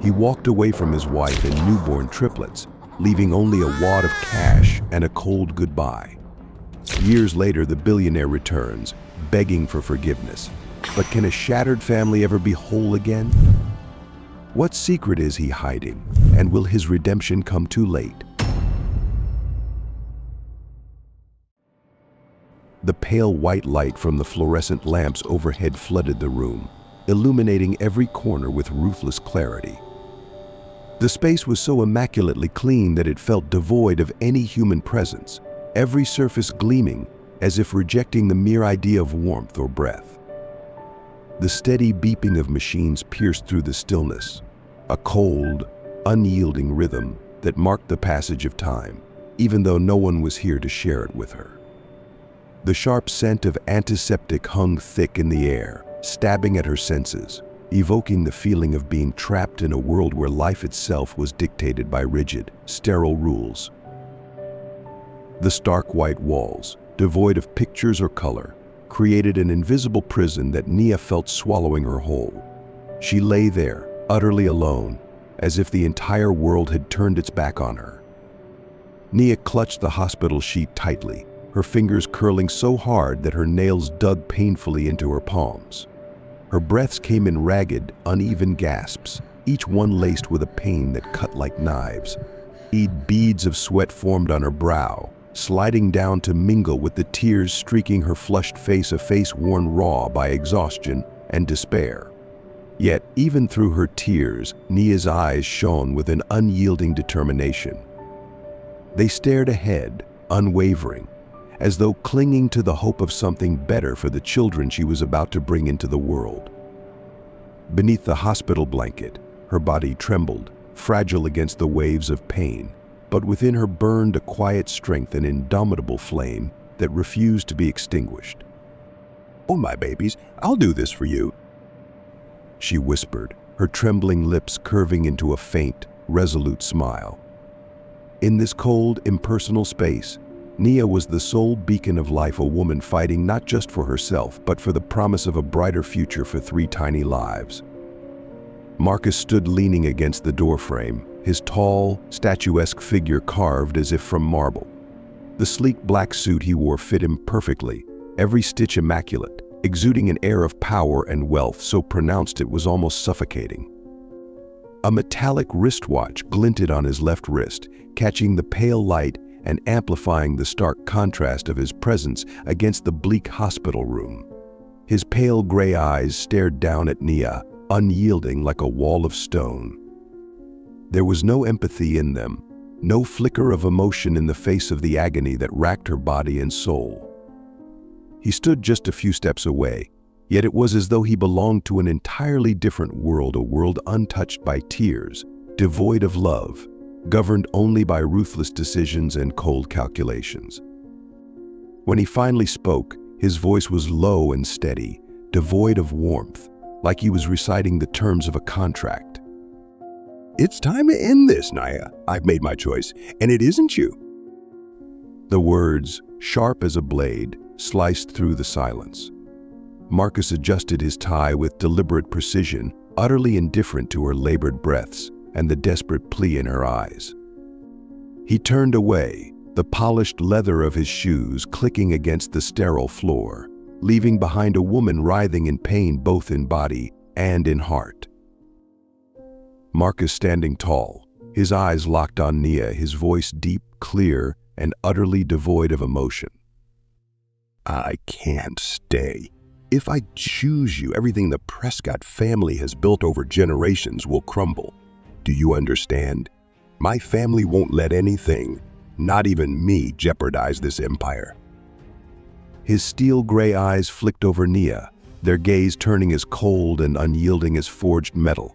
He walked away from his wife and newborn triplets, leaving only a wad of cash and a cold goodbye. Years later, the billionaire returns, begging for forgiveness. But can a shattered family ever be whole again? What secret is he hiding, and will his redemption come too late? The pale white light from the fluorescent lamps overhead flooded the room, illuminating every corner with ruthless clarity. The space was so immaculately clean that it felt devoid of any human presence, every surface gleaming as if rejecting the mere idea of warmth or breath. The steady beeping of machines pierced through the stillness, a cold, unyielding rhythm that marked the passage of time, even though no one was here to share it with her. The sharp scent of antiseptic hung thick in the air, stabbing at her senses, evoking the feeling of being trapped in a world where life itself was dictated by rigid, sterile rules. The stark white walls, devoid of pictures or color, created an invisible prison that Nia felt swallowing her whole. She lay there, utterly alone, as if the entire world had turned its back on her. Nia clutched the hospital sheet tightly, her fingers curling so hard that her nails dug painfully into her palms. Her breaths came in ragged, uneven gasps, each one laced with a pain that cut like knives. Beads of sweat formed on her brow, sliding down to mingle with the tears streaking her flushed face, a face worn raw by exhaustion and despair. Yet, even through her tears, Nia's eyes shone with an unyielding determination. They stared ahead, unwavering, as though clinging to the hope of something better for the children she was about to bring into the world. Beneath the hospital blanket, her body trembled, fragile against the waves of pain, but within her burned a quiet strength, an indomitable flame that refused to be extinguished. "Oh, my babies, I'll do this for you," she whispered, her trembling lips curving into a faint, resolute smile. In this cold, impersonal space, Nia was the sole beacon of life, a woman fighting not just for herself, but for the promise of a brighter future for 3 tiny lives. Marcus stood leaning against the doorframe, his tall, statuesque figure carved as if from marble. The sleek black suit he wore fit him perfectly, every stitch immaculate, exuding an air of power and wealth so pronounced it was almost suffocating. A metallic wristwatch glinted on his left wrist, catching the pale light and amplifying the stark contrast of his presence against the bleak hospital room. His pale gray eyes stared down at Nia, unyielding like a wall of stone. There was no empathy in them, no flicker of emotion in the face of the agony that racked her body and soul. He stood just a few steps away, yet it was as though he belonged to an entirely different world, a world untouched by tears, devoid of love, governed only by ruthless decisions and cold calculations. When he finally spoke, his voice was low and steady, devoid of warmth, like he was reciting the terms of a contract. "It's time to end this, Nia. I've made my choice, and it isn't you." The words, sharp as a blade, sliced through the silence. Marcus adjusted his tie with deliberate precision, utterly indifferent to her labored breaths and the desperate plea in her eyes. He turned away, the polished leather of his shoes clicking against the sterile floor, leaving behind a woman writhing in pain both in body and in heart. Marcus standing tall, his eyes locked on Nia, his voice deep, clear, and utterly devoid of emotion. "I can't stay. If I choose you, everything the Prescott family has built over generations will crumble. Do you understand? My family won't let anything, not even me, jeopardize this empire." His steel gray eyes flicked over Nia, their gaze turning as cold and unyielding as forged metal.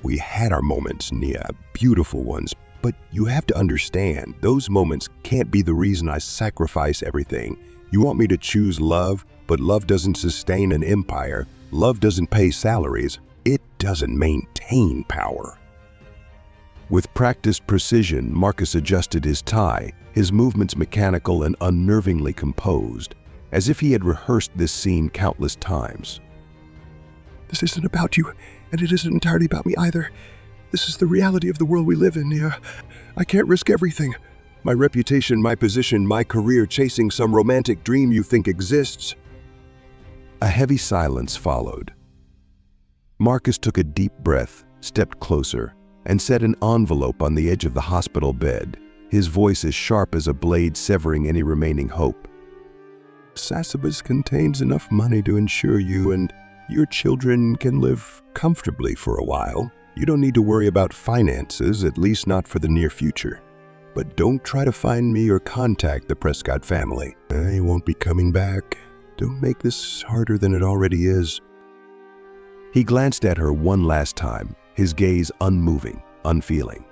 "We had our moments, Nia, beautiful ones, but you have to understand, those moments can't be the reason I sacrifice everything. You want me to choose love, but love doesn't sustain an empire. Love doesn't pay salaries. It doesn't maintain power." With practiced precision, Marcus adjusted his tie, his movements mechanical and unnervingly composed, as if he had rehearsed this scene countless times. "This isn't about you. And it isn't entirely about me either. This is the reality of the world we live in, Nia. I can't risk everything. My reputation, my position, my career, chasing some romantic dream you think exists. A heavy silence followed. Marcus took a deep breath, stepped closer, and set an envelope on the edge of the hospital bed, his voice as sharp as a blade severing any remaining hope. Sasabas contains enough money to ensure you and your children can live comfortably for a while. You don't need to worry about finances, at least not for the near future. But don't try to find me or contact the Prescott family. I won't be coming back. Don't make this harder than it already is. He glanced at her one last time, his gaze unmoving, unfeeling.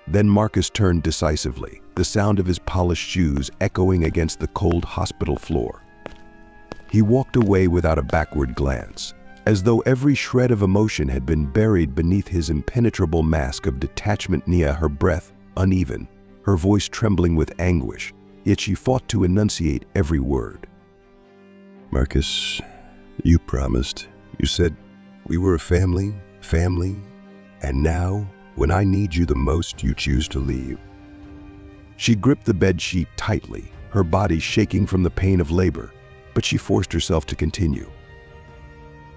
Then Marcus turned decisively, the sound of his polished shoes echoing against the cold hospital floor. He walked away without a backward glance, as though every shred of emotion had been buried beneath his impenetrable mask of detachment. Nia, her breath uneven, her voice trembling with anguish, yet she fought to enunciate every word. Marcus, you promised. You said we were a family, and now, when I need you the most, you choose to leave. She gripped the bed sheet tightly, her body shaking from the pain of labor, but she forced herself to continue.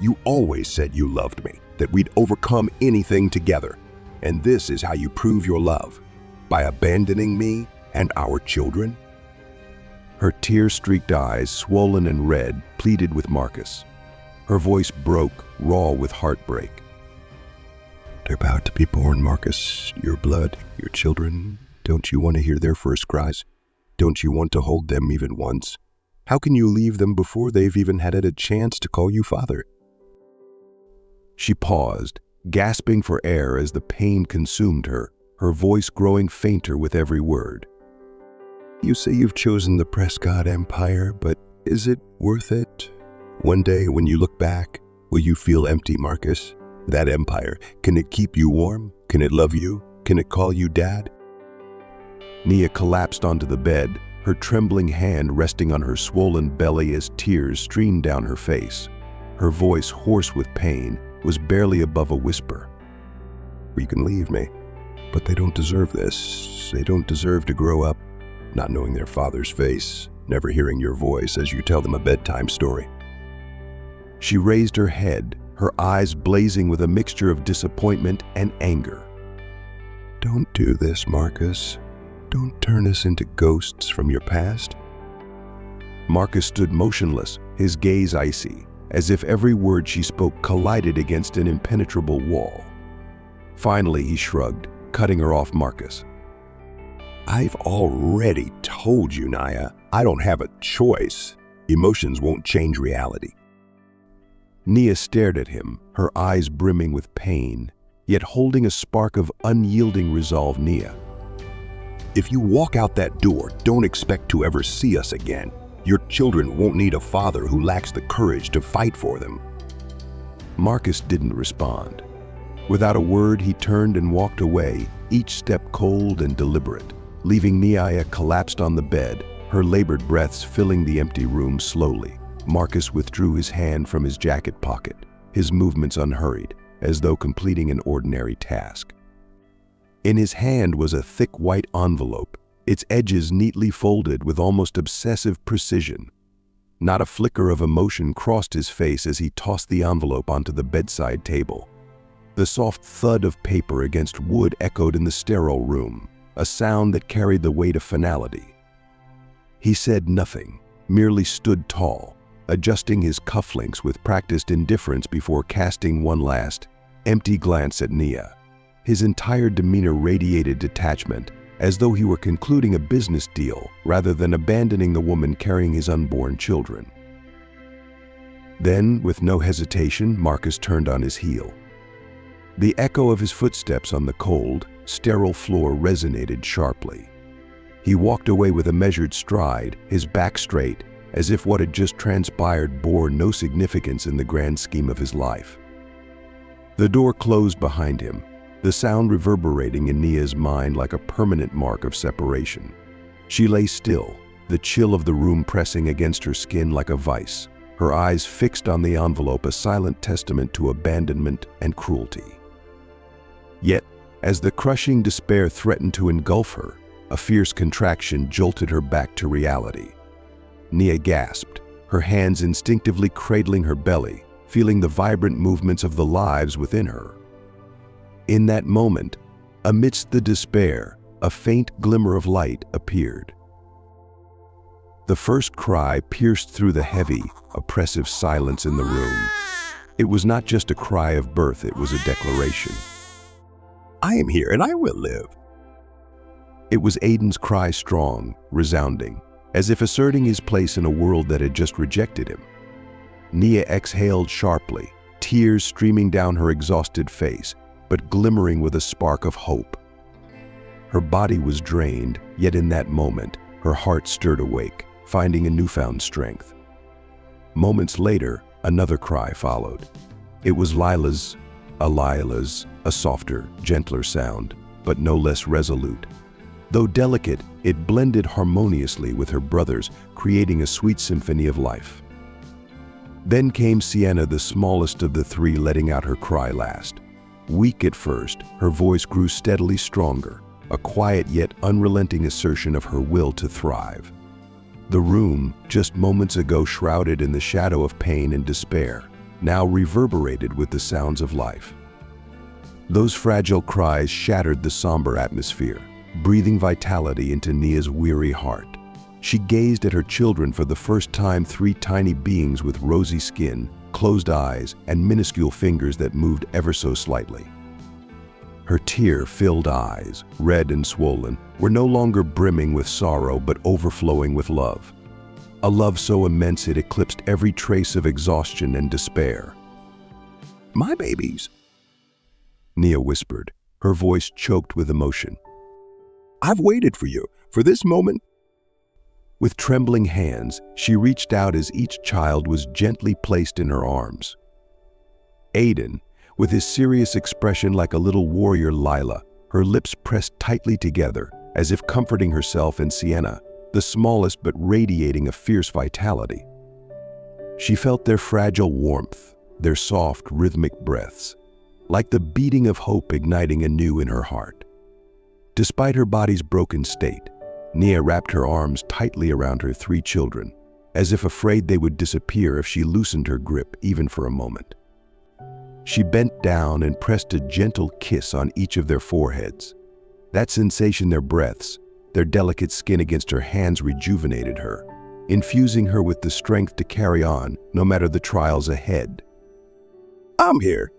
You always said you loved me, that we'd overcome anything together, and this is how you prove your love, by abandoning me and our children. Her tear-streaked eyes, swollen and red, pleaded with Marcus. Her voice broke, raw with heartbreak. They're about to be born, Marcus. Your blood, your children. Don't you want to hear their first cries? Don't you want to hold them even once? How can you leave them before they've even had a chance to call you father? She paused, gasping for air as the pain consumed her, her voice growing fainter with every word. You say you've chosen the Prescott Empire, but is it worth it? One day when you look back, will you feel empty, Marcus? That empire, can it keep you warm? Can it love you? Can it call you dad? Nia collapsed onto the bed, her trembling hand resting on her swollen belly as tears streamed down her face. Her voice, hoarse with pain, was barely above a whisper. You can leave me, but they don't deserve this. They don't deserve to grow up not knowing their father's face, never hearing your voice as you tell them a bedtime story. She raised her head, her eyes blazing with a mixture of disappointment and anger. Don't do this, Marcus. Don't turn us into ghosts from your past. Marcus stood motionless, his gaze icy, as if every word she spoke collided against an impenetrable wall. Finally, he shrugged, cutting her off. Marcus. I've already told you, Nia, I don't have a choice. Emotions won't change reality. Nia stared at him, her eyes brimming with pain, yet holding a spark of unyielding resolve. Nia. If you walk out that door, don't expect to ever see us again. Your children won't need a father who lacks the courage to fight for them. Marcus didn't respond. Without a word, he turned and walked away, each step cold and deliberate, leaving Nia collapsed on the bed, her labored breaths filling the empty room slowly. Marcus withdrew his hand from his jacket pocket, his movements unhurried, as though completing an ordinary task. In his hand was a thick white envelope, its edges neatly folded with almost obsessive precision. Not a flicker of emotion crossed his face as he tossed the envelope onto the bedside table. The soft thud of paper against wood echoed in the sterile room, a sound that carried the weight of finality. He said nothing, merely stood tall, adjusting his cufflinks with practiced indifference before casting one last, empty glance at Nia. His entire demeanor radiated detachment, as though he were concluding a business deal rather than abandoning the woman carrying his unborn children. Then, with no hesitation, Marcus turned on his heel. The echo of his footsteps on the cold, sterile floor resonated sharply. He walked away with a measured stride, his back straight, as if what had just transpired bore no significance in the grand scheme of his life. The door closed behind him, the sound reverberating in Nia's mind like a permanent mark of separation. She lay still, the chill of the room pressing against her skin like a vice, her eyes fixed on the envelope, a silent testament to abandonment and cruelty. Yet, as the crushing despair threatened to engulf her, a fierce contraction jolted her back to reality. Nia gasped, her hands instinctively cradling her belly, feeling the vibrant movements of the lives within her. In that moment, amidst the despair, a faint glimmer of light appeared. The first cry pierced through the heavy, oppressive silence in the room. It was not just a cry of birth, it was a declaration. I am here and I will live. It was Aiden's cry, strong, resounding, as if asserting his place in a world that had just rejected him. Nia exhaled sharply, tears streaming down her exhausted face, but glimmering with a spark of hope. Her body was drained, yet in that moment, her heart stirred awake, finding a newfound strength. Moments later, another cry followed. It was Lila's, a softer, gentler sound, but no less resolute. Though delicate, it blended harmoniously with her brother's, creating a sweet symphony of life. Then came Sienna, the smallest of the three, letting out her cry last. Weak at first, her voice grew steadily stronger, a quiet yet unrelenting assertion of her will to thrive. The room, just moments ago shrouded in the shadow of pain and despair, now reverberated with the sounds of life. Those fragile cries shattered the somber atmosphere, breathing vitality into Nia's weary heart. She gazed at her children for the first time, three tiny beings with rosy skin, closed eyes, and minuscule fingers that moved ever so slightly. Her tear-filled eyes, red and swollen, were no longer brimming with sorrow but overflowing with love. A love so immense it eclipsed every trace of exhaustion and despair. My babies, Nia whispered, her voice choked with emotion. I've waited for you, for this moment. With trembling hands, she reached out as each child was gently placed in her arms. Aiden, with his serious expression like a little warrior, Lila, her lips pressed tightly together, as if comforting herself, and Sienna, the smallest but radiating a fierce vitality. She felt their fragile warmth, their soft, rhythmic breaths, like the beating of hope igniting anew in her heart. Despite her body's broken state, Nia wrapped her arms tightly around her three children, as if afraid they would disappear if she loosened her grip even for a moment. She bent down and pressed a gentle kiss on each of their foreheads. That sensation, their breaths, their delicate skin against her hands rejuvenated her, infusing her with the strength to carry on no matter the trials ahead. I'm here,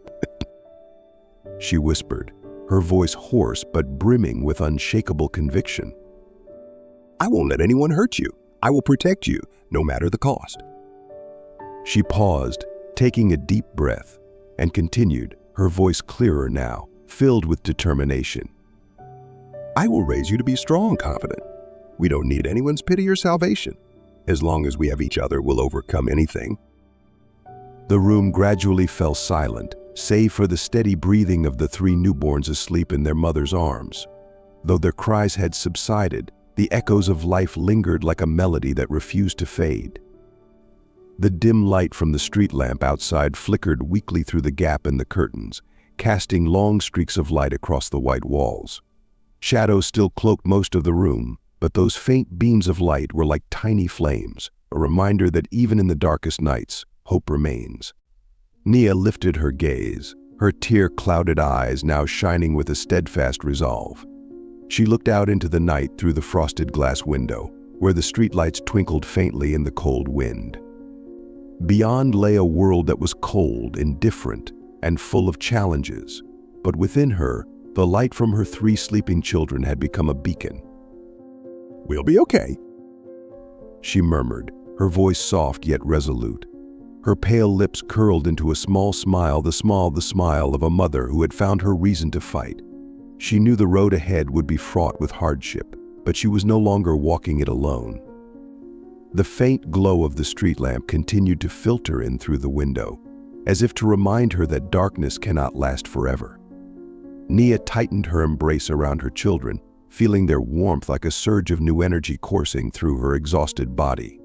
she whispered, her voice hoarse but brimming with unshakable conviction. I won't let anyone hurt you. I will protect you, no matter the cost. She paused, taking a deep breath, and continued, her voice clearer now, filled with determination. I will raise you to be strong, confident. We don't need anyone's pity or salvation. As long as we have each other, we'll overcome anything. The room gradually fell silent, save for the steady breathing of the three newborns asleep in their mother's arms. Though their cries had subsided, the echoes of life lingered like a melody that refused to fade. The dim light from the street lamp outside flickered weakly through the gap in the curtains, casting long streaks of light across the white walls. Shadows still cloaked most of the room, but those faint beams of light were like tiny flames, a reminder that even in the darkest nights, hope remains. Nia lifted her gaze, her tear-clouded eyes now shining with a steadfast resolve. She looked out into the night through the frosted glass window, where the streetlights twinkled faintly in the cold wind. Beyond lay a world that was cold, indifferent, and full of challenges, but within her, the light from her three sleeping children had become a beacon. We'll be okay, she murmured, her voice soft yet resolute. Her pale lips curled into a small smile, the smile of a mother who had found her reason to fight. She knew the road ahead would be fraught with hardship, but she was no longer walking it alone. The faint glow of the street lamp continued to filter in through the window, as if to remind her that darkness cannot last forever. Nia tightened her embrace around her children, feeling their warmth like a surge of new energy coursing through her exhausted body.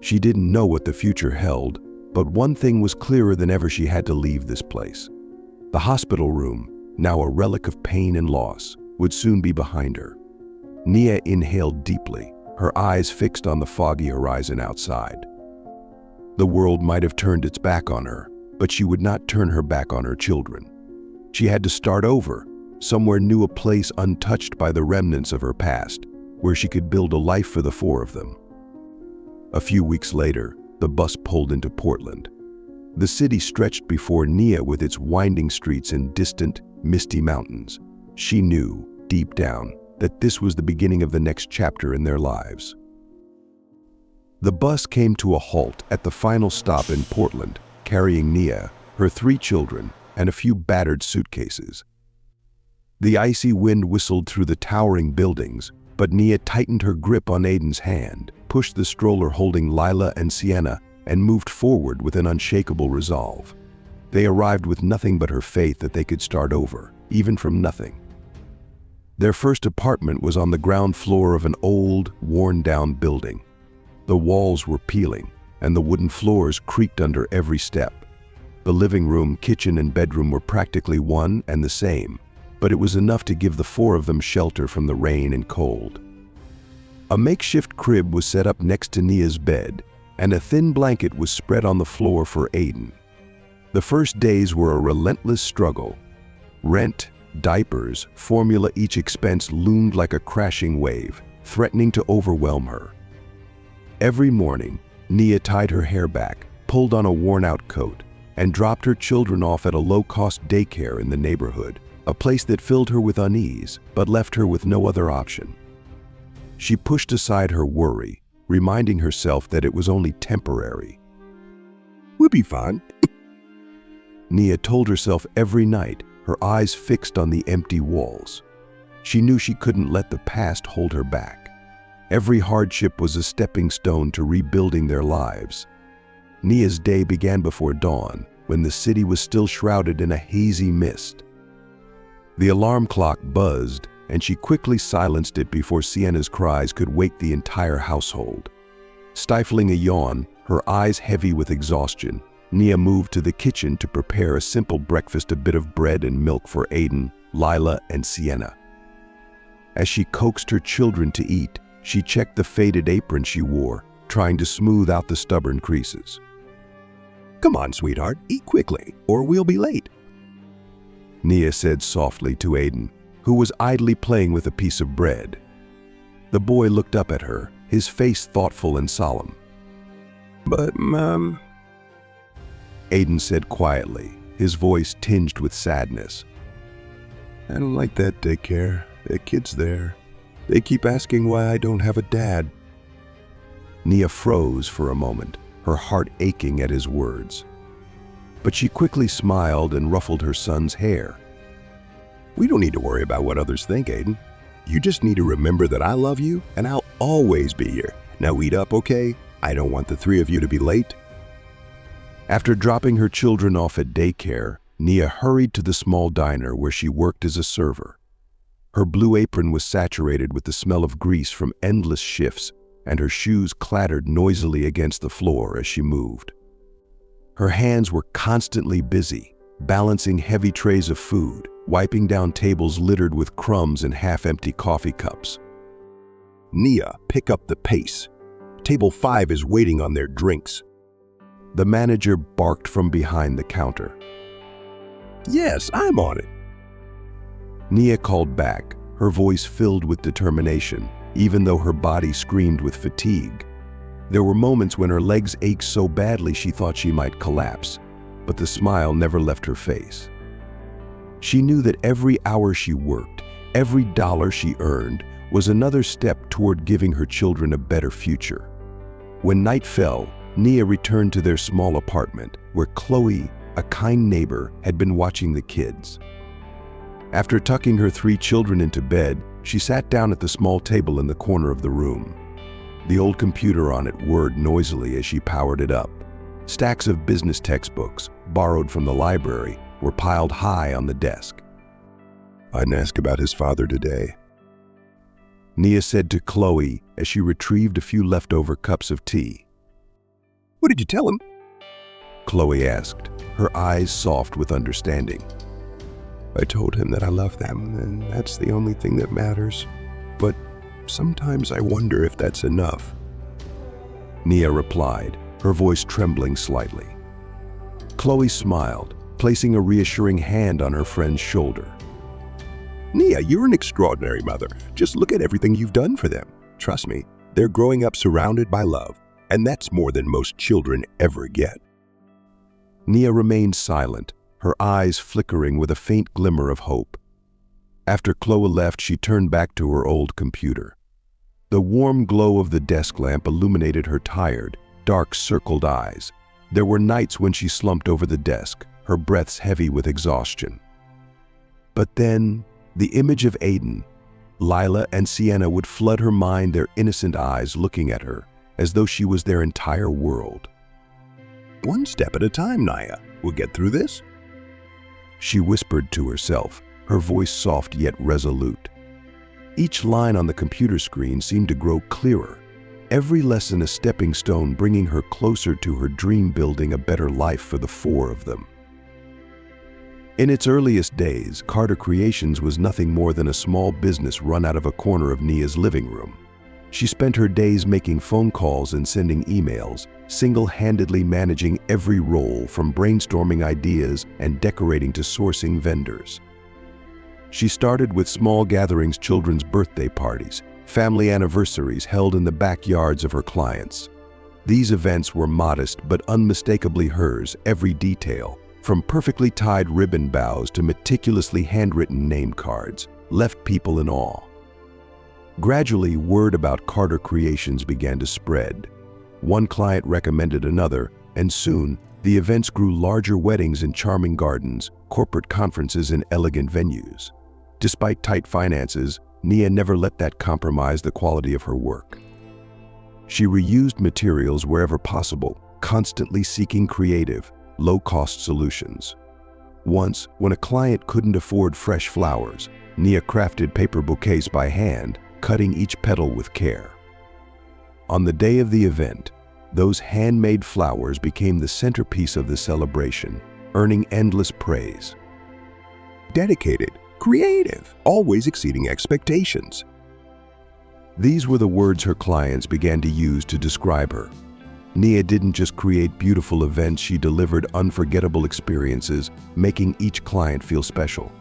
She didn't know what the future held, but one thing was clearer than ever: she had to leave this place. The hospital room, now a relic of pain and loss, would soon be behind her. Nia inhaled deeply, her eyes fixed on the foggy horizon outside. The world might have turned its back on her, but she would not turn her back on her children. She had to start over, somewhere new, a place untouched by the remnants of her past, where she could build a life for the four of them. A few weeks later, the bus pulled into Portland. The city stretched before Nia with its winding streets and distant, misty mountains. She knew, deep down, that this was the beginning of the next chapter in their lives. The bus came to a halt at the final stop in Portland, carrying Nia, her 3 children, and a few battered suitcases. The icy wind whistled through the towering buildings, but Nia tightened her grip on Aiden's hand, pushed the stroller holding Lila and Sienna, and moved forward with an unshakable resolve. They arrived with nothing but her faith that they could start over, even from nothing. Their first apartment was on the ground floor of an old, worn-down building. The walls were peeling, and the wooden floors creaked under every step. The living room, kitchen, and bedroom were practically one and the same, but it was enough to give the 4 of them shelter from the rain and cold. A makeshift crib was set up next to Nia's bed, and a thin blanket was spread on the floor for Aiden. The first days were a relentless struggle. Rent, diapers, formula, each expense loomed like a crashing wave, threatening to overwhelm her. Every morning, Nia tied her hair back, pulled on a worn-out coat, and dropped her children off at a low-cost daycare in the neighborhood, a place that filled her with unease but left her with no other option. She pushed aside her worry, reminding herself that it was only temporary. We'll be fine. Nia told herself every night, her eyes fixed on the empty walls. She knew she couldn't let the past hold her back. Every hardship was a stepping stone to rebuilding their lives. Nia's day began before dawn, when the city was still shrouded in a hazy mist. The alarm clock buzzed, and she quickly silenced it before Sienna's cries could wake the entire household. Stifling a yawn, her eyes heavy with exhaustion, Nia moved to the kitchen to prepare a simple breakfast: a bit of bread and milk for Aiden, Lila, and Sienna. As she coaxed her children to eat, she checked the faded apron she wore, trying to smooth out the stubborn creases. Come on, sweetheart, eat quickly, or we'll be late, Nia said softly to Aiden, who was idly playing with a piece of bread. The boy looked up at her, his face thoughtful and solemn. But, Mom, Aiden said quietly, his voice tinged with sadness. I don't like that daycare. The kids there, they keep asking why I don't have a dad. Nia froze for a moment, her heart aching at his words. But she quickly smiled and ruffled her son's hair. We don't need to worry about what others think, Aiden. You just need to remember that I love you and I'll always be here. Now eat up, okay? I don't want the 3 of you to be late. After dropping her children off at daycare, Nia hurried to the small diner where she worked as a server. Her blue apron was saturated with the smell of grease from endless shifts, and her shoes clattered noisily against the floor as she moved. Her hands were constantly busy, balancing heavy trays of food, wiping down tables littered with crumbs and half-empty coffee cups. Nia, pick up the pace. Table 5 is waiting on their drinks. The manager barked from behind the counter. Yes, I'm on it, Nia called back, her voice filled with determination, even though her body screamed with fatigue. There were moments when her legs ached so badly she thought she might collapse, but the smile never left her face. She knew that every hour she worked, every dollar she earned, was another step toward giving her children a better future. When night fell, Nia returned to their small apartment, where Chloe, a kind neighbor, had been watching the kids. After tucking her 3 children into bed, she sat down at the small table in the corner of the room. The old computer on it whirred noisily as she powered it up. Stacks of business textbooks, borrowed from the library, were piled high on the desk. I didn't ask about his father today, Nia said to Chloe as she retrieved a few leftover cups of tea. What did you tell him? Chloe asked, her eyes soft with understanding. I told him that I love them, and that's the only thing that matters. But sometimes I wonder if that's enough. Nia replied, her voice trembling slightly. Chloe smiled, placing a reassuring hand on her friend's shoulder. Nia, you're an extraordinary mother. Just look at everything you've done for them. Trust me, they're growing up surrounded by love, and that's more than most children ever get. Nia remained silent, her eyes flickering with a faint glimmer of hope. After Chloe left, she turned back to her old computer. The warm glow of the desk lamp illuminated her tired, dark-circled eyes. There were nights when she slumped over the desk, her breaths heavy with exhaustion. But then, the image of Aiden, Lila, and Sienna would flood her mind, their innocent eyes looking at her, as though she was their entire world. One step at a time, Nia. We'll get through this. She whispered to herself, her voice soft yet resolute. Each line on the computer screen seemed to grow clearer, every lesson a stepping stone bringing her closer to her dream, building a better life for the four of them. In its earliest days, Carter Creations was nothing more than a small business run out of a corner of Nia's living room. She spent her days making phone calls and sending emails, single-handedly managing every role from brainstorming ideas and decorating to sourcing vendors. She started with small gatherings, children's birthday parties, family anniversaries held in the backyards of her clients. These events were modest but unmistakably hers, every detail, from perfectly tied ribbon bows to meticulously handwritten name cards, left people in awe. Gradually, word about Carter Creations began to spread. One client recommended another, and soon, the events grew larger: weddings in charming gardens, corporate conferences in elegant venues. Despite tight finances, Nia never let that compromise the quality of her work. She reused materials wherever possible, constantly seeking creative, low-cost solutions. Once, when a client couldn't afford fresh flowers, Nia crafted paper bouquets by hand, cutting each petal with care. On the day of the event, those handmade flowers became the centerpiece of the celebration, earning endless praise. Dedicated, creative, always exceeding expectations. These were the words her clients began to use to describe her. Nia didn't just create beautiful events, she delivered unforgettable experiences, making each client feel special.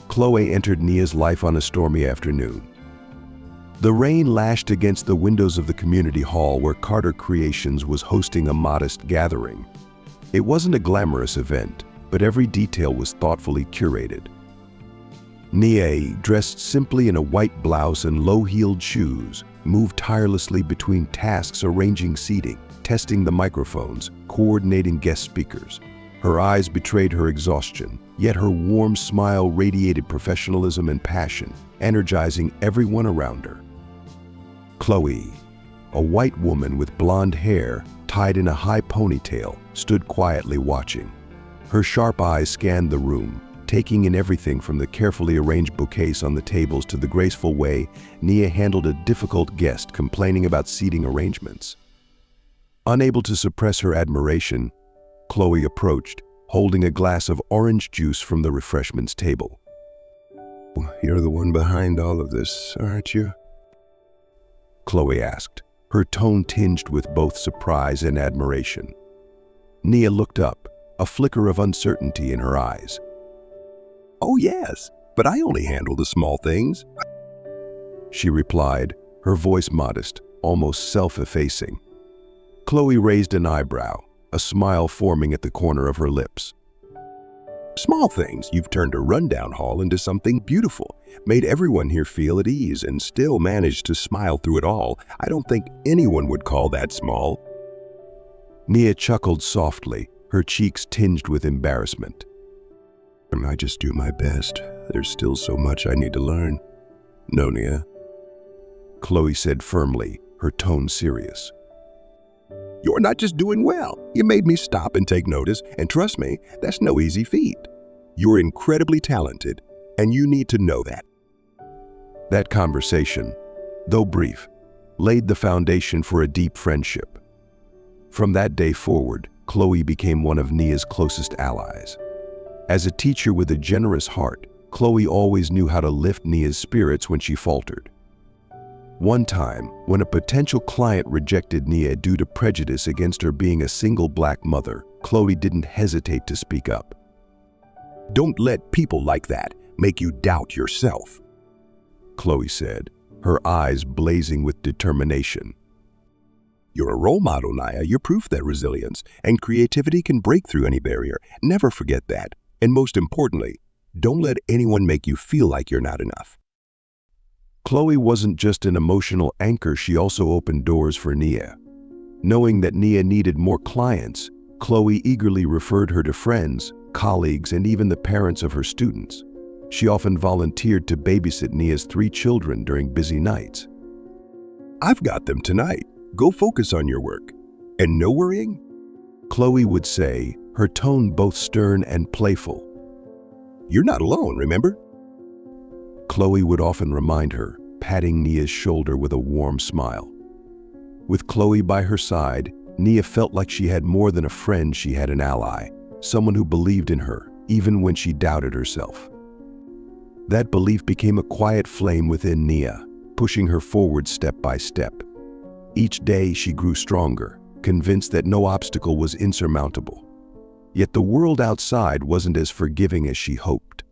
Chloe entered Nia's life on a stormy afternoon. The rain lashed against the windows of the community hall where Carter Creations was hosting a modest gathering. It wasn't a glamorous event, but every detail was thoughtfully curated. Nia, dressed simply in a white blouse and low-heeled shoes, moved tirelessly between tasks, arranging seating, testing the microphones, coordinating guest speakers. Her eyes betrayed her exhaustion, yet her warm smile radiated professionalism and passion, energizing everyone around her. Chloe, a white woman with blonde hair tied in a high ponytail, stood quietly watching. Her sharp eyes scanned the room, taking in everything from the carefully arranged bouquets on the tables to the graceful way Nia handled a difficult guest complaining about seating arrangements. Unable to suppress her admiration, Chloe approached, holding a glass of orange juice from the refreshments table. You're the one behind all of this, aren't you? Chloe asked, her tone tinged with both surprise and admiration. Nia looked up, a flicker of uncertainty in her eyes. Oh yes, but I only handle the small things, she replied, her voice modest, almost self-effacing. Chloe raised an eyebrow, a smile forming at the corner of her lips. Small things. You've turned a rundown hall into something beautiful, made everyone here feel at ease, and still managed to smile through it all. I don't think anyone would call that small. Nia chuckled softly, her cheeks tinged with embarrassment. I just do my best. There's still so much I need to learn. No, Nia, Chloe said firmly, her tone serious. You're not just doing well. You made me stop and take notice, and trust me, that's no easy feat. You're incredibly talented, and you need to know that. That conversation, though brief, laid the foundation for a deep friendship. From that day forward, Chloe became one of Nia's closest allies. As a teacher with a generous heart, Chloe always knew how to lift Nia's spirits when she faltered. One time, when a potential client rejected Nia due to prejudice against her being a single black mother, Chloe didn't hesitate to speak up. "Don't let people like that make you doubt yourself," Chloe said, her eyes blazing with determination. "You're a role model, Nia. You're proof that resilience and creativity can break through any barrier. Never forget that. And most importantly, don't let anyone make you feel like you're not enough." Chloe wasn't just an emotional anchor, she also opened doors for Nia. Knowing that Nia needed more clients, Chloe eagerly referred her to friends, colleagues, and even the parents of her students. She often volunteered to babysit Nia's 3 children during busy nights. "I've got them tonight. Go focus on your work. And no worrying," Chloe would say, her tone both stern and playful. "You're not alone, remember?" Chloe would often remind her, patting Nia's shoulder with a warm smile. With Chloe by her side, Nia felt like she had more than a friend, she had an ally, someone who believed in her, even when she doubted herself. That belief became a quiet flame within Nia, pushing her forward step by step. Each day she grew stronger, convinced that no obstacle was insurmountable. Yet the world outside wasn't as forgiving as she hoped.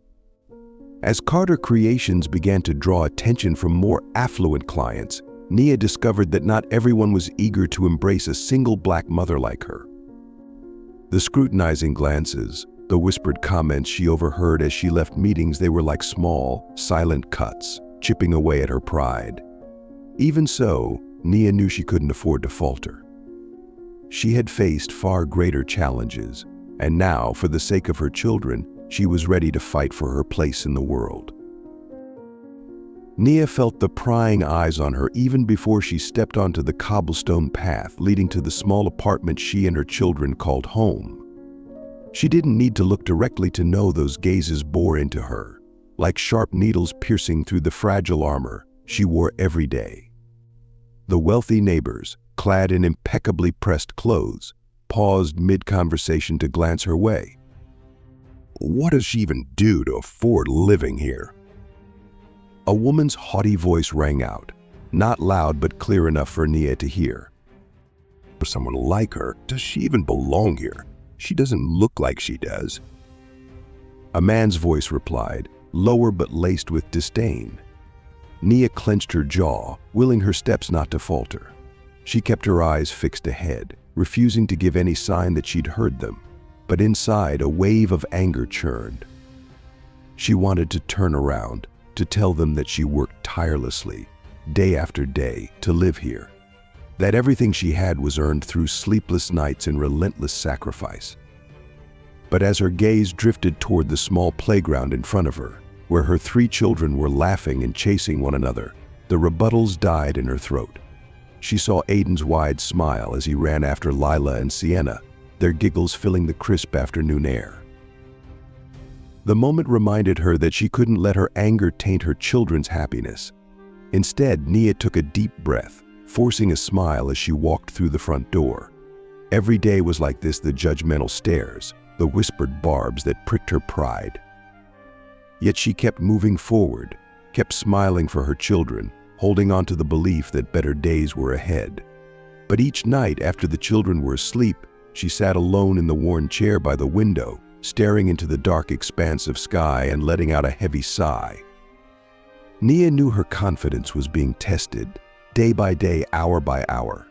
As Carter Creations began to draw attention from more affluent clients, Nia discovered that not everyone was eager to embrace a single black mother like her. The scrutinizing glances, the whispered comments she overheard as she left meetings, they were like small, silent cuts, chipping away at her pride. Even so, Nia knew she couldn't afford to falter. She had faced far greater challenges, and now, for the sake of her children, she was ready to fight for her place in the world. Nia felt the prying eyes on her even before she stepped onto the cobblestone path leading to the small apartment she and her children called home. She didn't need to look directly to know those gazes bore into her, like sharp needles piercing through the fragile armor she wore every day. The wealthy neighbors, clad in impeccably pressed clothes, paused mid-conversation to glance her way. "What does she even do to afford living here?" A woman's haughty voice rang out, not loud but clear enough for Nia to hear. "For someone like her, does she even belong here? She doesn't look like she does." A man's voice replied, lower but laced with disdain. Nia clenched her jaw, willing her steps not to falter. She kept her eyes fixed ahead, refusing to give any sign that she'd heard them. But inside, a wave of anger churned. She wanted to turn around, to tell them that she worked tirelessly, day after day, to live here. That everything she had was earned through sleepless nights and relentless sacrifice. But as her gaze drifted toward the small playground in front of her, where her 3 children were laughing and chasing one another, the rebuttals died in her throat. She saw Aiden's wide smile as he ran after Lila and Sienna, their giggles filling the crisp afternoon air. The moment reminded her that she couldn't let her anger taint her children's happiness. Instead, Nia took a deep breath, forcing a smile as she walked through the front door. Every day was like this, the judgmental stares, the whispered barbs that pricked her pride. Yet she kept moving forward, kept smiling for her children, holding on to the belief that better days were ahead. But each night after the children were asleep, she sat alone in the worn chair by the window, staring into the dark expanse of sky and letting out a heavy sigh. Nia knew her confidence was being tested, day by day, hour by hour.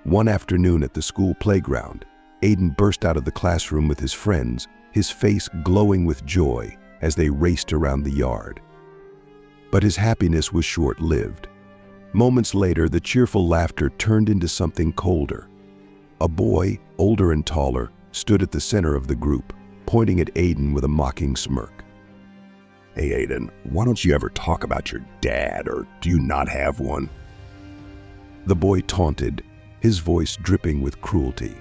One afternoon at the school playground, Aiden burst out of the classroom with his friends, his face glowing with joy as they raced around the yard. But his happiness was short-lived. Moments later, the cheerful laughter turned into something colder. A boy, older and taller, stood at the center of the group, pointing at Aiden with a mocking smirk. "Hey Aiden, why don't you ever talk about your dad, or do you not have one?" The boy taunted, his voice dripping with cruelty.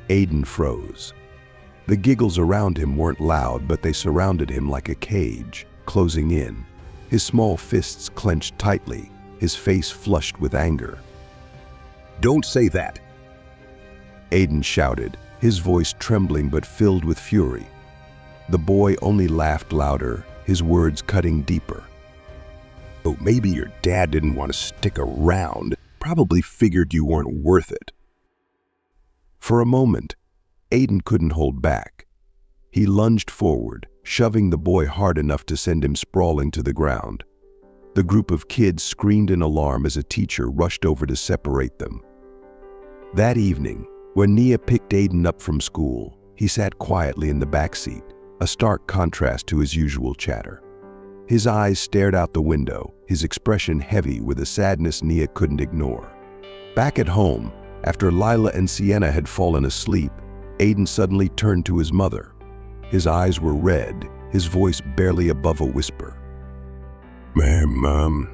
Aiden froze. The giggles around him weren't loud, but they surrounded him like a cage, closing in. His small fists clenched tightly, his face flushed with anger. "Don't say that." Aiden shouted, his voice trembling but filled with fury. The boy only laughed louder, his words cutting deeper. Oh, maybe your dad didn't want to stick around. Probably figured you weren't worth it. For a moment, Aiden couldn't hold back. He lunged forward, shoving the boy hard enough to send him sprawling to the ground. The group of kids screamed in alarm as a teacher rushed over to separate them. That evening, when Nia picked Aiden up from school, he sat quietly in the back seat, a stark contrast to his usual chatter. His eyes stared out the window, his expression heavy with a sadness Nia couldn't ignore. Back at home, after Lila and Sienna had fallen asleep, Aiden suddenly turned to his mother. His eyes were red, his voice barely above a whisper. Mom,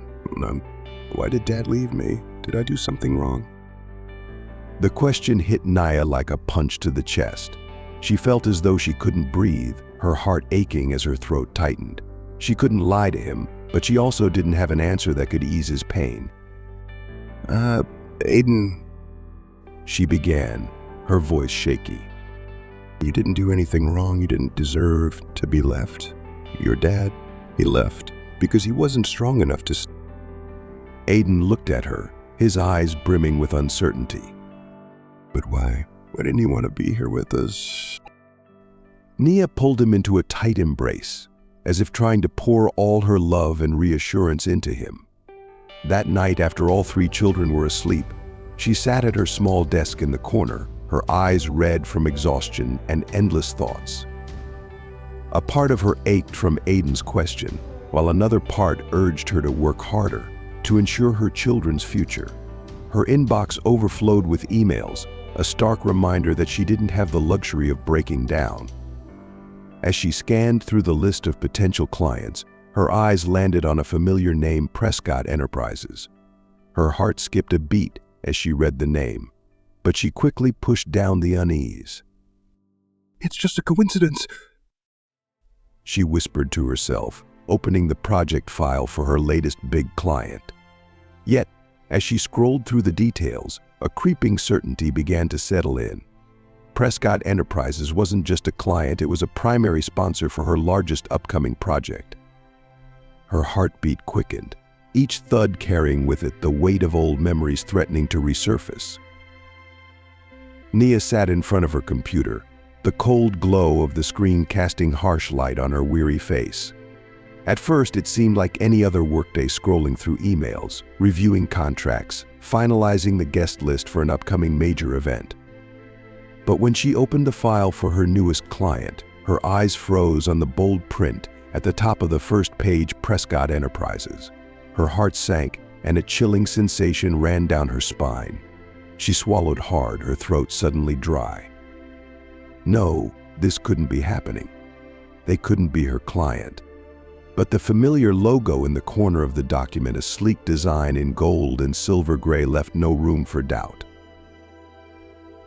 why did Dad leave me? Did I do something wrong? The question hit Nia like a punch to the chest. She felt as though she couldn't breathe, her heart aching as her throat tightened. She couldn't lie to him, but she also didn't have an answer that could ease his pain. Aiden, she began, her voice shaky. You didn't do anything wrong. You didn't deserve to be left. Your dad, he left because he wasn't strong enough to... Aiden looked at her, his eyes brimming with uncertainty. But why? Why didn't he want to be here with us? Nia pulled him into a tight embrace, as if trying to pour all her love and reassurance into him. That night, after all three children were asleep, she sat at her small desk in the corner, her eyes red from exhaustion and endless thoughts. A part of her ached from Aiden's question, while another part urged her to work harder to ensure her children's future. Her inbox overflowed with emails, a stark reminder that she didn't have the luxury of breaking down. As she scanned through the list of potential clients, her eyes landed on a familiar name, Prescott Enterprises. Her heart skipped a beat as she read the name, but she quickly pushed down the unease. It's just a coincidence, she whispered to herself, opening the project file for her latest big client. Yet, as she scrolled through the details, a creeping certainty began to settle in. Prescott Enterprises wasn't just a client, it was a primary sponsor for her largest upcoming project. Her heartbeat quickened, each thud carrying with it the weight of old memories threatening to resurface. Nia sat in front of her computer, the cold glow of the screen casting harsh light on her weary face. At first, it seemed like any other workday, scrolling through emails, reviewing contracts, finalizing the guest list for an upcoming major event. But when she opened the file for her newest client, her eyes froze on the bold print at the top of the first page, Prescott Enterprises. Her heart sank, and a chilling sensation ran down her spine. She swallowed hard, her throat suddenly dry. No, this couldn't be happening. They couldn't be her client. But the familiar logo in the corner of the document, a sleek design in gold and silver gray, left no room for doubt.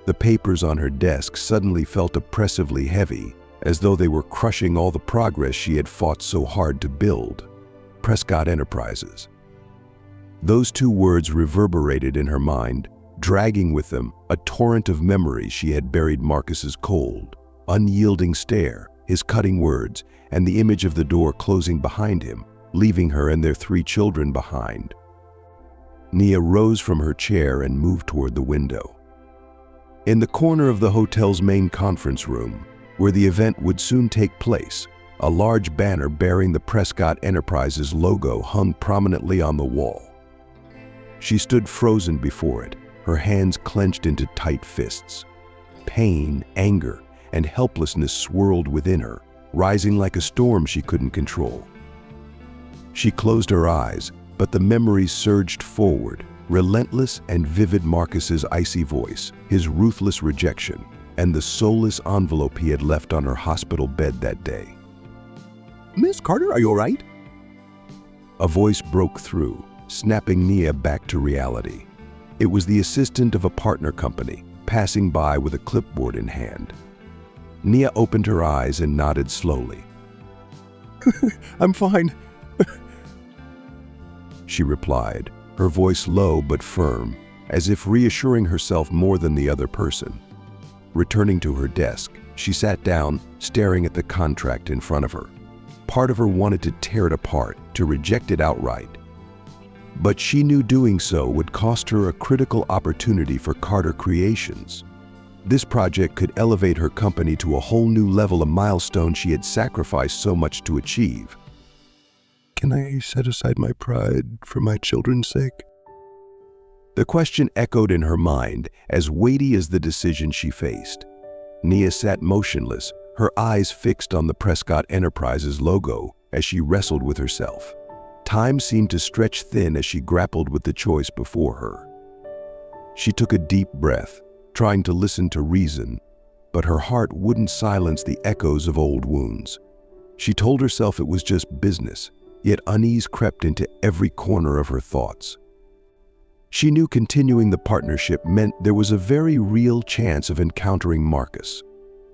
The papers on her desk suddenly felt oppressively heavy, as though they were crushing all the progress she had fought so hard to build. Prescott Enterprises. Those two words reverberated in her mind, dragging with them a torrent of memories she had buried: Marcus's cold, unyielding stare, his cutting words, and the image of the door closing behind him, leaving her and their three children behind. Nia rose from her chair and moved toward the window. In the corner of the hotel's main conference room, where the event would soon take place, a large banner bearing the Prescott Enterprises logo hung prominently on the wall. She stood frozen before it, her hands clenched into tight fists. Pain, anger, and helplessness swirled within her, rising like a storm she couldn't control. She closed her eyes, but the memories surged forward, relentless and vivid: Marcus's icy voice, his ruthless rejection, and the soulless envelope he had left on her hospital bed that day. Miss Carter, are you all right? A voice broke through, snapping Nia back to reality. It was the assistant of a partner company, passing by with a clipboard in hand. Nia opened her eyes and nodded slowly. I'm fine, she replied, her voice low but firm, as if reassuring herself more than the other person. Returning to her desk, she sat down, staring at the contract in front of her. Part of her wanted to tear it apart, to reject it outright. But she knew doing so would cost her a critical opportunity for Carter Creations. This project could elevate her company to a whole new level, a milestone she had sacrificed so much to achieve. Can I set aside my pride for my children's sake? The question echoed in her mind, as weighty as the decision she faced. Nia sat motionless, her eyes fixed on the Prescott Enterprises logo as she wrestled with herself. Time seemed to stretch thin as she grappled with the choice before her. She took a deep breath, trying to listen to reason, but her heart wouldn't silence the echoes of old wounds. She told herself it was just business, yet unease crept into every corner of her thoughts. She knew continuing the partnership meant there was a very real chance of encountering Marcus.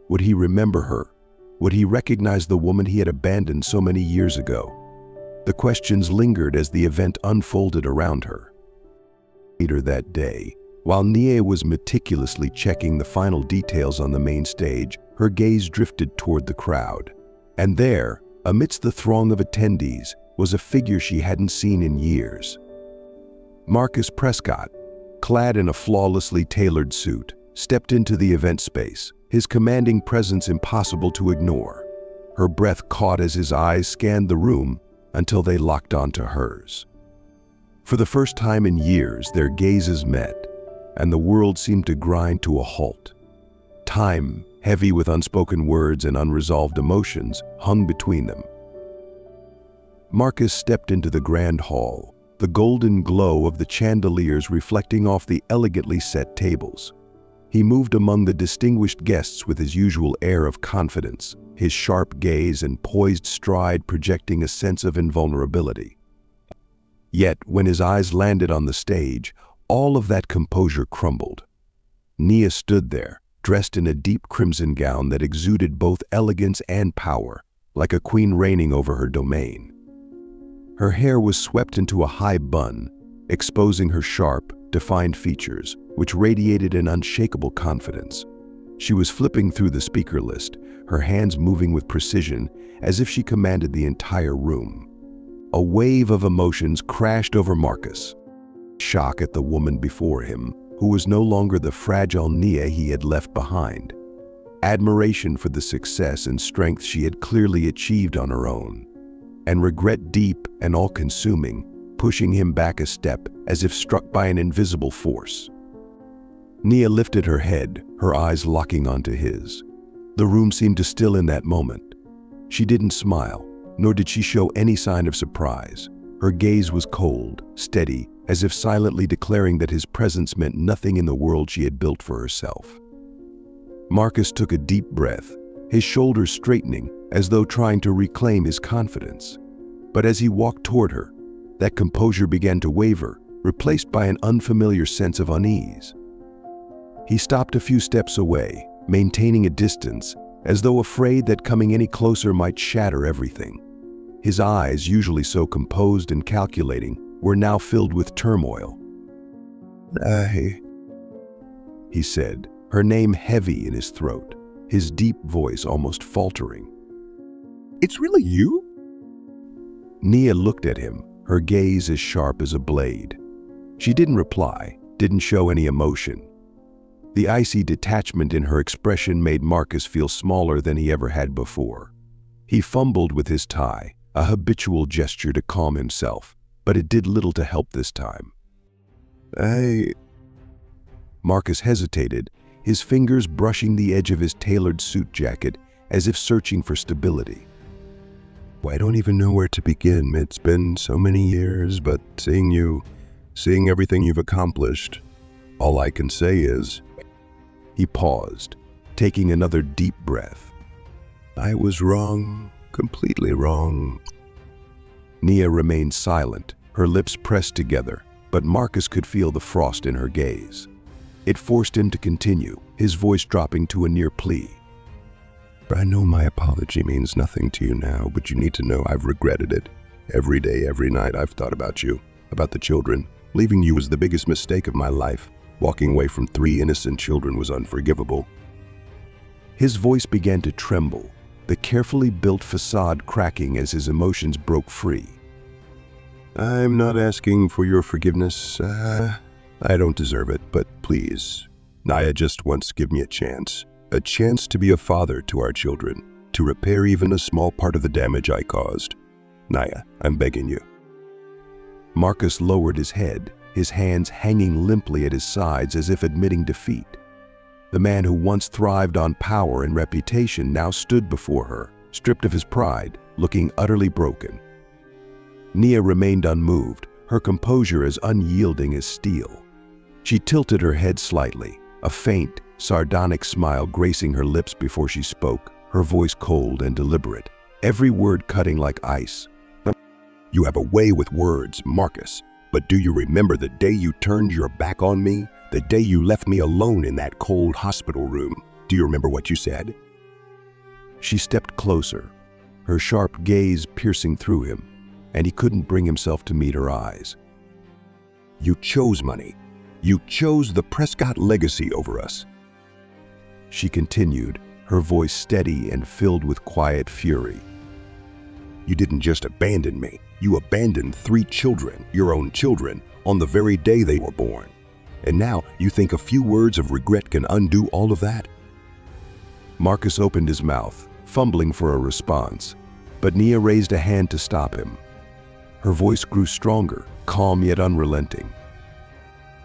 Would he remember her? Would he recognize the woman he had abandoned so many years ago? The questions lingered as the event unfolded around her. Later that day, while Nia was meticulously checking the final details on the main stage, her gaze drifted toward the crowd. And there, amidst the throng of attendees, was a figure she hadn't seen in years. Marcus Prescott, clad in a flawlessly tailored suit, stepped into the event space, his commanding presence impossible to ignore. Her breath caught as his eyes scanned the room until they locked onto hers. For the first time in years, their gazes met, and the world seemed to grind to a halt. Time, heavy with unspoken words and unresolved emotions, hung between them. Marcus stepped into the grand hall, the golden glow of the chandeliers reflecting off the elegantly set tables. He moved among the distinguished guests with his usual air of confidence, his sharp gaze and poised stride projecting a sense of invulnerability. Yet, when his eyes landed on the stage, all of that composure crumbled. Nia stood there, dressed in a deep crimson gown that exuded both elegance and power, like a queen reigning over her domain. Her hair was swept into a high bun, exposing her sharp, defined features, which radiated an unshakable confidence. She was flipping through the speaker list, her hands moving with precision, as if she commanded the entire room. A wave of emotions crashed over Marcus. Shock at the woman before him, who was no longer the fragile Nia he had left behind. Admiration for the success and strength she had clearly achieved on her own. And regret deep and all-consuming, pushing him back a step as if struck by an invisible force. Nia lifted her head, her eyes locking onto his. The room seemed to still in that moment. She didn't smile, nor did she show any sign of surprise. Her gaze was cold, steady, as if silently declaring that his presence meant nothing in the world she had built for herself. Marcus took a deep breath, his shoulders straightening as though trying to reclaim his confidence. But as he walked toward her, that composure began to waver, replaced by an unfamiliar sense of unease. He stopped a few steps away, maintaining a distance, as though afraid that coming any closer might shatter everything. His eyes, usually so composed and calculating, were now filled with turmoil. He said, her name heavy in his throat, his deep voice almost faltering. It's really you? Nia looked at him, her gaze as sharp as a blade. She didn't reply, didn't show any emotion. The icy detachment in her expression made Marcus feel smaller than he ever had before. He fumbled with his tie, a habitual gesture to calm himself, but it did little to help this time. Marcus hesitated, his fingers brushing the edge of his tailored suit jacket as if searching for stability. I don't even know where to begin. It's been so many years, but seeing you, seeing everything you've accomplished, all I can say is... He paused, taking another deep breath. I was wrong, completely wrong. Nia remained silent, her lips pressed together, but Marcus could feel the frost in her gaze. It forced him to continue, his voice dropping to a near plea. I know my apology means nothing to you now, but you need to know I've regretted it. Every day, every night, I've thought about you, about the children. Leaving you was the biggest mistake of my life. Walking away from 3 innocent children was unforgivable. His voice began to tremble, the carefully built facade cracking as his emotions broke free. I'm not asking for your forgiveness. I don't deserve it, but please, Naya, just once give me a chance to be a father to our children, to repair even a small part of the damage I caused. Naya, I'm begging you. Marcus lowered his head, his hands hanging limply at his sides as if admitting defeat. The man who once thrived on power and reputation now stood before her, stripped of his pride, looking utterly broken. Nia remained unmoved, her composure as unyielding as steel. She tilted her head slightly, a faint, sardonic smile gracing her lips before she spoke, her voice cold and deliberate, every word cutting like ice. You have a way with words, Marcus, but do you remember the day you turned your back on me? The day you left me alone in that cold hospital room? Do you remember what you said? She stepped closer, her sharp gaze piercing through him, and he couldn't bring himself to meet her eyes. You chose money. You chose the Prescott legacy over us. She continued, her voice steady and filled with quiet fury. You didn't just abandon me. You abandoned 3 children, your own children, on the very day they were born. And now you think a few words of regret can undo all of that? Marcus opened his mouth, fumbling for a response, but Nia raised a hand to stop him. Her voice grew stronger, calm yet unrelenting.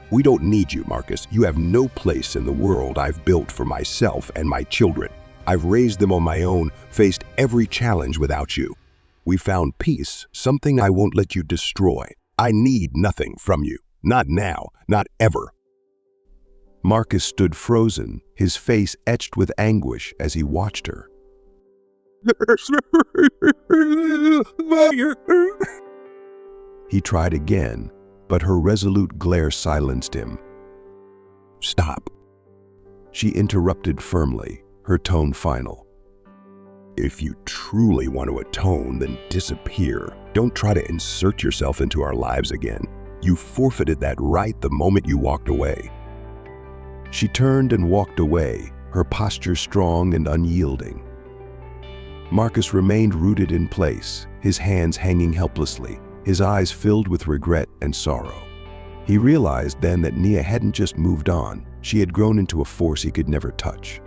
We don't need you, Marcus. You have no place in the world I've built for myself and my children. I've raised them on my own, faced every challenge without you. We found peace, something I won't let you destroy. I need nothing from you. Not now, not ever. Marcus stood frozen, his face etched with anguish as he watched her. He tried again, but her resolute glare silenced him. Stop. She interrupted firmly, her tone final. If you truly want to atone, then disappear. Don't try to insert yourself into our lives again. You forfeited that right the moment you walked away. She turned and walked away, her posture strong and unyielding. Marcus remained rooted in place, his hands hanging helplessly, his eyes filled with regret and sorrow. He realized then that Nia hadn't just moved on, she had grown into a force he could never touch.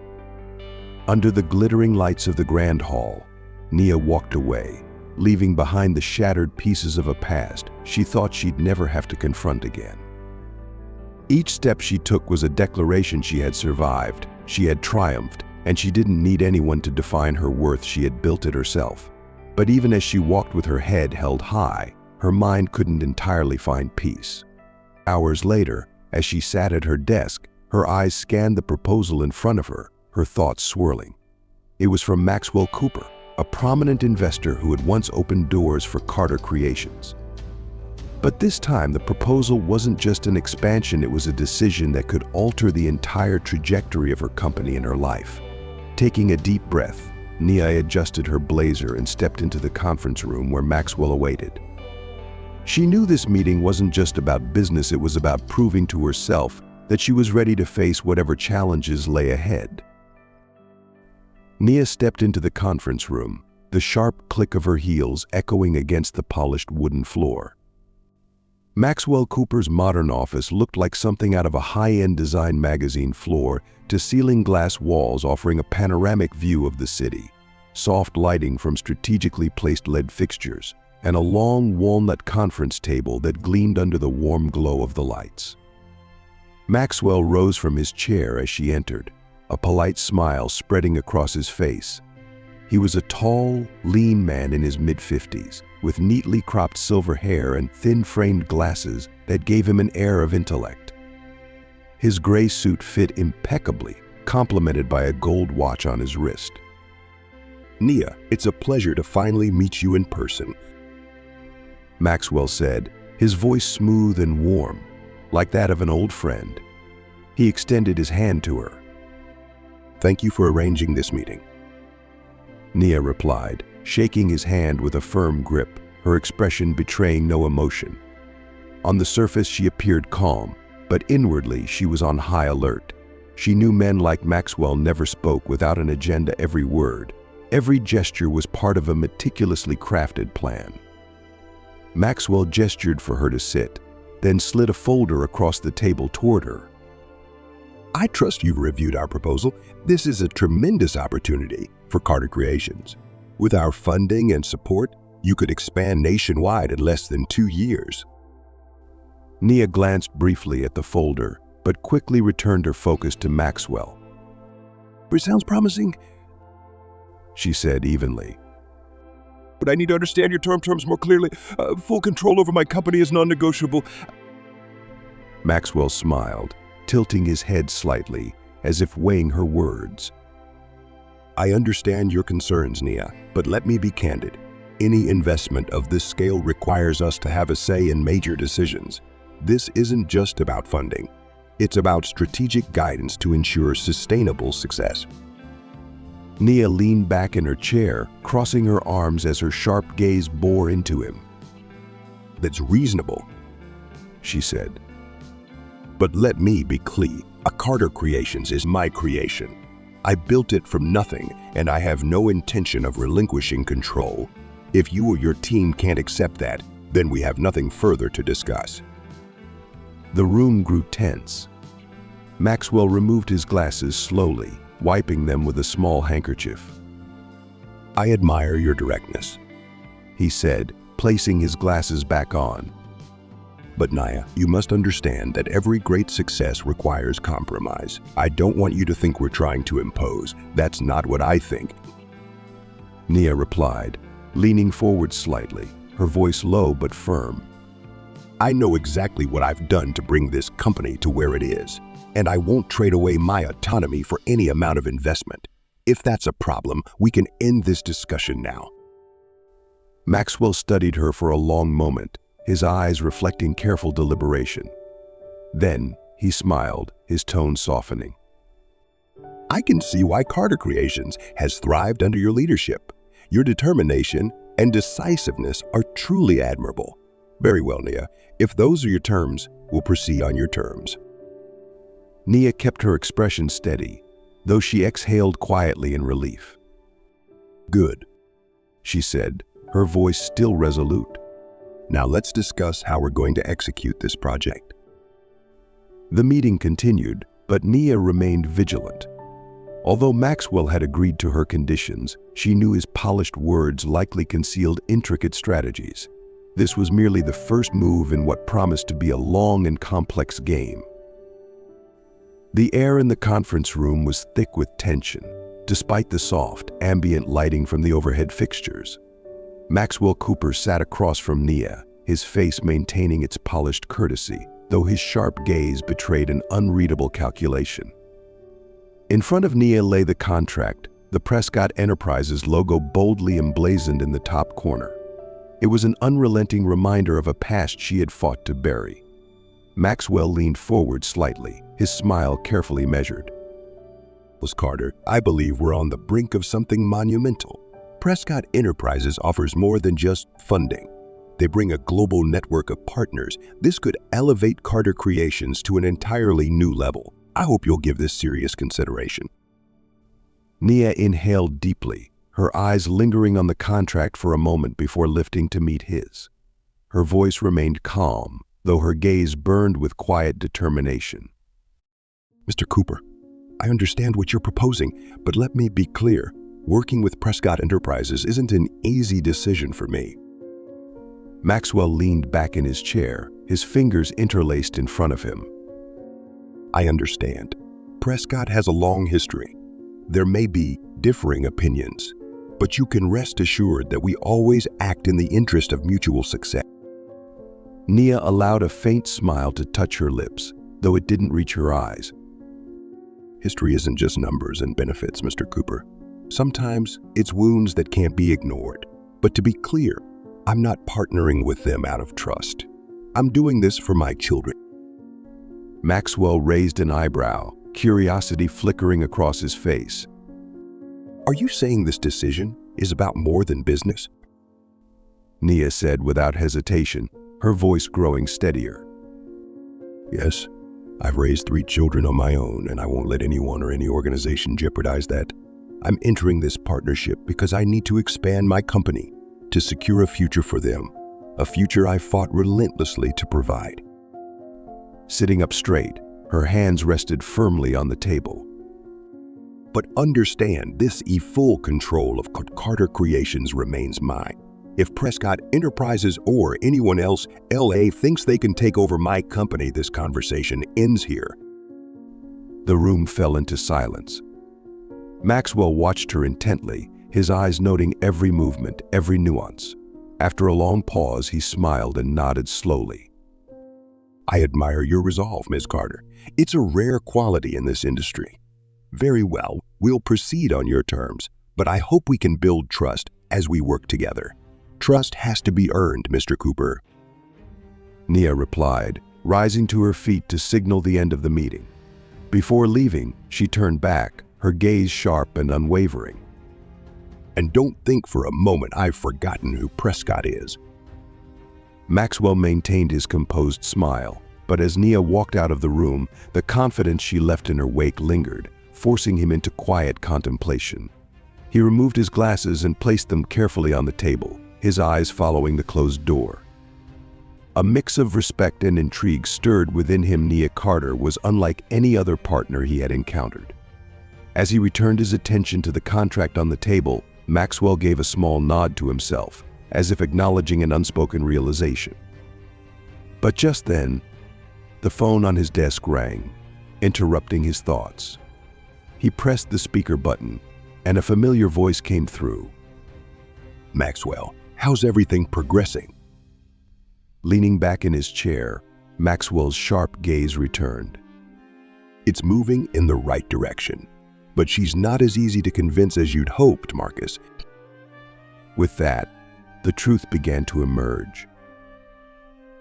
Under the glittering lights of the grand hall, Nia walked away, leaving behind the shattered pieces of a past she thought she'd never have to confront again. Each step she took was a declaration she had survived, she had triumphed, and she didn't need anyone to define her worth, she had built it herself. But even as she walked with her head held high, her mind couldn't entirely find peace. Hours later, as she sat at her desk, her eyes scanned the proposal in front of her, her thoughts swirling. It was from Maxwell Cooper, a prominent investor who had once opened doors for Carter Creations. But this time, the proposal wasn't just an expansion, it was a decision that could alter the entire trajectory of her company and her life. Taking a deep breath, Nia adjusted her blazer and stepped into the conference room where Maxwell awaited. She knew this meeting wasn't just about business, it was about proving to herself that she was ready to face whatever challenges lay ahead. Nia stepped into the conference room, the sharp click of her heels echoing against the polished wooden floor. Maxwell Cooper's modern office looked like something out of a high-end design magazine, floor to ceiling glass walls offering a panoramic view of the city, soft lighting from strategically placed LED fixtures, and a long walnut conference table that gleamed under the warm glow of the lights. Maxwell rose from his chair as she entered, a polite smile spreading across his face. He was a tall, lean man in his mid-50s, with neatly cropped silver hair and thin-framed glasses that gave him an air of intellect. His gray suit fit impeccably, complemented by a gold watch on his wrist. Nia, it's a pleasure to finally meet you in person, Maxwell said, his voice smooth and warm, like that of an old friend. He extended his hand to her. Thank you for arranging this meeting, Nia replied, shaking his hand with a firm grip, her expression betraying no emotion. On the surface, she appeared calm, but inwardly she was on high alert. She knew men like Maxwell never spoke without an agenda. Every word, every gesture was part of a meticulously crafted plan. Maxwell gestured for her to sit, then slid a folder across the table toward her. I trust you've reviewed our proposal. This is a tremendous opportunity for Carter Creations. With our funding and support, you could expand nationwide in less than 2 years. Nia glanced briefly at the folder, but quickly returned her focus to Maxwell. It sounds promising, she said evenly. But I need to understand your terms more clearly. Full control over my company is non-negotiable. Maxwell smiled, tilting his head slightly, as if weighing her words. I understand your concerns, Nia, but let me be candid. Any investment of this scale requires us to have a say in major decisions. This isn't just about funding. It's about strategic guidance to ensure sustainable success. Nia leaned back in her chair, crossing her arms as her sharp gaze bore into him. That's reasonable, she said. But let me be clear, a Carter Creations is my creation. I built it from nothing, and I have no intention of relinquishing control. If you or your team can't accept that, then we have nothing further to discuss. The room grew tense. Maxwell removed his glasses slowly, wiping them with a small handkerchief. I admire your directness, he said, placing his glasses back on. But Nia, you must understand that every great success requires compromise. I don't want you to think we're trying to impose. That's not what I think. Nia replied, leaning forward slightly, her voice low but firm. I know exactly what I've done to bring this company to where it is, and I won't trade away my autonomy for any amount of investment. If that's a problem, we can end this discussion now. Maxwell studied her for a long moment, his eyes reflecting careful deliberation. Then he smiled, his tone softening. I can see why Carter Creations has thrived under your leadership. Your determination and decisiveness are truly admirable. Very well, Nia. If those are your terms, we'll proceed on your terms. Nia kept her expression steady, though she exhaled quietly in relief. Good, she said, her voice still resolute. Now let's discuss how we're going to execute this project. The meeting continued, but Nia remained vigilant. Although Maxwell had agreed to her conditions, she knew his polished words likely concealed intricate strategies. This was merely the first move in what promised to be a long and complex game. The air in the conference room was thick with tension, despite the soft, ambient lighting from the overhead fixtures. Maxwell Cooper sat across from Nia, his face maintaining its polished courtesy, though his sharp gaze betrayed an unreadable calculation. In front of Nia lay the contract, the Prescott Enterprises logo boldly emblazoned in the top corner. It was an unrelenting reminder of a past she had fought to bury. Maxwell leaned forward slightly, his smile carefully measured. Carter, I believe we're on the brink of something monumental. Prescott Enterprises offers more than just funding. They bring a global network of partners. This could elevate Carter Creations to an entirely new level. I hope you'll give this serious consideration. Nia inhaled deeply, her eyes lingering on the contract for a moment before lifting to meet his. Her voice remained calm, though her gaze burned with quiet determination. Mr. Cooper, I understand what you're proposing, but let me be clear. Working with Prescott Enterprises isn't an easy decision for me. Maxwell leaned back in his chair, his fingers interlaced in front of him. I understand. Prescott has a long history. There may be differing opinions, but you can rest assured that we always act in the interest of mutual success. Nia allowed a faint smile to touch her lips, though it didn't reach her eyes. History isn't just numbers and benefits, Mr. Cooper. Sometimes it's wounds that can't be ignored. But to be clear, I'm not partnering with them out of trust. I'm doing this for my children. Maxwell raised an eyebrow, curiosity flickering across his face. Are you saying this decision is about more than business? Nia said without hesitation, her voice growing steadier. Yes, I've raised 3 children on my own, and I won't let anyone or any organization jeopardize that. I'm entering this partnership because I need to expand my company to secure a future for them, a future I fought relentlessly to provide. Sitting up straight, her hands rested firmly on the table. But understand, this full control of Carter Creations remains mine. If Prescott Enterprises or anyone else, LA, thinks they can take over my company, this conversation ends here. The room fell into silence. Maxwell watched her intently, his eyes noting every movement, every nuance. After a long pause, he smiled and nodded slowly. I admire your resolve, Ms. Carter. It's a rare quality in this industry. Very well, we'll proceed on your terms, but I hope we can build trust as we work together. Trust has to be earned, Mr. Cooper. Nia replied, rising to her feet to signal the end of the meeting. Before leaving, she turned back, her gaze sharp and unwavering. And don't think for a moment I've forgotten who Prescott is. Maxwell maintained his composed smile, but as Nia walked out of the room, the confidence she left in her wake lingered, forcing him into quiet contemplation. He removed his glasses and placed them carefully on the table, his eyes following the closed door. A mix of respect and intrigue stirred within him. Nia Carter was unlike any other partner he had encountered. As he returned his attention to the contract on the table, Maxwell gave a small nod to himself, as if acknowledging an unspoken realization. But just then, the phone on his desk rang, interrupting his thoughts. He pressed the speaker button, and a familiar voice came through. Maxwell, how's everything progressing? Leaning back in his chair, Maxwell's sharp gaze returned. It's moving in the right direction, but she's not as easy to convince as you'd hoped, Marcus. With that, the truth began to emerge.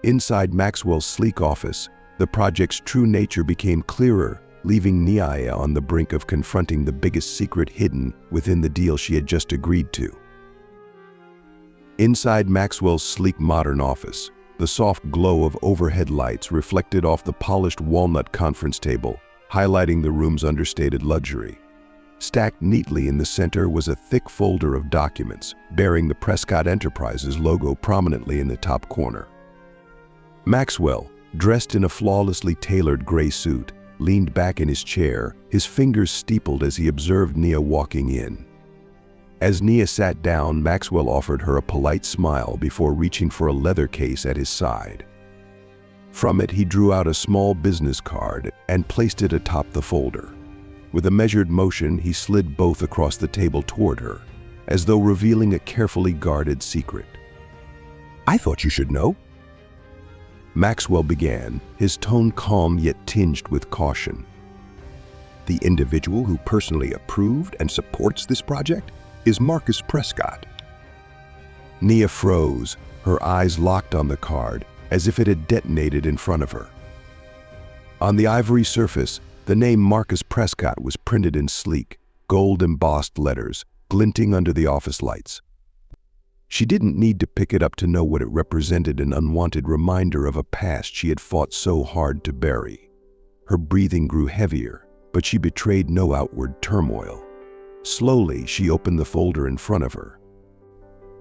Inside Maxwell's sleek office, the project's true nature became clearer, leaving Nia on the brink of confronting the biggest secret hidden within the deal she had just agreed to. Inside Maxwell's sleek modern office, the soft glow of overhead lights reflected off the polished walnut conference table, highlighting the room's understated luxury. Stacked neatly in the center was a thick folder of documents, bearing the Prescott Enterprises logo prominently in the top corner. Maxwell, dressed in a flawlessly tailored gray suit, leaned back in his chair, his fingers steepled as he observed Nia walking in. As Nia sat down, Maxwell offered her a polite smile before reaching for a leather case at his side. From it, he drew out a small business card and placed it atop the folder. With a measured motion, he slid both across the table toward her, as though revealing a carefully guarded secret. I thought you should know. Maxwell began, his tone calm yet tinged with caution. The individual who personally approved and supports this project is Marcus Prescott. Nia froze, her eyes locked on the card, as if it had detonated in front of her. On the ivory surface, the name Marcus Prescott was printed in sleek, gold-embossed letters, glinting under the office lights. She didn't need to pick it up to know what it represented, an unwanted reminder of a past she had fought so hard to bury. Her breathing grew heavier, but she betrayed no outward turmoil. Slowly, she opened the folder in front of her.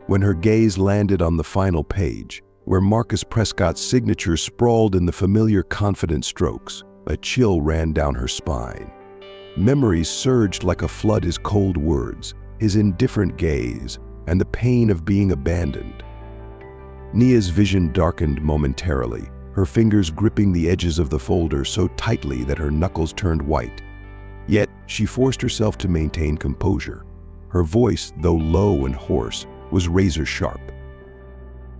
When her gaze landed on the final page, where Marcus Prescott's signature sprawled in the familiar confident strokes, a chill ran down her spine. Memories surged like a flood, his cold words, his indifferent gaze, and the pain of being abandoned. Nia's vision darkened momentarily, her fingers gripping the edges of the folder so tightly that her knuckles turned white. Yet, she forced herself to maintain composure. Her voice, though low and hoarse, was razor sharp.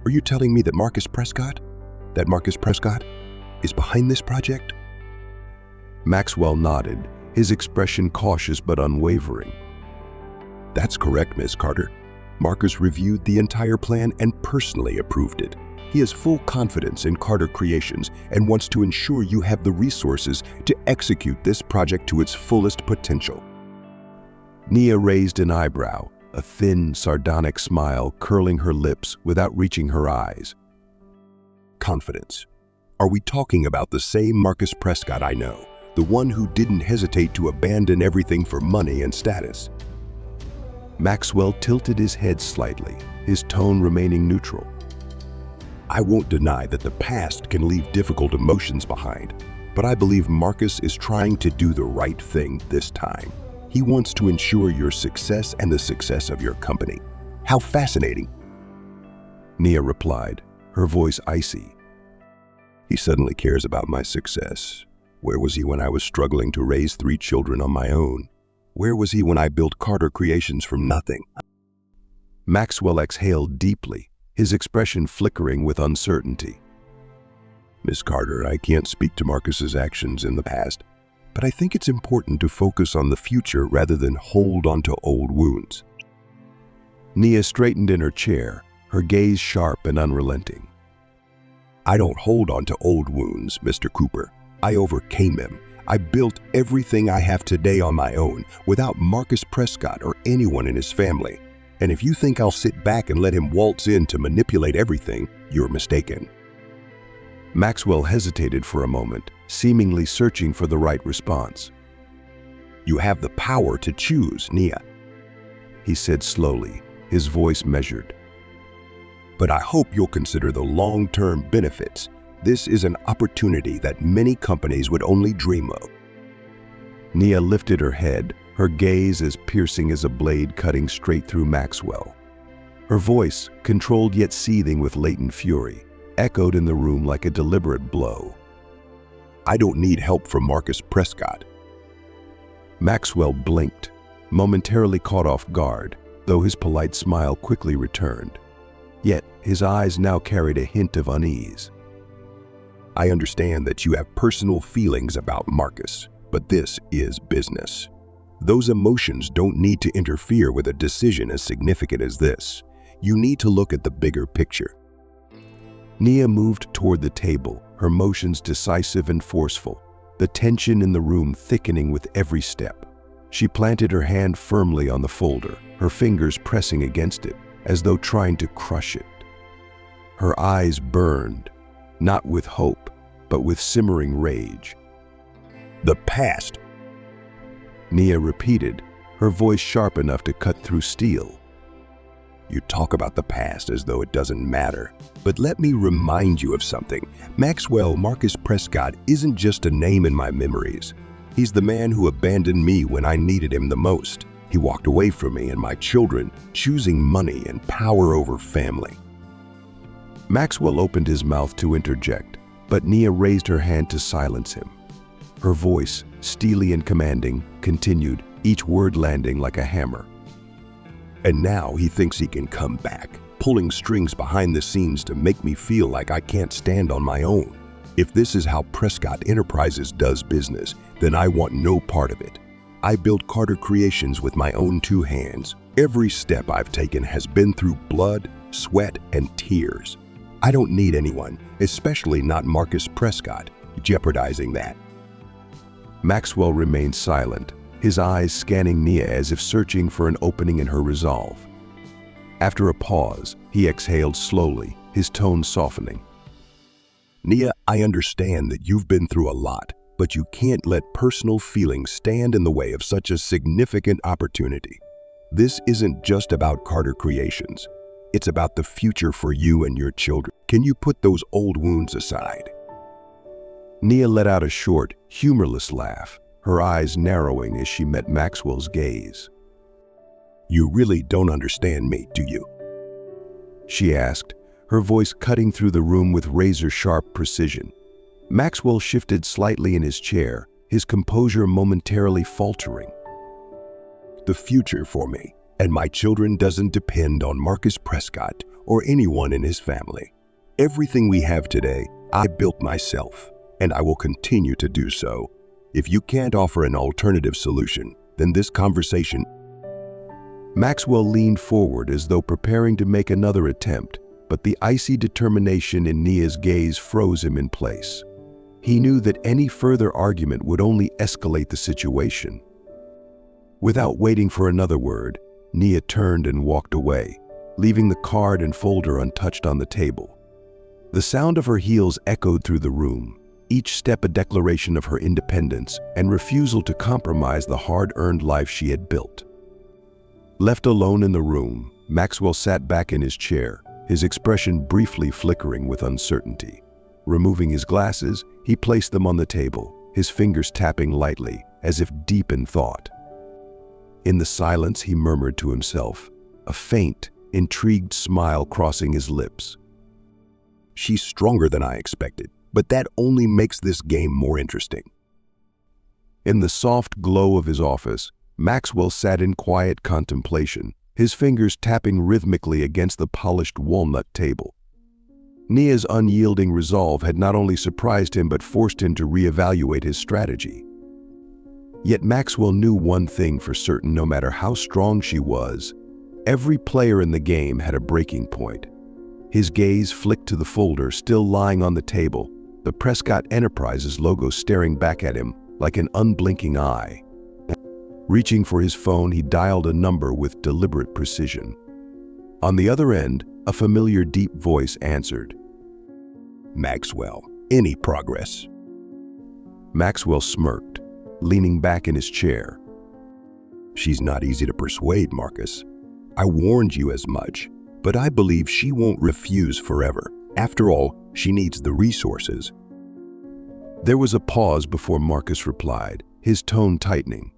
Are you telling me that Marcus Prescott is behind this project? Maxwell nodded, his expression cautious but unwavering. That's correct, Ms. Carter. Marcus reviewed the entire plan and personally approved it. He has full confidence in Carter Creations and wants to ensure you have the resources to execute this project to its fullest potential. Nia raised an eyebrow, a thin, sardonic smile curling her lips without reaching her eyes. Confidence. Are we talking about the same Marcus Prescott I know, the one who didn't hesitate to abandon everything for money and status? Maxwell tilted his head slightly, his tone remaining neutral. I won't deny that the past can leave difficult emotions behind, but I believe Marcus is trying to do the right thing this time. He wants to ensure your success and the success of your company. How fascinating, Nia replied, her voice icy. He suddenly cares about my success. Where was he when I was struggling to raise 3 children on my own? Where was he when I built Carter Creations from nothing? Maxwell exhaled deeply, his expression flickering with uncertainty. Miss Carter, I can't speak to Marcus's actions in the past, but I think it's important to focus on the future rather than hold on to old wounds. Nia straightened in her chair, her gaze sharp and unrelenting. I don't hold on to old wounds, Mr. Cooper. I overcame them. I built everything I have today on my own, without Marcus Prescott or anyone in his family. And if you think I'll sit back and let him waltz in to manipulate everything, you're mistaken. Maxwell hesitated for a moment, seemingly searching for the right response. You have the power to choose, Nia, he said slowly, his voice measured. But I hope you'll consider the long-term benefits. This is an opportunity that many companies would only dream of. Nia lifted her head, her gaze as piercing as a blade cutting straight through Maxwell. Her voice, controlled yet seething with latent fury, echoed in the room like a deliberate blow. I don't need help from Marcus Prescott. Maxwell blinked, momentarily caught off guard, though his polite smile quickly returned. Yet his eyes now carried a hint of unease. I understand that you have personal feelings about Marcus, but this is business. Those emotions don't need to interfere with a decision as significant as this. You need to look at the bigger picture. Nia moved toward the table, her motions decisive and forceful, the tension in the room thickening with every step. She planted her hand firmly on the folder, her fingers pressing against it, as though trying to crush it. Her eyes burned, not with hope, but with simmering rage. The past, Nia repeated, her voice sharp enough to cut through steel. You talk about the past as though it doesn't matter. But let me remind you of something. Maxwell Marcus Prescott isn't just a name in my memories. He's the man who abandoned me when I needed him the most. He walked away from me and my children, choosing money and power over family. Maxwell opened his mouth to interject, but Nia raised her hand to silence him. Her voice, steely and commanding, continued, each word landing like a hammer. And now he thinks he can come back, pulling strings behind the scenes to make me feel like I can't stand on my own. If this is how Prescott Enterprises does business, then I want no part of it. I built Carter Creations with my own 2 hands. Every step I've taken has been through blood, sweat, and tears. I don't need anyone, especially not Marcus Prescott, jeopardizing that. Maxwell remained silent, his eyes scanning Nia as if searching for an opening in her resolve. After a pause, he exhaled slowly, his tone softening. Nia, I understand that you've been through a lot, but you can't let personal feelings stand in the way of such a significant opportunity. This isn't just about Carter Creations. It's about the future for you and your children. Can you put those old wounds aside? Nia let out a short, humorless laugh, her eyes narrowing as she met Maxwell's gaze. You really don't understand me, do you? She asked, her voice cutting through the room with razor-sharp precision. Maxwell shifted slightly in his chair, his composure momentarily faltering. The future for me and my children doesn't depend on Marcus Prescott or anyone in his family. Everything we have today, I built myself, and I will continue to do so. If you can't offer an alternative solution, then this conversation... Maxwell leaned forward as though preparing to make another attempt, but the icy determination in Nia's gaze froze him in place. He knew that any further argument would only escalate the situation. Without waiting for another word, Nia turned and walked away, leaving the card and folder untouched on the table. The sound of her heels echoed through the room, each step a declaration of her independence and refusal to compromise the hard-earned life she had built. Left alone in the room, Maxwell sat back in his chair, his expression briefly flickering with uncertainty. Removing his glasses, he placed them on the table, his fingers tapping lightly, as if deep in thought. In the silence, he murmured to himself, a faint, intrigued smile crossing his lips. She's stronger than I expected, but that only makes this game more interesting. In the soft glow of his office, Maxwell sat in quiet contemplation, his fingers tapping rhythmically against the polished walnut table. Nia's unyielding resolve had not only surprised him but forced him to reevaluate his strategy. Yet Maxwell knew one thing for certain: no matter how strong she was, every player in the game had a breaking point. His gaze flicked to the folder still lying on the table, the Prescott Enterprises logo staring back at him like an unblinking eye. Reaching for his phone, he dialed a number with deliberate precision. On the other end, a familiar deep voice answered. Maxwell, any progress? Maxwell smirked, leaning back in his chair. She's not easy to persuade, Marcus. I warned you as much, but I believe she won't refuse forever. After all, she needs the resources. There was a pause before Marcus replied, his tone tightening.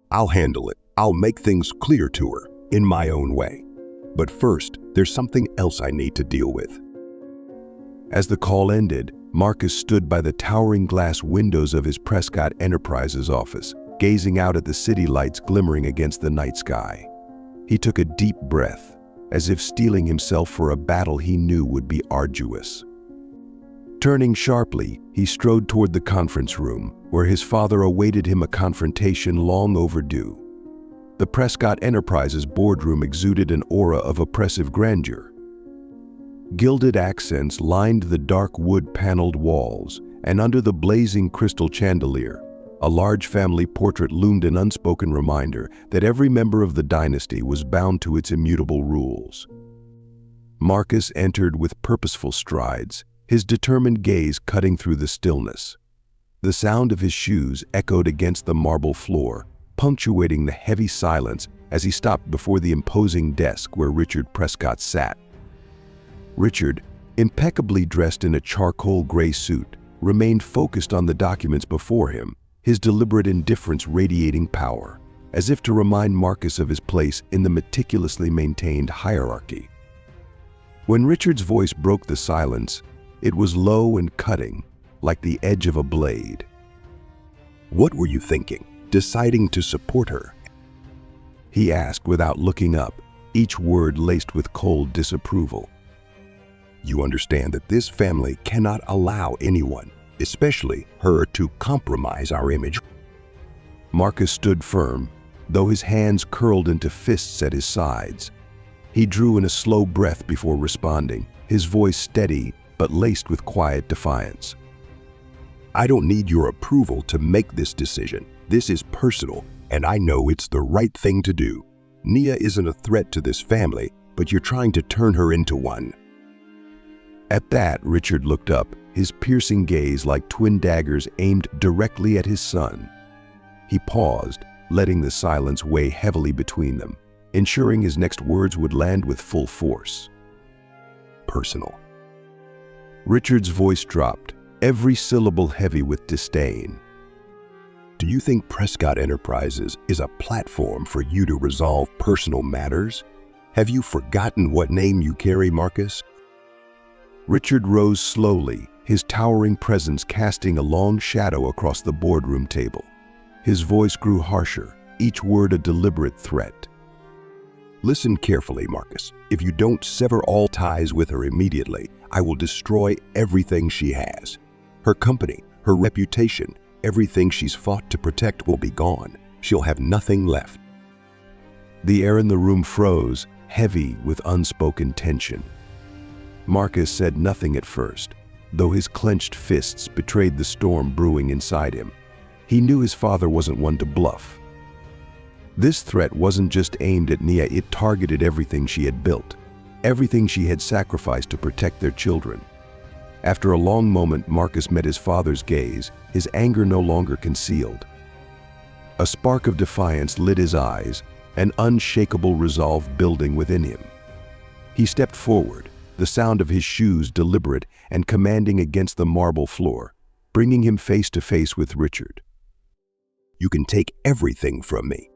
I'll handle it. I'll make things clear to her, in my own way. But first, there's something else I need to deal with. As the call ended, Marcus stood by the towering glass windows of his Prescott Enterprises office, gazing out at the city lights glimmering against the night sky. He took a deep breath, as if steeling himself for a battle he knew would be arduous. Turning sharply, he strode toward the conference room, where his father awaited him, a confrontation long overdue. The Prescott Enterprises boardroom exuded an aura of oppressive grandeur. Gilded accents lined the dark wood-paneled walls, and under the blazing crystal chandelier, a large family portrait loomed, an unspoken reminder that every member of the dynasty was bound to its immutable rules. Marcus entered with purposeful strides, his determined gaze cutting through the stillness. The sound of his shoes echoed against the marble floor, punctuating the heavy silence as he stopped before the imposing desk where Richard Prescott sat. Richard, impeccably dressed in a charcoal gray suit, remained focused on the documents before him, his deliberate indifference radiating power, as if to remind Marcus of his place in the meticulously maintained hierarchy. When Richard's voice broke the silence, it was low and cutting, like the edge of a blade. What were you thinking, deciding to support her? He asked without looking up, each word laced with cold disapproval. You understand that this family cannot allow anyone, especially her, to compromise our image. Marcus stood firm, though his hands curled into fists at his sides. He drew in a slow breath before responding, his voice steady but laced with quiet defiance. I don't need your approval to make this decision. This is personal, and I know it's the right thing to do. Nia isn't a threat to this family, but you're trying to turn her into one. At that, Richard looked up, his piercing gaze like twin daggers aimed directly at his son. He paused, letting the silence weigh heavily between them, ensuring his next words would land with full force. Personal. Richard's voice dropped, every syllable heavy with disdain. Do you think Prescott Enterprises is a platform for you to resolve personal matters? Have you forgotten what name you carry, Marcus? Richard rose slowly, his towering presence casting a long shadow across the boardroom table. His voice grew harsher, each word a deliberate threat. Listen carefully, Marcus. If you don't sever all ties with her immediately, I will destroy everything she has. Her company, her reputation, everything she's fought to protect will be gone. She'll have nothing left. The air in the room froze, heavy with unspoken tension. Marcus said nothing at first, though his clenched fists betrayed the storm brewing inside him. He knew his father wasn't one to bluff. This threat wasn't just aimed at Nia, it targeted everything she had built. everything she had sacrificed to protect their children. After a long moment, Marcus met his father's gaze, his anger no longer concealed. A spark of defiance lit his eyes, an unshakable resolve building within him. He stepped forward, the sound of his shoes deliberate and commanding against the marble floor, bringing him face to face with Richard. "You can take everything from me,"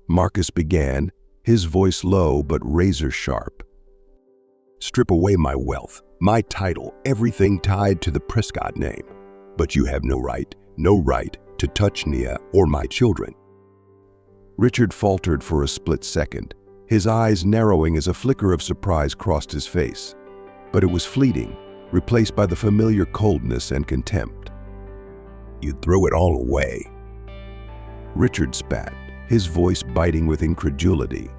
Marcus began, his voice low but razor sharp. "Strip away my wealth, my title, everything tied to the Prescott name. But you have no right to touch Nia or my children." Richard faltered for a split second, his eyes narrowing as a flicker of surprise crossed his face. But it was fleeting, replaced by the familiar coldness and contempt. "You'd throw it all away." Richard spat, his voice biting with incredulity.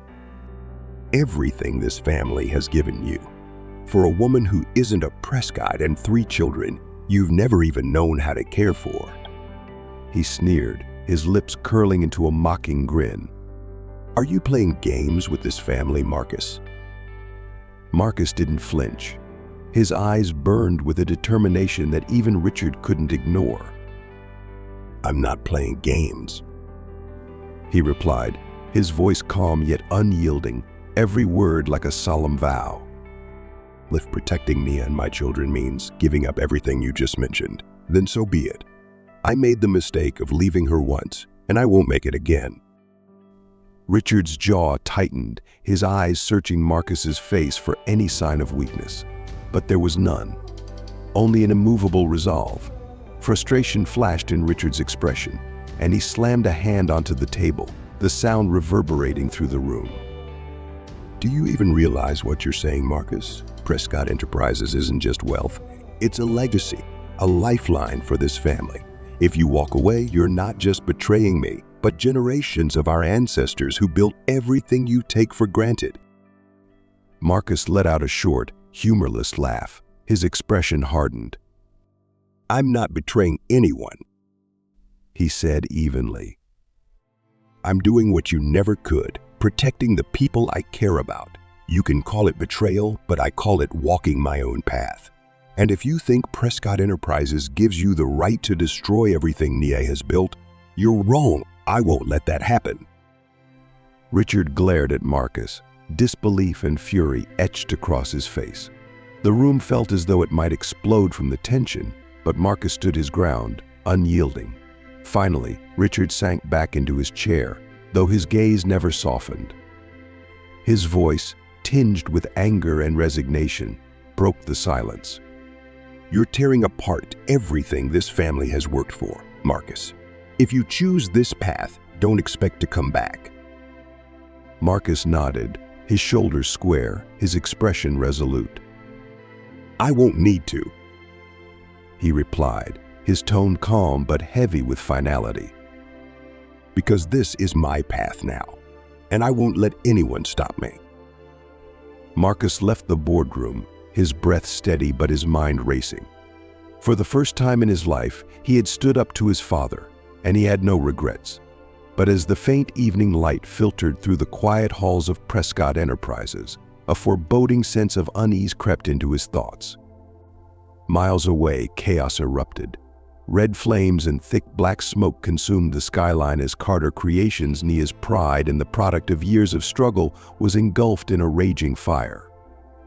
"Everything this family has given you. For a woman who isn't a Prescott and 3 children, you've never even known how to care for." He sneered, his lips curling into a mocking grin. "Are you playing games with this family, Marcus?" Marcus didn't flinch. His eyes burned with a determination that even Richard couldn't ignore. "I'm not playing games," he replied, his voice calm yet unyielding, every word like a solemn vow. "If protecting Nia and my children means giving up everything you just mentioned, then so be it. I made the mistake of leaving her once, and I won't make it again." Richard's jaw tightened, his eyes searching Marcus's face for any sign of weakness. But there was none, only an immovable resolve. Frustration flashed in Richard's expression, and he slammed a hand onto the table, the sound reverberating through the room. "Do you even realize what you're saying, Marcus? Prescott Enterprises isn't just wealth. It's a legacy, a lifeline for this family. If you walk away, you're not just betraying me, but generations of our ancestors who built everything you take for granted." Marcus let out a short, humorless laugh, his expression hardened. "I'm not betraying anyone," he said evenly. "I'm doing what you never could, protecting the people I care about. You can call it betrayal, but I call it walking my own path. And if you think Prescott Enterprises gives you the right to destroy everything Nia has built, you're wrong. I won't let that happen." Richard glared at Marcus, disbelief and fury etched across his face. The room felt as though it might explode from the tension, but Marcus stood his ground, unyielding. Finally, Richard sank back into his chair, though his gaze never softened. His voice, tinged with anger and resignation, broke the silence. "You're tearing apart everything this family has worked for, Marcus. If you choose this path, don't expect to come back." Marcus nodded, his shoulders square, his expression resolute. "I won't need to," he replied, his tone calm but heavy with finality. "Because this is my path now, and I won't let anyone stop me." Marcus left the boardroom, his breath steady but his mind racing. For the first time in his life, he had stood up to his father, and he had no regrets. But as the faint evening light filtered through the quiet halls of Prescott Enterprises, a foreboding sense of unease crept into his thoughts. Miles away, chaos erupted. Red flames and thick black smoke consumed the skyline as Carter Creations, Nia's pride and the product of years of struggle, was engulfed in a raging fire.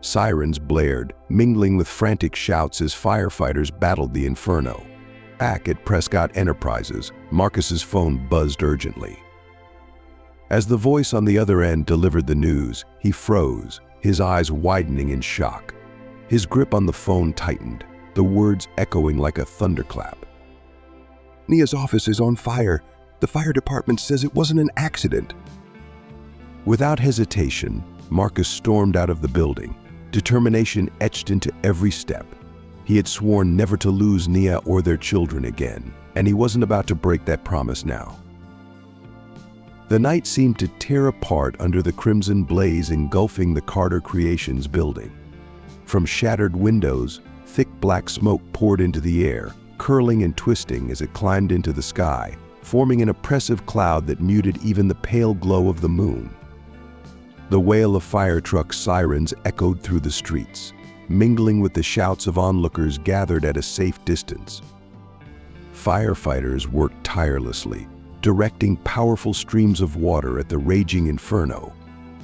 Sirens blared, mingling with frantic shouts as firefighters battled the inferno. Back at Prescott Enterprises, Marcus's phone buzzed urgently. As the voice on the other end delivered the news, he froze, his eyes widening in shock. His grip on the phone tightened, the words echoing like a thunderclap. "Nia's office is on fire. The fire department says it wasn't an accident." Without hesitation, Marcus stormed out of the building, determination etched into every step. He had sworn never to lose Nia or their children again, and he wasn't about to break that promise now. The night seemed to tear apart under the crimson blaze engulfing the Carter Creations building. From shattered windows, thick black smoke poured into the air, curling and twisting as it climbed into the sky, forming an oppressive cloud that muted even the pale glow of the moon. The wail of fire truck sirens echoed through the streets, mingling with the shouts of onlookers gathered at a safe distance. Firefighters worked tirelessly, directing powerful streams of water at the raging inferno,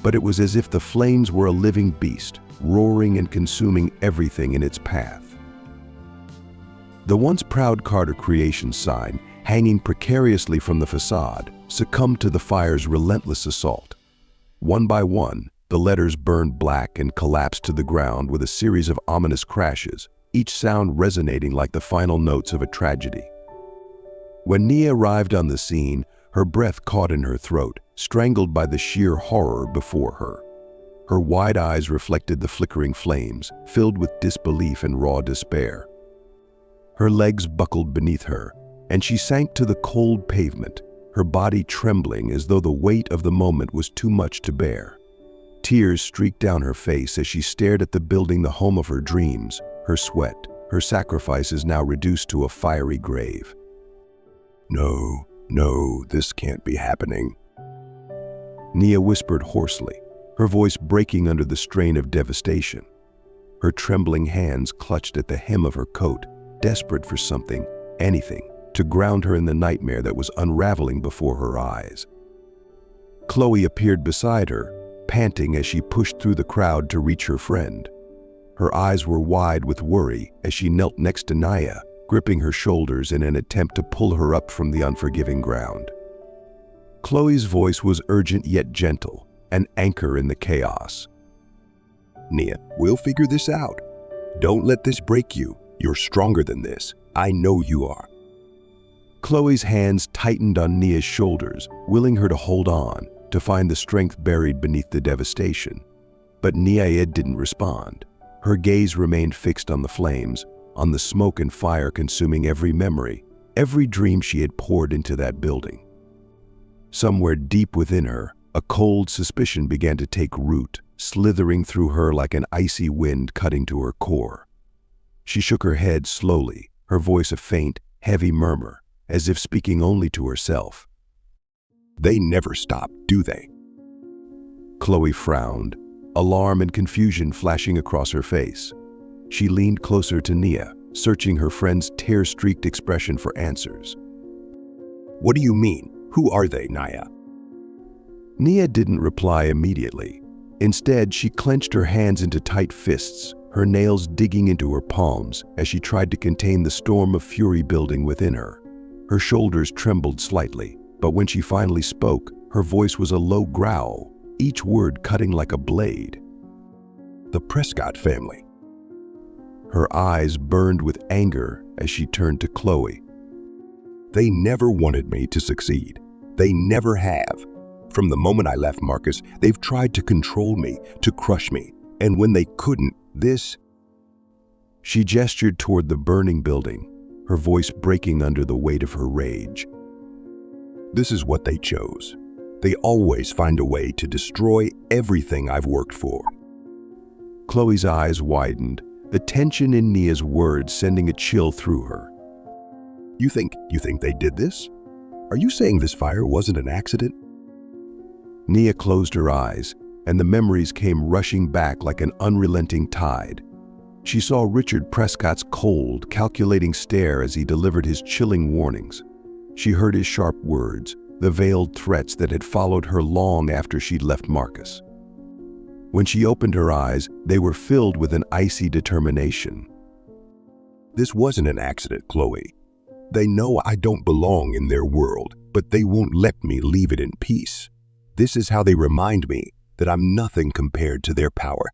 but it was as if the flames were a living beast, roaring and consuming everything in its path. The once proud Carter Creation sign, hanging precariously from the facade, succumbed to the fire's relentless assault. One by one, the letters burned black and collapsed to the ground with a series of ominous crashes, each sound resonating like the final notes of a tragedy. When Nia arrived on the scene, her breath caught in her throat, strangled by the sheer horror before her. Her wide eyes reflected the flickering flames, filled with disbelief and raw despair. Her legs buckled beneath her, and she sank to the cold pavement, her body trembling as though the weight of the moment was too much to bear. Tears streaked down her face as she stared at the building, the home of her dreams, her sweat, her sacrifices now reduced to a fiery grave. No, this can't be happening. Nia whispered hoarsely, her voice breaking under the strain of devastation. Her trembling hands clutched at the hem of her coat, desperate for something, anything, to ground her in the nightmare that was unraveling before her eyes. Chloe appeared beside her, panting as she pushed through the crowd to reach her friend. Her eyes were wide with worry as she knelt next to Nia, gripping her shoulders in an attempt to pull her up from the unforgiving ground. Chloe's voice was urgent yet gentle, an anchor in the chaos. Nia, we'll figure this out. Don't let this break you. You're stronger than this. I know you are. Chloe's hands tightened on Nia's shoulders, willing her to hold on, to find the strength buried beneath the devastation. But Nia didn't respond. Her gaze remained fixed on the flames, on the smoke and fire consuming every memory, every dream she had poured into that building. Somewhere deep within her, a cold suspicion began to take root, slithering through her like an icy wind cutting to her core. She shook her head slowly, her voice a faint, heavy murmur, as if speaking only to herself. They never stop, do they? Chloe frowned, alarm and confusion flashing across her face. She leaned closer to Nia, searching her friend's tear-streaked expression for answers. What do you mean? Who are they, Nia? Nia didn't reply immediately. Instead, she clenched her hands into tight fists, her nails digging into her palms as she tried to contain the storm of fury building within her. Her shoulders trembled slightly, but when she finally spoke, her voice was a low growl, each word cutting like a blade. The Prescott family. Her eyes burned with anger as she turned to Chloe. They never wanted me to succeed. They never have. From the moment I left Marcus, they've tried to control me, to crush me. And when they couldn't, this... She gestured toward the burning building, her voice breaking under the weight of her rage. This is what they chose. They always find a way to destroy everything I've worked for. Chloe's eyes widened, the tension in Nia's words sending a chill through her. You think they did this? Are you saying this fire wasn't an accident? Nia closed her eyes, and the memories came rushing back like an unrelenting tide. She saw Richard Prescott's cold, calculating stare as he delivered his chilling warnings. She heard his sharp words, the veiled threats that had followed her long after she'd left Marcus. When she opened her eyes, they were filled with an icy determination. This wasn't an accident, Chloe. They know I don't belong in their world, but they won't let me leave it in peace. This is how they remind me that I'm nothing compared to their power.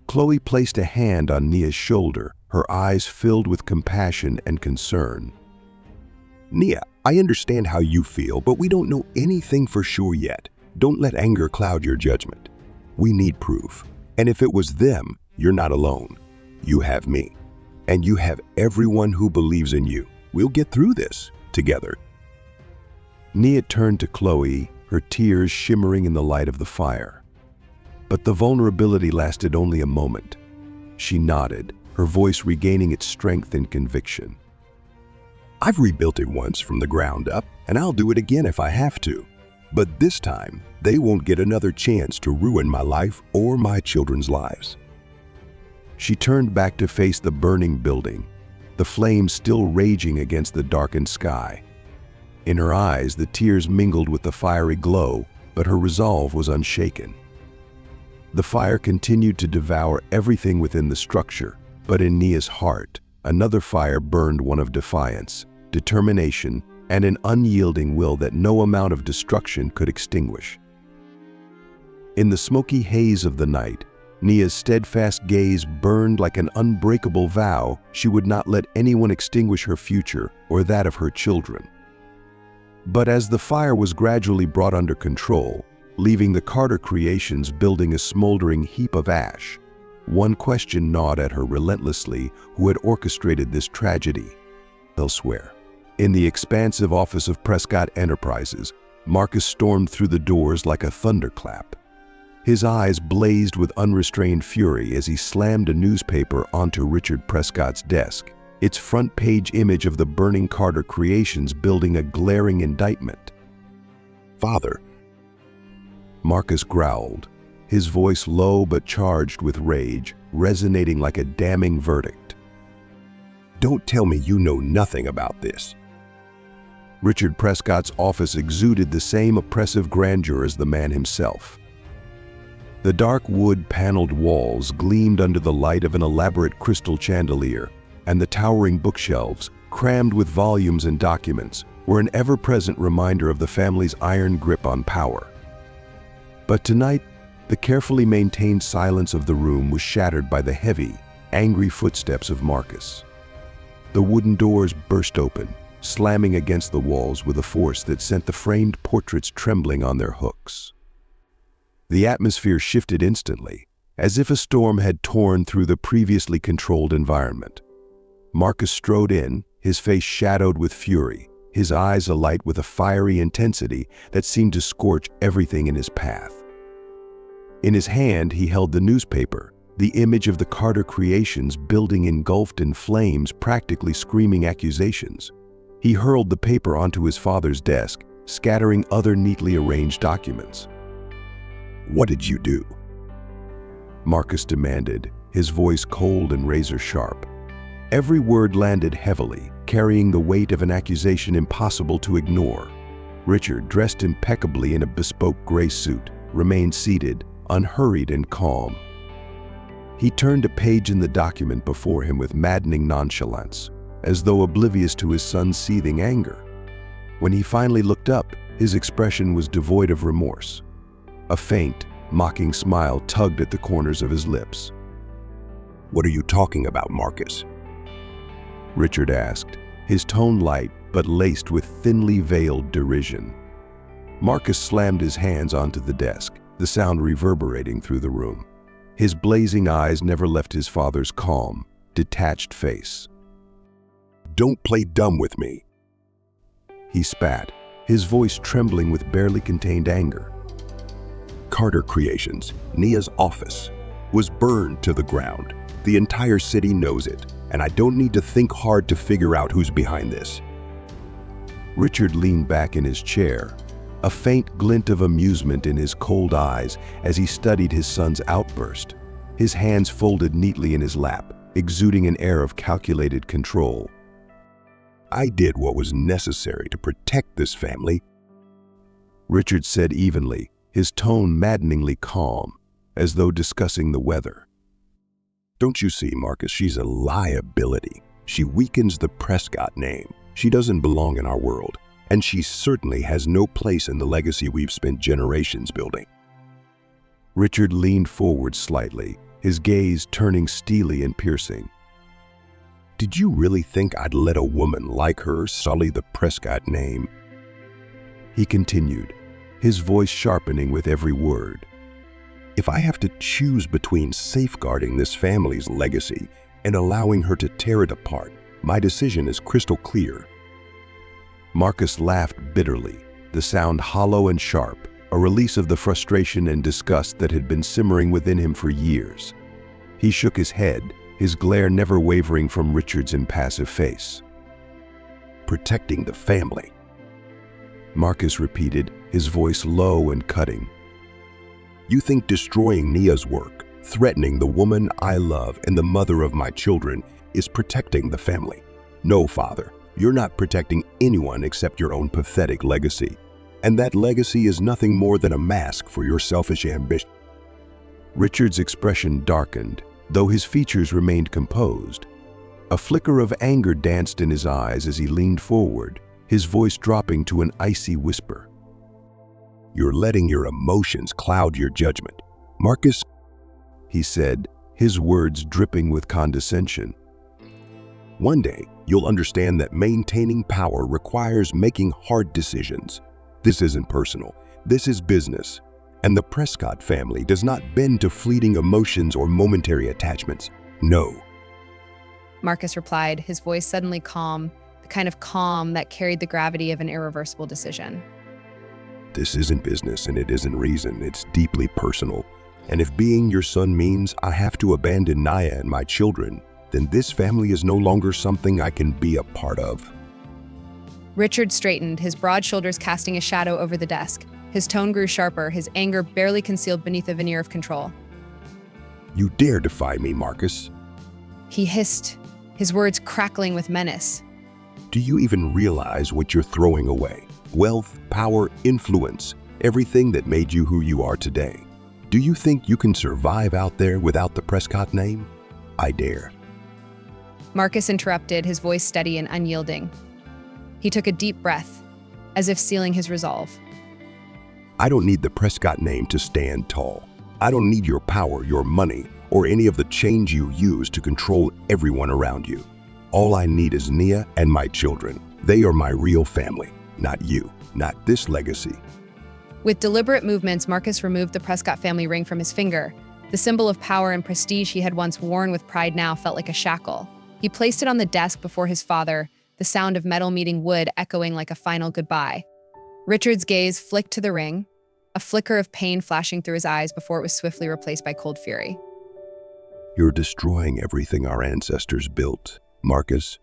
Chloe placed a hand on Nia's shoulder, her eyes filled with compassion and concern. Nia, I understand how you feel, but we don't know anything for sure yet. Don't let anger cloud your judgment. We need proof. And if it was them, you're not alone. You have me. And you have everyone who believes in you. We'll get through this together. Nia turned to Chloe, her tears shimmering in the light of the fire. But the vulnerability lasted only a moment. She nodded, her voice regaining its strength and conviction. I've rebuilt it once from the ground up, and I'll do it again if I have to. But this time, they won't get another chance to ruin my life or my children's lives. She turned back to face the burning building, the flames still raging against the darkened sky. In her eyes, the tears mingled with the fiery glow, but her resolve was unshaken. The fire continued to devour everything within the structure, but in Nia's heart, another fire burned, one of defiance, determination, and an unyielding will that no amount of destruction could extinguish. In the smoky haze of the night, Nia's steadfast gaze burned like an unbreakable vow she would not let anyone extinguish her future or that of her children. But as the fire was gradually brought under control, leaving the Carter creations building a smoldering heap of ash, one question gnawed at her relentlessly: who had orchestrated this tragedy? Elsewhere, in the expansive office of Prescott Enterprises, Marcus stormed through the doors like a thunderclap. His eyes blazed with unrestrained fury as he slammed a newspaper onto Richard Prescott's desk, its front page image of the burning Carter creations building a glaring indictment. "Father," Marcus growled, his voice low but charged with rage, resonating like a damning verdict. "don't tell me you know nothing about this." Richard Prescott's office exuded the same oppressive grandeur as the man himself. The dark wood-paneled walls gleamed under the light of an elaborate crystal chandelier, and the towering bookshelves, crammed with volumes and documents, were an ever-present reminder of the family's iron grip on power. But tonight, the carefully maintained silence of the room was shattered by the heavy, angry footsteps of Marcus. The wooden doors burst open, slamming against the walls with a force that sent the framed portraits trembling on their hooks. The atmosphere shifted instantly, as if a storm had torn through the previously controlled environment. Marcus strode in, his face shadowed with fury, his eyes alight with a fiery intensity that seemed to scorch everything in his path. In his hand, he held the newspaper, the image of the Carter creations building engulfed in flames, practically screaming accusations. He hurled the paper onto his father's desk, scattering other neatly arranged documents. "What did you do?" Marcus demanded, his voice cold and razor-sharp. Every word landed heavily, carrying the weight of an accusation impossible to ignore. Richard, dressed impeccably in a bespoke gray suit, remained seated, unhurried and calm. He turned a page in the document before him with maddening nonchalance, as though oblivious to his son's seething anger. When he finally looked up, his expression was devoid of remorse. A faint, mocking smile tugged at the corners of his lips. "What are you talking about, Marcus?" Richard asked, his tone light but laced with thinly veiled derision. Marcus slammed his hands onto the desk, the sound reverberating through the room. His blazing eyes never left his father's calm, detached face. "Don't play dumb with me." He spat, his voice trembling with barely contained anger. "Carter Creations, Nia's office, was burned to the ground. The entire city knows it, and I don't need to think hard to figure out who's behind this." Richard leaned back in his chair, a faint glint of amusement in his cold eyes as he studied his son's outburst, his hands folded neatly in his lap, exuding an air of calculated control. "I did what was necessary to protect this family," Richard said evenly, his tone maddeningly calm, as though discussing the weather. "Don't you see, Marcus, she's a liability. She weakens the Prescott name. She doesn't belong in our world, and she certainly has no place in the legacy we've spent generations building." Richard leaned forward slightly, his gaze turning steely and piercing. "Did you really think I'd let a woman like her sully the Prescott name?" He continued, his voice sharpening with every word. "If I have to choose between safeguarding this family's legacy and allowing her to tear it apart, my decision is crystal clear." Marcus laughed bitterly, the sound hollow and sharp, a release of the frustration and disgust that had been simmering within him for years. He shook his head, his glare never wavering from Richard's impassive face. "Protecting the family," Marcus repeated, his voice low and cutting. You think destroying Nia's work, threatening the woman I love and the mother of my children, is protecting the family? No, Father, you're not protecting anyone except your own pathetic legacy. And that legacy is nothing more than a mask for your selfish ambition. Richard's expression darkened, though his features remained composed. A flicker of anger danced in his eyes as he leaned forward, his voice dropping to an icy whisper. You're letting your emotions cloud your judgment. Marcus, he said, his words dripping with condescension. One day, you'll understand that maintaining power requires making hard decisions. This isn't personal. This is business. And the Prescott family does not bend to fleeting emotions or momentary attachments. No. Marcus replied, his voice suddenly calm, the kind of calm that carried the gravity of an irreversible decision. This isn't business and it isn't reason. It's deeply personal. And if being your son means I have to abandon Nia and my children, then this family is no longer something I can be a part of. Richard straightened, his broad shoulders casting a shadow over the desk. His tone grew sharper, his anger barely concealed beneath a veneer of control. You dare defy me, Marcus? He hissed, his words crackling with menace. Do you even realize what you're throwing away? Wealth, power, influence, everything that made you who you are today. Do you think you can survive out there without the Prescott name? I dare. Marcus interrupted, his voice steady and unyielding. He took a deep breath, as if sealing his resolve. I don't need the Prescott name to stand tall. I don't need your power, your money, or any of the change you use to control everyone around you. All I need is Nia and my children. They are my real family, not you, not this legacy. With deliberate movements, Marcus removed the Prescott family ring from his finger. The symbol of power and prestige he had once worn with pride now felt like a shackle. He placed it on the desk before his father, the sound of metal meeting wood echoing like a final goodbye. Richard's gaze flicked to the ring, a flicker of pain flashing through his eyes before it was swiftly replaced by cold fury. You're destroying everything our ancestors built, Marcus.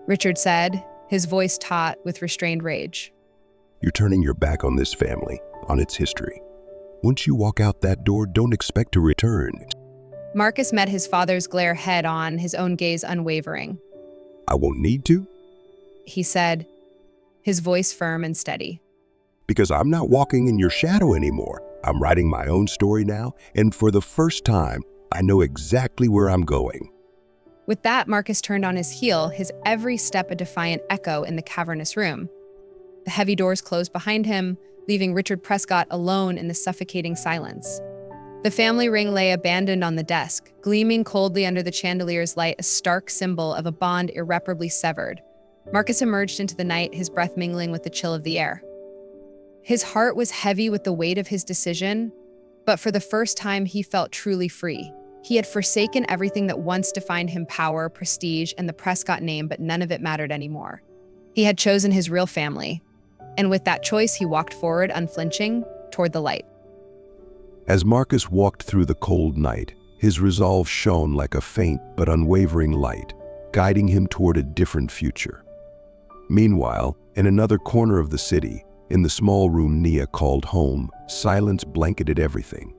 Richard said, his voice taut with restrained rage. You're turning your back on this family, on its history. Once you walk out that door, don't expect to return. Marcus met his father's glare head on, his own gaze unwavering. I won't need to? He said, his voice firm and steady. Because I'm not walking in your shadow anymore. I'm writing my own story now, and for the first time, I know exactly where I'm going. With that, Marcus turned on his heel, his every step a defiant echo in the cavernous room. The heavy doors closed behind him, leaving Richard Prescott alone in the suffocating silence. The family ring lay abandoned on the desk, gleaming coldly under the chandelier's light, a stark symbol of a bond irreparably severed. Marcus emerged into the night, his breath mingling with the chill of the air. His heart was heavy with the weight of his decision, but for the first time he felt truly free. He had forsaken everything that once defined him: power, prestige, and the Prescott name, but none of it mattered anymore. He had chosen his real family, and with that choice he walked forward, unflinching, toward the light. As Marcus walked through the cold night, his resolve shone like a faint but unwavering light, guiding him toward a different future. Meanwhile, in another corner of the city, in the small room Nia called home, silence blanketed everything.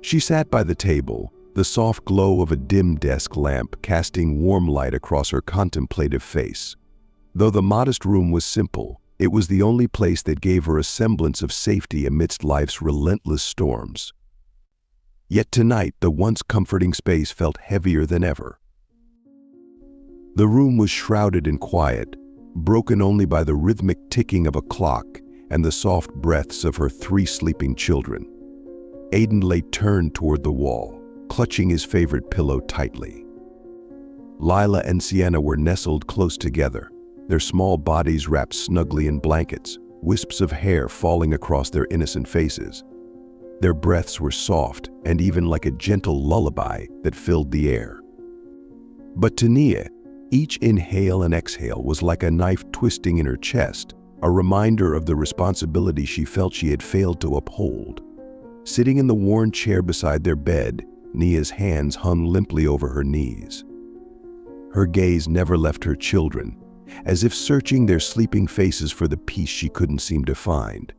She sat by the table, the soft glow of a dim desk lamp casting warm light across her contemplative face. Though the modest room was simple, it was the only place that gave her a semblance of safety amidst life's relentless storms. Yet tonight, the once comforting space felt heavier than ever. The room was shrouded in quiet, broken only by the rhythmic ticking of a clock and the soft breaths of her 3 sleeping children. Aiden lay turned toward the wall, clutching his favorite pillow tightly. Lila and Sienna were nestled close together, their small bodies wrapped snugly in blankets, wisps of hair falling across their innocent faces. Their breaths were soft and even like a gentle lullaby that filled the air. But to Nia, each inhale and exhale was like a knife twisting in her chest, a reminder of the responsibility she felt she had failed to uphold. Sitting in the worn chair beside their bed, Nia's hands hung limply over her knees. Her gaze never left her children, as if searching their sleeping faces for the peace she couldn't seem to find.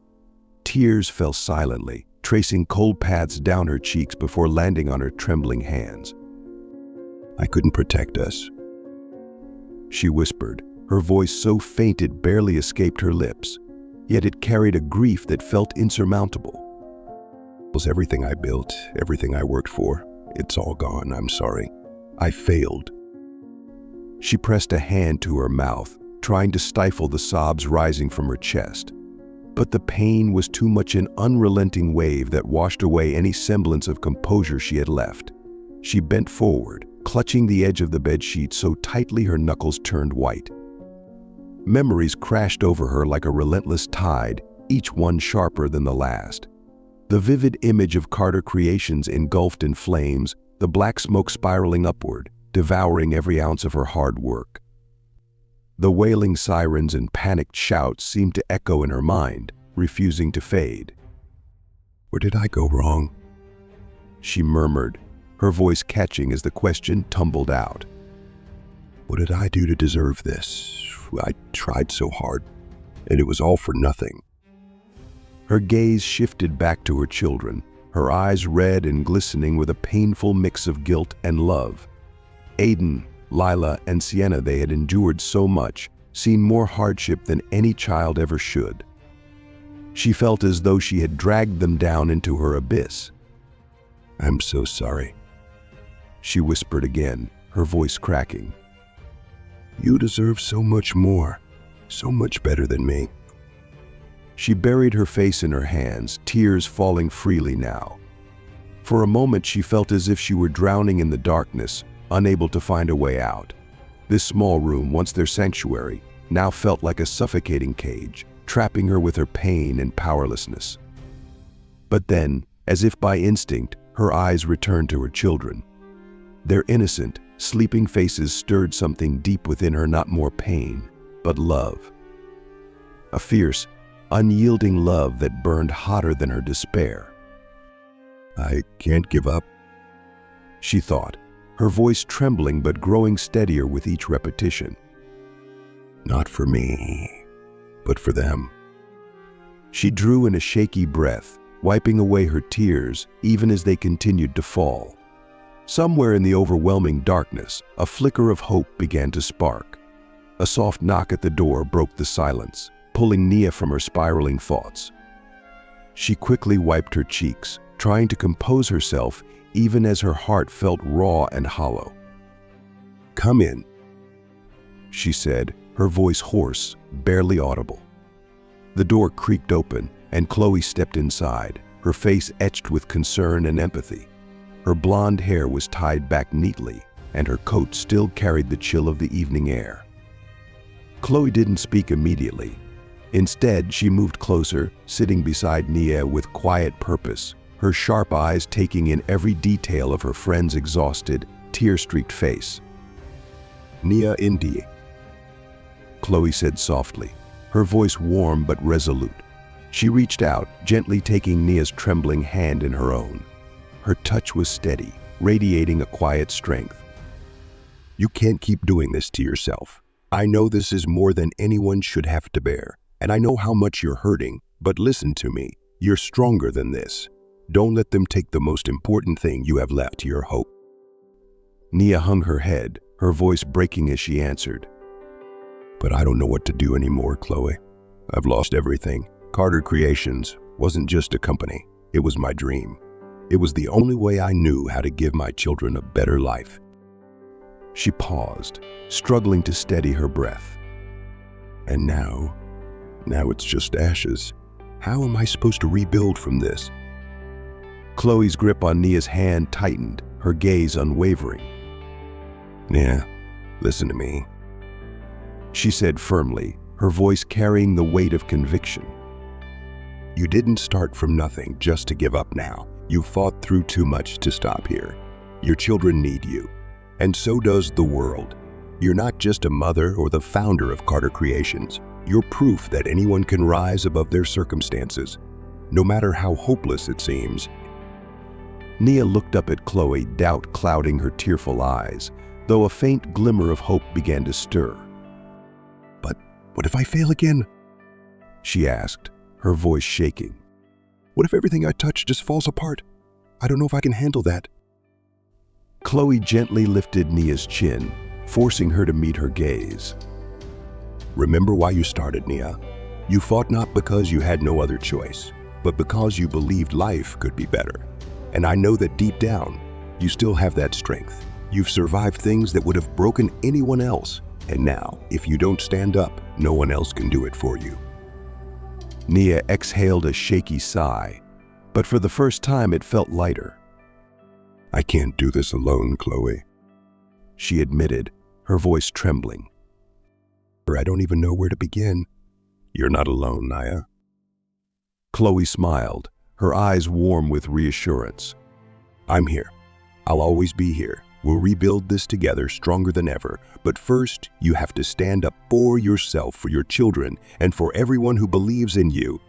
Tears fell silently, tracing cold paths down her cheeks before landing on her trembling hands. I couldn't protect us, she whispered, her voice so faint it barely escaped her lips, yet it carried a grief that felt insurmountable. It was everything I built, everything I worked for. It's all gone, I'm sorry. I failed. She pressed a hand to her mouth, trying to stifle the sobs rising from her chest. But the pain was too much an unrelenting wave that washed away any semblance of composure she had left. She bent forward, clutching the edge of the bedsheet so tightly her knuckles turned white. Memories crashed over her like a relentless tide, each one sharper than the last. The vivid image of Carter Creations engulfed in flames, the black smoke spiraling upward, devouring every ounce of her hard work. The wailing sirens and panicked shouts seemed to echo in her mind, refusing to fade. Where did I go wrong? She murmured, her voice catching as the question tumbled out. What did I do to deserve this? I tried so hard, and it was all for nothing. Her gaze shifted back to her children, her eyes red and glistening with a painful mix of guilt and love. Aiden, Lila, and Sienna, they had endured so much, seen more hardship than any child ever should. She felt as though she had dragged them down into her abyss. I'm so sorry, she whispered again, her voice cracking. You deserve so much more, so much better than me. She buried her face in her hands, tears falling freely now. For a moment she felt as if she were drowning in the darkness, unable to find a way out. This small room, once their sanctuary, now felt like a suffocating cage, trapping her with her pain and powerlessness. But then, as if by instinct, her eyes returned to her children. Their innocent, sleeping faces stirred something deep within her, not more pain, but love. A fierce, unyielding love that burned hotter than her despair. I can't give up, she thought, her voice trembling but growing steadier with each repetition. Not for me, but for them. She drew in a shaky breath, wiping away her tears even as they continued to fall. Somewhere in the overwhelming darkness, a flicker of hope began to spark. A soft knock at the door broke the silence, pulling Nia from her spiraling thoughts. She quickly wiped her cheeks, trying to compose herself even as her heart felt raw and hollow. Come in, she said, her voice hoarse, barely audible. The door creaked open, and Chloe stepped inside, her face etched with concern and empathy. Her blonde hair was tied back neatly, and her coat still carried the chill of the evening air. Chloe didn't speak immediately. Instead, she moved closer, sitting beside Nia with quiet purpose, her sharp eyes taking in every detail of her friend's exhausted, tear-streaked face. Nia Indy, Chloe said softly, her voice warm but resolute. She reached out, gently taking Nia's trembling hand in her own. Her touch was steady, radiating a quiet strength. You can't keep doing this to yourself. I know this is more than anyone should have to bear, and I know how much you're hurting, but listen to me. You're stronger than this. Don't let them take the most important thing you have left, your hope. Nia hung her head, her voice breaking as she answered. But I don't know what to do anymore, Chloe. I've lost everything. Carter Creations wasn't just a company. It was my dream. It was the only way I knew how to give my children a better life. She paused, struggling to steady her breath. And now it's just ashes. How am I supposed to rebuild from this? Chloe's grip on Nia's hand tightened, her gaze unwavering. Nia, listen to me, she said firmly, her voice carrying the weight of conviction. You didn't start from nothing just to give up now. You fought through too much to stop here. Your children need you, and so does the world. You're not just a mother or the founder of Carter Creations. You're proof that anyone can rise above their circumstances, no matter how hopeless it seems. Nia looked up at Chloe, doubt clouding her tearful eyes, though a faint glimmer of hope began to stir. What if I fail again? She asked, her voice shaking. What if everything I touch just falls apart? I don't know if I can handle that. Chloe gently lifted Nia's chin, forcing her to meet her gaze. Remember why you started, Nia. You fought not because you had no other choice, but because you believed life could be better. And I know that deep down, you still have that strength. You've survived things that would have broken anyone else. And now, if you don't stand up, no one else can do it for you. Nia exhaled a shaky sigh, but for the first time it felt lighter. I can't do this alone, Chloe, she admitted, her voice trembling. I don't even know where to begin. You're not alone, Nia. Chloe smiled, her eyes warm with reassurance. I'm here. I'll always be here. We'll rebuild this together stronger than ever. But first, you have to stand up for yourself, for your children, and for everyone who believes in you.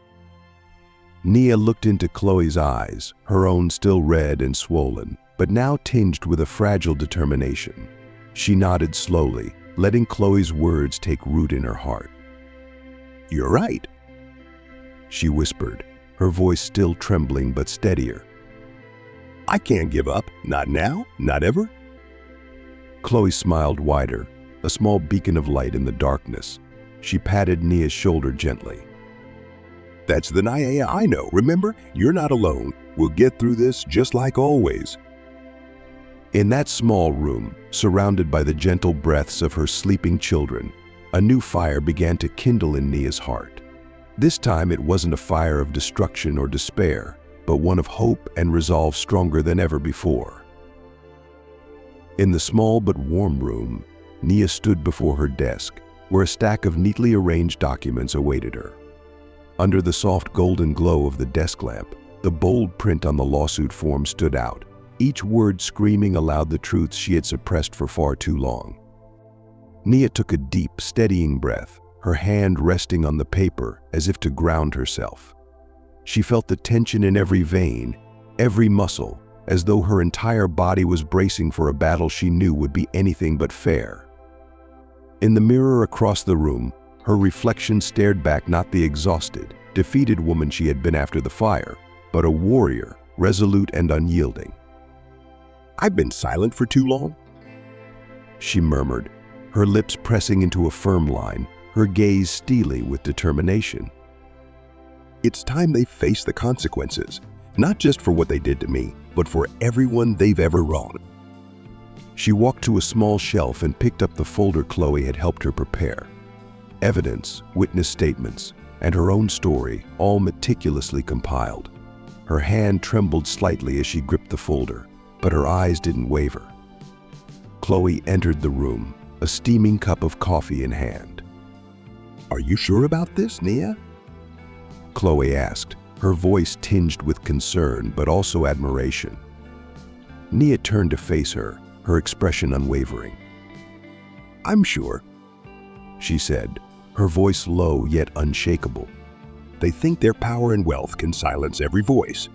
Nia looked into Chloe's eyes, her own still red and swollen, but now tinged with a fragile determination. She nodded slowly, letting Chloe's words take root in her heart. You're right, she whispered, her voice still trembling but steadier. I can't give up. Not now, not ever. Chloe smiled wider, a small beacon of light in the darkness. She patted Nia's shoulder gently. That's the Nia I know. Remember, you're not alone. We'll get through this just like always. In that small room, surrounded by the gentle breaths of her sleeping children, a new fire began to kindle in Nia's heart. This time it wasn't a fire of destruction or despair, but one of hope and resolve stronger than ever before. In the small but warm room, Nia stood before her desk, where a stack of neatly arranged documents awaited her. Under the soft golden glow of the desk lamp, the bold print on the lawsuit form stood out, each word screaming aloud the truths she had suppressed for far too long. Nia took a deep, steadying breath, her hand resting on the paper as if to ground herself. She felt the tension in every vein, every muscle, as though her entire body was bracing for a battle she knew would be anything but fair. In the mirror across the room, her reflection stared back not the exhausted, defeated woman she had been after the fire, but a warrior, resolute and unyielding. I've been silent for too long, she murmured, her lips pressing into a firm line, her gaze steely with determination. It's time they face the consequences, not just for what they did to me, but for everyone they've ever wronged. She walked to a small shelf and picked up the folder Chloe had helped her prepare. Evidence, witness statements, and her own story, all meticulously compiled. Her hand trembled slightly as she gripped the folder, but her eyes didn't waver. Chloe entered the room, a steaming cup of coffee in hand. Are you sure about this, Nia? Chloe asked, her voice tinged with concern but also admiration. Nia turned to face her, her expression unwavering. I'm sure, she said, her voice low yet unshakable. They think their power and wealth can silence every voice,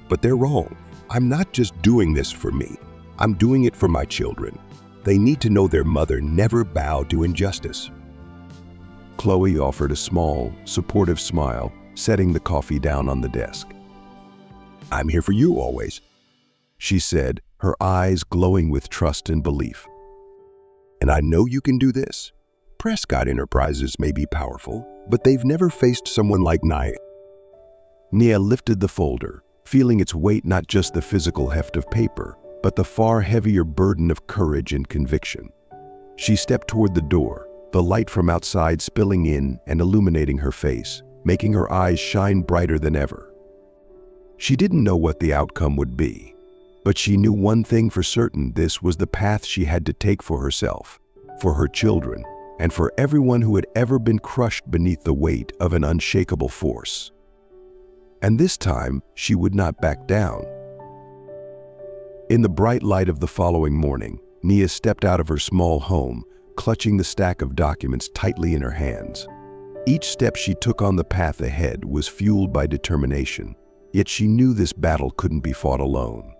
but they're wrong. I'm not just doing this for me. I'm doing it for my children. They need to know their mother never bowed to injustice. Chloe offered a small, supportive smile, setting the coffee down on the desk. I'm here for you always, she said, her eyes glowing with trust and belief. And I know you can do this. Prescott Enterprises may be powerful, but they've never faced someone like Nia. Nia lifted the folder, feeling its weight not just the physical heft of paper, but the far heavier burden of courage and conviction. She stepped toward the door, the light from outside spilling in and illuminating her face, making her eyes shine brighter than ever. She didn't know what the outcome would be, but she knew one thing for certain: this was the path she had to take for herself, for her children, and for everyone who had ever been crushed beneath the weight of an unshakable force. And this time, she would not back down. In the bright light of the following morning, Nia stepped out of her small home, clutching the stack of documents tightly in her hands. Each step she took on the path ahead was fueled by determination, yet she knew this battle couldn't be fought alone.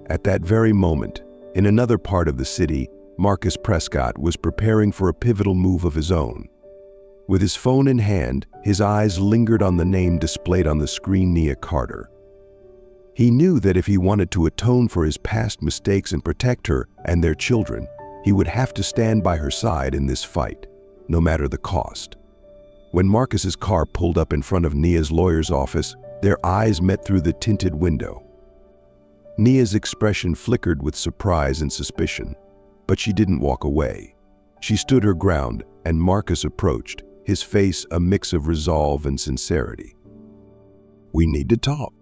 At that very moment, in another part of the city, Marcus Prescott was preparing for a pivotal move of his own. With his phone in hand, his eyes lingered on the name displayed on the screen, Nia Carter. He knew that if he wanted to atone for his past mistakes and protect her and their children, he would have to stand by her side in this fight, no matter the cost. When Marcus's car pulled up in front of Nia's lawyer's office, their eyes met through the tinted window. Nia's expression flickered with surprise and suspicion, but she didn't walk away. She stood her ground, and Marcus approached, his face a mix of resolve and sincerity. "We need to talk,"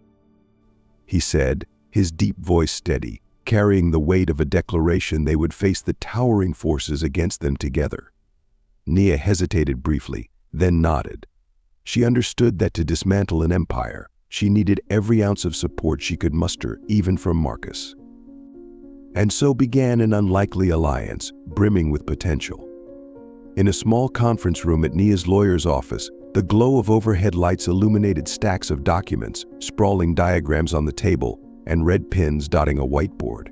he said, his deep voice steady, carrying the weight of a declaration they would face the towering forces against them together. Nia hesitated briefly, then nodded. She understood that to dismantle an empire, she needed every ounce of support she could muster, even from Marcus. And so began an unlikely alliance, brimming with potential. In a small conference room at Nia's lawyer's office, the glow of overhead lights illuminated stacks of documents, sprawling diagrams on the table, and red pens dotting a whiteboard.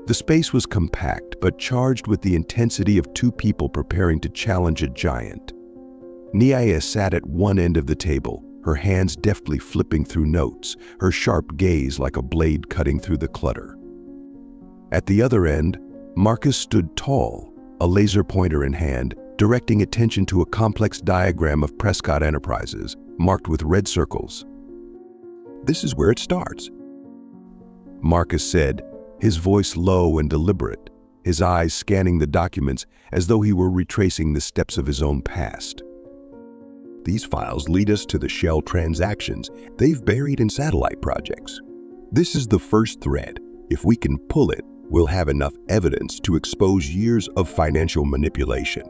The space was compact, but charged with the intensity of two people preparing to challenge a giant. Nia sat at one end of the table, her hands deftly flipping through notes, her sharp gaze like a blade cutting through the clutter. At the other end, Marcus stood tall, a laser pointer in hand, directing attention to a complex diagram of Prescott Enterprises, marked with red circles. "This is where it starts," Marcus said, his voice low and deliberate, his eyes scanning the documents as though he were retracing the steps of his own past. "These files lead us to the shell transactions they've buried in satellite projects. This is the first thread. If we can pull it, we'll have enough evidence to expose years of financial manipulation."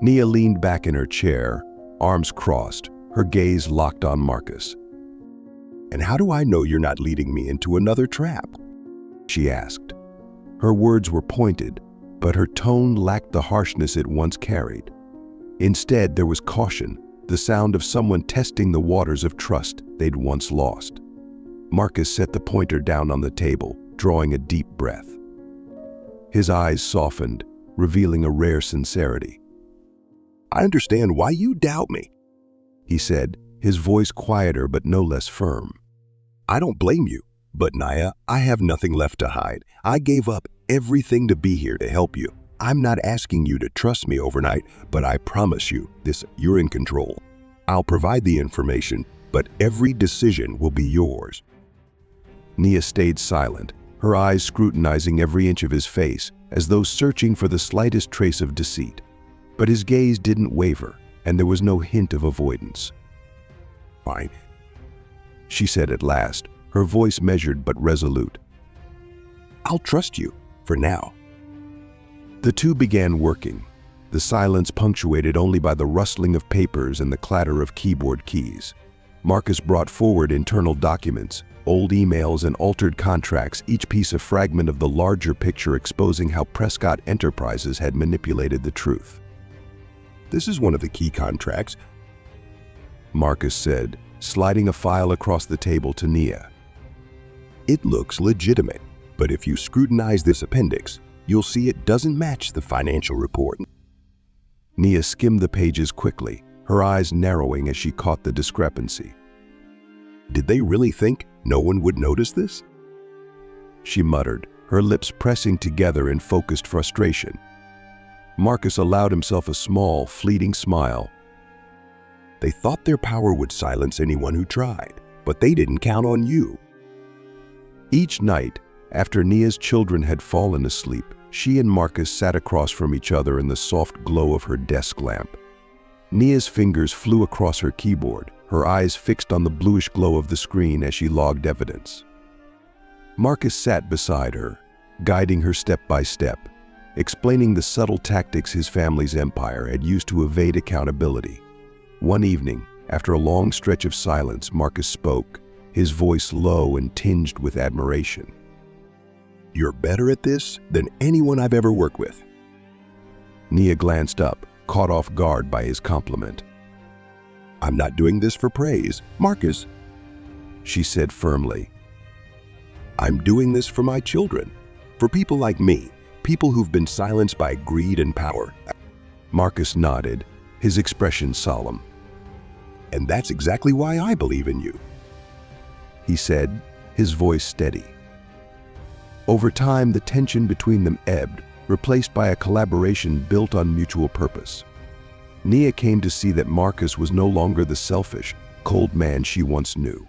Nia leaned back in her chair, arms crossed, her gaze locked on Marcus. "And how do I know you're not leading me into another trap?" she asked. Her words were pointed, but her tone lacked the harshness it once carried. Instead, there was caution, the sound of someone testing the waters of trust they'd once lost. Marcus set the pointer down on the table, drawing a deep breath. His eyes softened, revealing a rare sincerity. "I understand why you doubt me," he said, his voice quieter but no less firm. "I don't blame you, but Nia, I have nothing left to hide. I gave up everything to be here to help you. I'm not asking you to trust me overnight, but I promise you you're in control. I'll provide the information, but every decision will be yours." Nia stayed silent, her eyes scrutinizing every inch of his face, as though searching for the slightest trace of deceit. But his gaze didn't waver, and there was no hint of avoidance. "Fine," she said at last, her voice measured but resolute. "I'll trust you, for now." The two began working, the silence punctuated only by the rustling of papers and the clatter of keyboard keys. Marcus brought forward internal documents, old emails and altered contracts, each piece a fragment of the larger picture exposing how Prescott Enterprises had manipulated the truth. "This is one of the key contracts," Marcus said, sliding a file across the table to Nia. "It looks legitimate, but if you scrutinize this appendix, you'll see it doesn't match the financial report." Nia skimmed the pages quickly, her eyes narrowing as she caught the discrepancy. "Did they really think no one would notice this?" she muttered, her lips pressing together in focused frustration. Marcus allowed himself a small, fleeting smile. "They thought their power would silence anyone who tried, but they didn't count on you." Each night, after Nia's children had fallen asleep, she and Marcus sat across from each other in the soft glow of her desk lamp. Nia's fingers flew across her keyboard, her eyes fixed on the bluish glow of the screen as she logged evidence. Marcus sat beside her, guiding her step by step, explaining the subtle tactics his family's empire had used to evade accountability. One evening, after a long stretch of silence, Marcus spoke, his voice low and tinged with admiration. "You're better at this than anyone I've ever worked with." Nia glanced up, caught off guard by his compliment. "I'm not doing this for praise, Marcus," she said firmly. "I'm doing this for my children, for people like me, people who've been silenced by greed and power." Marcus nodded, his expression solemn. "And that's exactly why I believe in you," he said, his voice steady. Over time, the tension between them ebbed, replaced by a collaboration built on mutual purpose. Nia came to see that Marcus was no longer the selfish, cold man she once knew.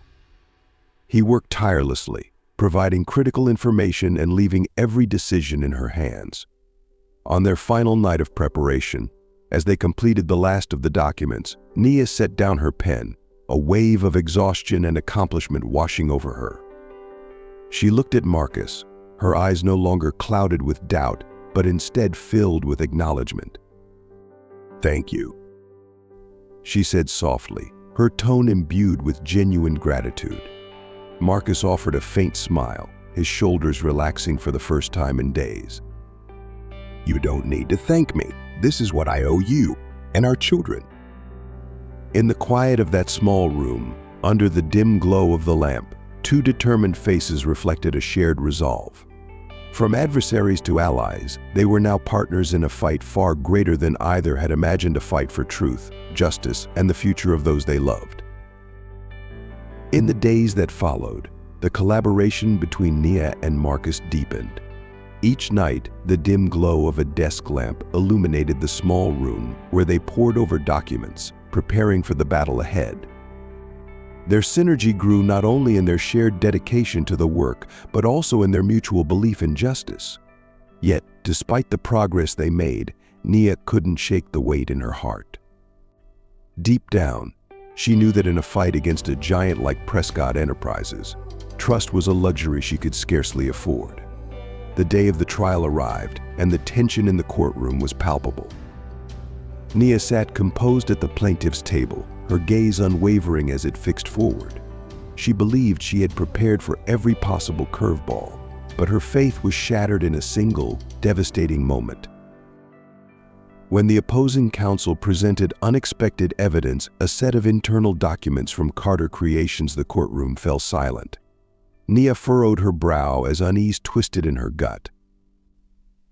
He worked tirelessly, providing critical information and leaving every decision in her hands. On their final night of preparation, as they completed the last of the documents, Nia set down her pen, a wave of exhaustion and accomplishment washing over her. She looked at Marcus, her eyes no longer clouded with doubt, but instead filled with acknowledgement. "Thank you," she said softly, her tone imbued with genuine gratitude. Marcus offered a faint smile, his shoulders relaxing for the first time in days. "You don't need to thank me. This is what I owe you and our children." In the quiet of that small room, under the dim glow of the lamp, two determined faces reflected a shared resolve. From adversaries to allies, they were now partners in a fight far greater than either had imagined, a fight for truth, justice, and the future of those they loved. In the days that followed, the collaboration between Nia and Marcus deepened. Each night, the dim glow of a desk lamp illuminated the small room where they pored over documents, preparing for the battle ahead. Their synergy grew not only in their shared dedication to the work, but also in their mutual belief in justice. Yet, despite the progress they made, Nia couldn't shake the weight in her heart. Deep down, she knew that in a fight against a giant like Prescott Enterprises, trust was a luxury she could scarcely afford. The day of the trial arrived, and the tension in the courtroom was palpable. Nia sat composed at the plaintiff's table, her gaze unwavering as it fixed forward. She believed she had prepared for every possible curveball, but her faith was shattered in a single, devastating moment. When the opposing counsel presented unexpected evidence, a set of internal documents from Carter Creations, the courtroom fell silent. Nia furrowed her brow as unease twisted in her gut.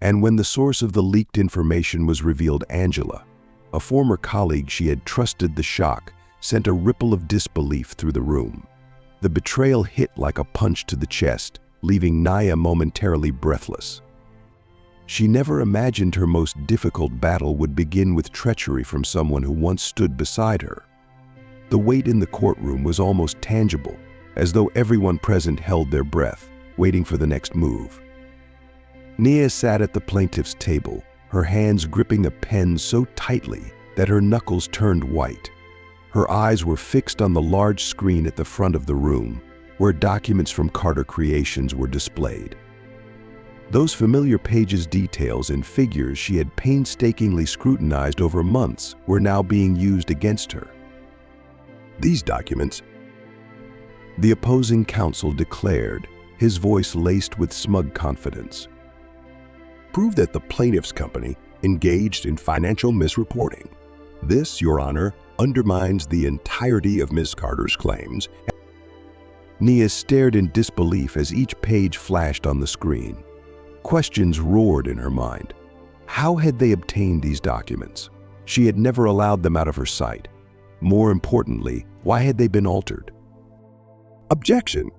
And when the source of the leaked information was revealed, Angela, a former colleague she had trusted, the shock sent a ripple of disbelief through the room. The betrayal hit like a punch to the chest, leaving Nia momentarily breathless. She never imagined her most difficult battle would begin with treachery from someone who once stood beside her. The weight in the courtroom was almost tangible, as though everyone present held their breath, waiting for the next move. Nia sat at the plaintiff's table, her hands gripping a pen so tightly that her knuckles turned white. Her eyes were fixed on the large screen at the front of the room, where documents from Carter Creations were displayed. Those familiar pages, details, and figures she had painstakingly scrutinized over months were now being used against her. "These documents," the opposing counsel declared, his voice laced with smug confidence, "prove that the plaintiff's company engaged in financial misreporting. This, Your Honor, undermines the entirety of Ms. Carter's claims." Nia stared in disbelief as each page flashed on the screen. Questions roared in her mind. How had they obtained these documents? She had never allowed them out of her sight. More importantly, why had they been altered? "Objection!"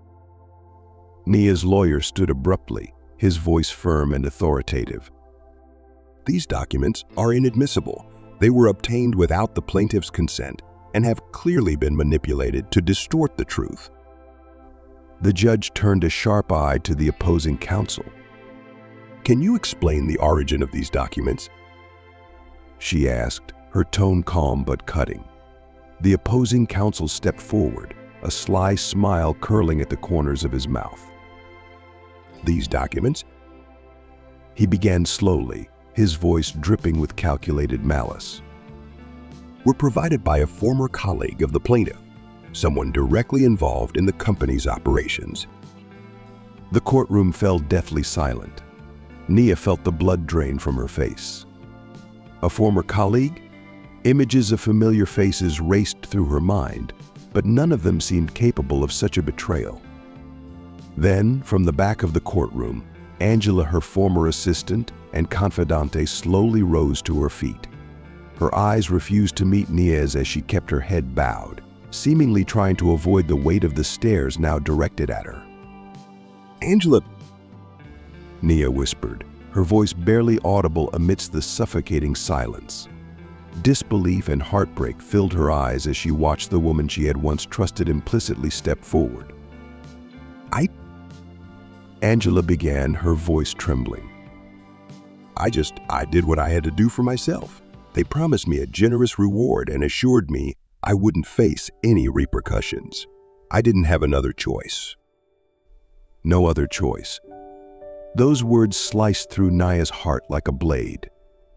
Nia's lawyer stood abruptly, his voice firm and authoritative. "These documents are inadmissible. They were obtained without the plaintiff's consent and have clearly been manipulated to distort the truth." The judge turned a sharp eye to the opposing counsel. "Can you explain the origin of these documents?" she asked, her tone calm but cutting. The opposing counsel stepped forward, a sly smile curling at the corners of his mouth. "These documents," he began slowly, his voice dripping with calculated malice, "were provided by a former colleague of the plaintiff, someone directly involved in the company's operations." The courtroom fell deathly silent. Nia felt the blood drain from her face. A former colleague? Images of familiar faces raced through her mind, but none of them seemed capable of such a betrayal. Then, from the back of the courtroom, Angela, her former assistant and confidante, slowly rose to her feet. Her eyes refused to meet Nia's as she kept her head bowed, seemingly trying to avoid the weight of the stares now directed at her. Angela, Nia whispered, her voice barely audible amidst the suffocating silence. Disbelief and heartbreak filled her eyes as she watched the woman she had once trusted implicitly step forward. Angela began, her voice trembling. I did what I had to do for myself. They promised me a generous reward and assured me I wouldn't face any repercussions. I didn't have another choice. No other choice. Those words sliced through Nia's heart like a blade.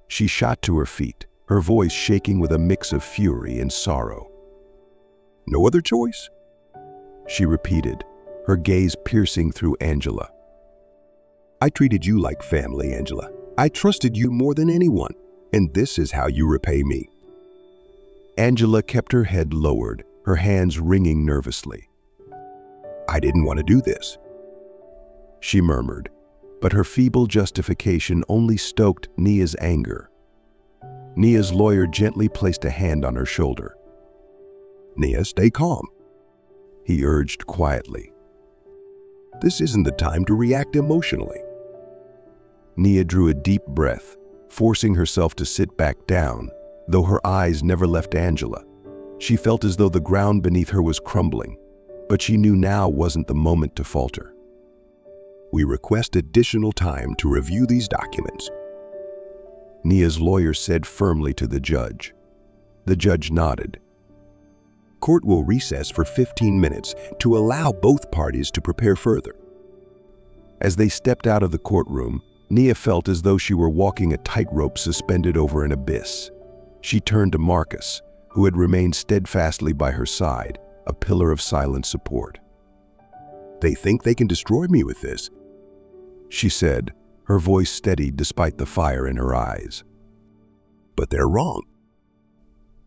She shot to her feet, her voice shaking with a mix of fury and sorrow. No other choice? She repeated, her gaze piercing through Angela. I treated you like family, Angela. I trusted you more than anyone, and this is how you repay me. Angela kept her head lowered, her hands wringing nervously. I didn't want to do this, she murmured, but her feeble justification only stoked Nia's anger. Nia's lawyer gently placed a hand on her shoulder. Nia, stay calm, he urged quietly. This isn't the time to react emotionally. Nia drew a deep breath, forcing herself to sit back down, though her eyes never left Angela. She felt as though the ground beneath her was crumbling, but she knew now wasn't the moment to falter. We request additional time to review these documents, Nia's lawyer said firmly to the judge. The judge nodded. Court will recess for 15 minutes to allow both parties to prepare further. As they stepped out of the courtroom, Nia felt as though she were walking a tightrope suspended over an abyss. She turned to Marcus, who had remained steadfastly by her side, a pillar of silent support. They think they can destroy me with this, she said, her voice steady despite the fire in her eyes. But they're wrong.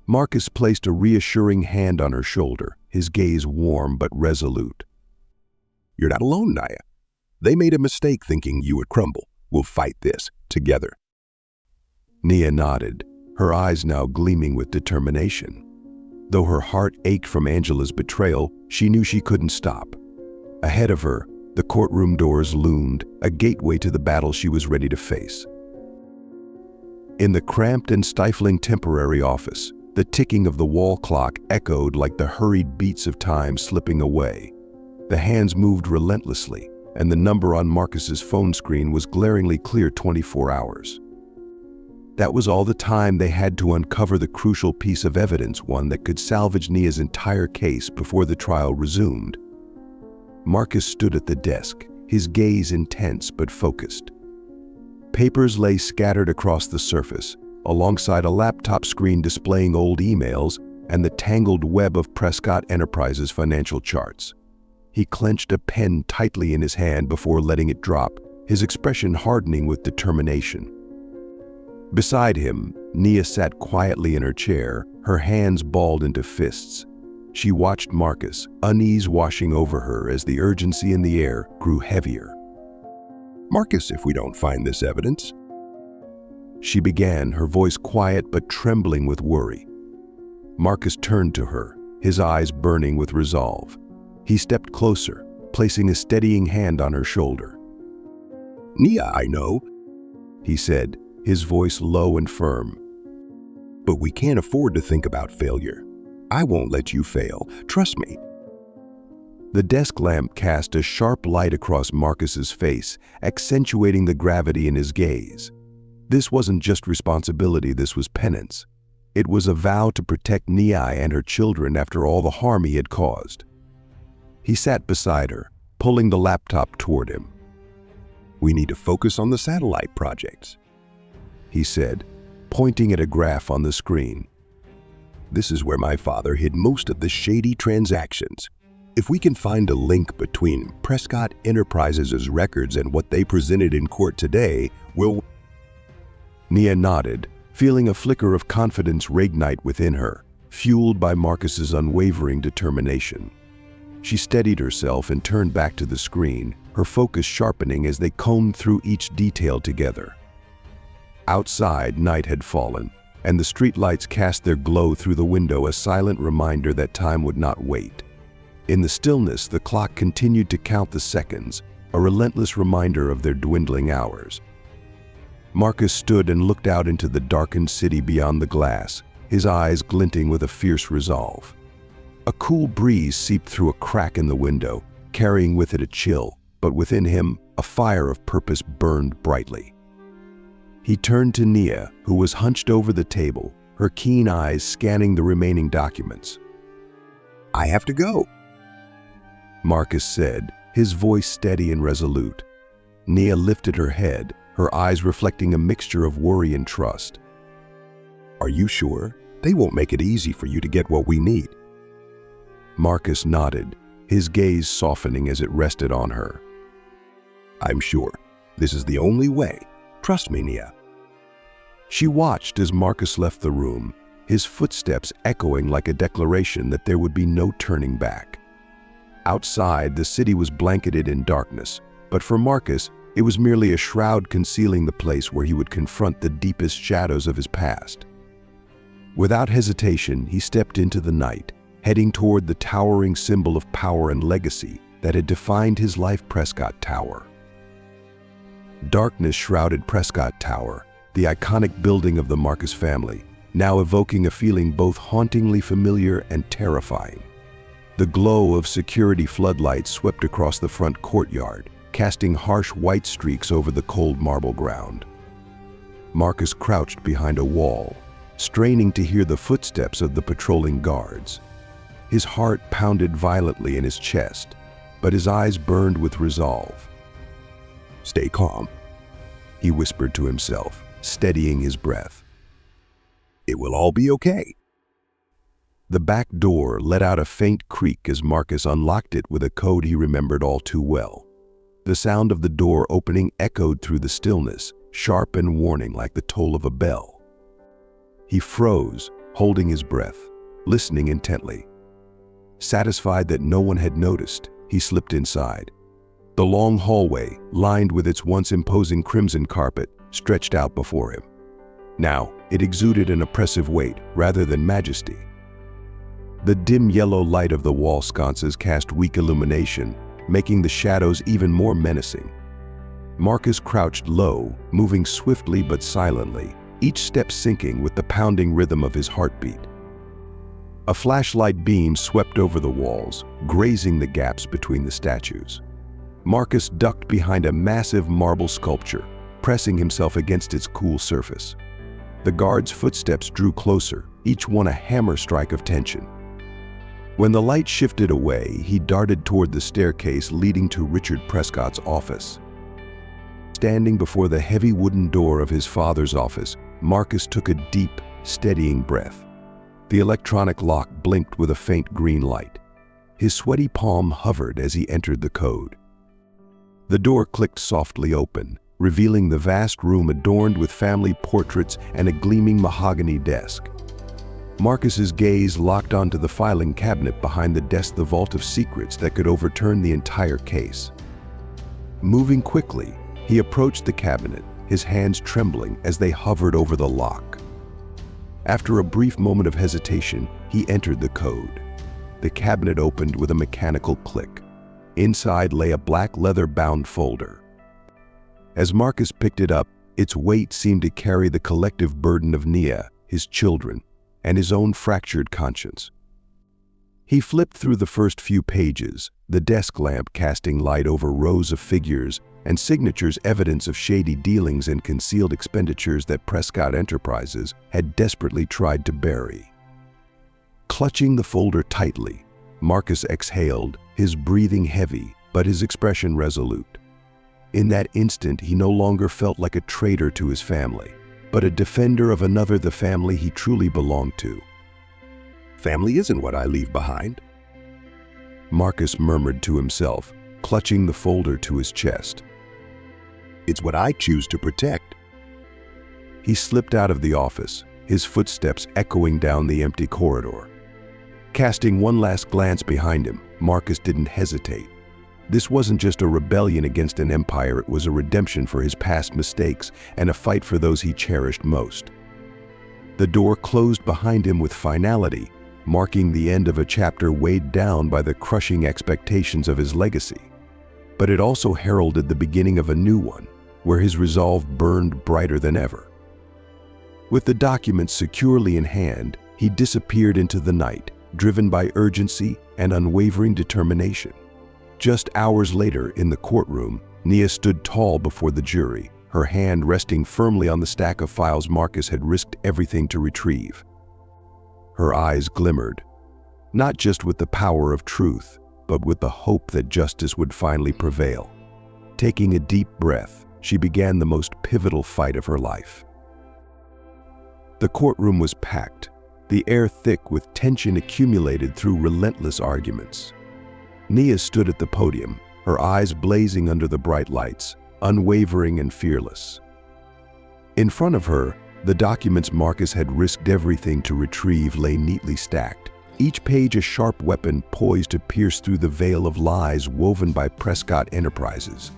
Marcus placed a reassuring hand on her shoulder, his gaze warm but resolute. You're not alone, Nia. They made a mistake thinking you would crumble. We'll fight this together. Nia nodded, her eyes now gleaming with determination. Though her heart ached from Angela's betrayal, she knew she couldn't stop. Ahead of her, the courtroom doors loomed, a gateway to the battle she was ready to face. In the cramped and stifling temporary office, the ticking of the wall clock echoed like the hurried beats of time slipping away. The hands moved relentlessly, and the number on Marcus's phone screen was glaringly clear 24 hours. That was all the time they had to uncover the crucial piece of evidence, one that could salvage Nia's entire case before the trial resumed. Marcus stood at the desk, his gaze intense but focused. Papers lay scattered across the surface, alongside a laptop screen displaying old emails and the tangled web of Prescott Enterprises' financial charts. He clenched a pen tightly in his hand before letting it drop, his expression hardening with determination. Beside him, Nia sat quietly in her chair, her hands balled into fists. She watched Marcus, unease washing over her as the urgency in the air grew heavier. Marcus, if we don't find this evidence, she began, her voice quiet but trembling with worry. Marcus turned to her, his eyes burning with resolve. He stepped closer, placing a steadying hand on her shoulder. Nia, I know, he said, his voice low and firm. But we can't afford to think about failure. I won't let you fail. Trust me. The desk lamp cast a sharp light across Marcus's face, accentuating the gravity in his gaze. This wasn't just responsibility, this was penance. It was a vow to protect Nia and her children after all the harm he had caused. He sat beside her, pulling the laptop toward him. We need to focus on the satellite projects, he said, pointing at a graph on the screen. This is where my father hid most of the shady transactions. If we can find a link between Prescott Enterprises' records and what they presented in court today, we'll... Nia nodded, feeling a flicker of confidence reignite within her, fueled by Marcus's unwavering determination. She steadied herself and turned back to the screen, her focus sharpening as they combed through each detail together. Outside, night had fallen, and the streetlights cast their glow through the window, a silent reminder that time would not wait. In the stillness, the clock continued to count the seconds, a relentless reminder of their dwindling hours. Marcus stood and looked out into the darkened city beyond the glass, his eyes glinting with a fierce resolve. A cool breeze seeped through a crack in the window, carrying with it a chill, but within him, a fire of purpose burned brightly. He turned to Nia, who was hunched over the table, her keen eyes scanning the remaining documents. "I have to go," Marcus said, his voice steady and resolute. Nia lifted her head, her eyes reflecting a mixture of worry and trust. "Are you sure? They won't make it easy for you to get what we need." Marcus nodded, his gaze softening as it rested on her. "I'm sure. This is the only way. Trust me, Nia." She watched as Marcus left the room, his footsteps echoing like a declaration that there would be no turning back. Outside, the city was blanketed in darkness, but for Marcus, it was merely a shroud concealing the place where he would confront the deepest shadows of his past. Without hesitation, he stepped into the night, heading toward the towering symbol of power and legacy that had defined his life, Prescott Tower. Darkness shrouded Prescott Tower, the iconic building of the Marcus family, now evoking a feeling both hauntingly familiar and terrifying. The glow of security floodlights swept across the front courtyard, casting harsh white streaks over the cold marble ground. Marcus crouched behind a wall, straining to hear the footsteps of the patrolling guards. His heart pounded violently in his chest, but his eyes burned with resolve. "Stay calm," he whispered to himself, steadying his breath. "It will all be okay." The back door let out a faint creak as Marcus unlocked it with a code he remembered all too well. The sound of the door opening echoed through the stillness, sharp and warning like the toll of a bell. He froze, holding his breath, listening intently. Satisfied that no one had noticed, he slipped inside. The long hallway, lined with its once imposing crimson carpet, stretched out before him. Now, it exuded an oppressive weight rather than majesty. The dim yellow light of the wall sconces cast weak illumination, making the shadows even more menacing. Marcus crouched low, moving swiftly but silently, each step syncing with the pounding rhythm of his heartbeat. A flashlight beam swept over the walls, grazing the gaps between the statues. Marcus ducked behind a massive marble sculpture, pressing himself against its cool surface. The guards' footsteps drew closer, each one a hammer strike of tension. When the light shifted away, he darted toward the staircase leading to Richard Prescott's office. Standing before the heavy wooden door of his father's office, Marcus took a deep, steadying breath. The electronic lock blinked with a faint green light. His sweaty palm hovered as he entered the code. The door clicked softly open, revealing the vast room adorned with family portraits and a gleaming mahogany desk. Marcus's gaze locked onto the filing cabinet behind the desk, the vault of secrets that could overturn the entire case. Moving quickly, he approached the cabinet, his hands trembling as they hovered over the lock. After a brief moment of hesitation, he entered the code. The cabinet opened with a mechanical click. Inside lay a black leather-bound folder. As Marcus picked it up, its weight seemed to carry the collective burden of Nia, his children, and his own fractured conscience. He flipped through the first few pages, the desk lamp casting light over rows of figures and signatures, evidence of shady dealings and concealed expenditures that Prescott Enterprises had desperately tried to bury. Clutching the folder tightly, Marcus exhaled, his breathing heavy, but his expression resolute. In that instant, he no longer felt like a traitor to his family, but a defender of another, the family he truly belonged to. "Family isn't what I leave behind," Marcus murmured to himself, clutching the folder to his chest. "It's what I choose to protect." He slipped out of the office, his footsteps echoing down the empty corridor. Casting one last glance behind him, Marcus didn't hesitate. This wasn't just a rebellion against an empire, it was a redemption for his past mistakes and a fight for those he cherished most. The door closed behind him with finality, marking the end of a chapter weighed down by the crushing expectations of his legacy. But it also heralded the beginning of a new one, where his resolve burned brighter than ever. With the documents securely in hand, he disappeared into the night, driven by urgency and unwavering determination. Just hours later, in the courtroom, Nia stood tall before the jury, her hand resting firmly on the stack of files Marcus had risked everything to retrieve. Her eyes glimmered, not just with the power of truth, but with the hope that justice would finally prevail. Taking a deep breath, she began the most pivotal fight of her life. The courtroom was packed, the air thick with tension accumulated through relentless arguments. Nia stood at the podium, her eyes blazing under the bright lights, unwavering and fearless. In front of her, the documents Marcus had risked everything to retrieve lay neatly stacked, each page a sharp weapon poised to pierce through the veil of lies woven by Prescott Enterprises.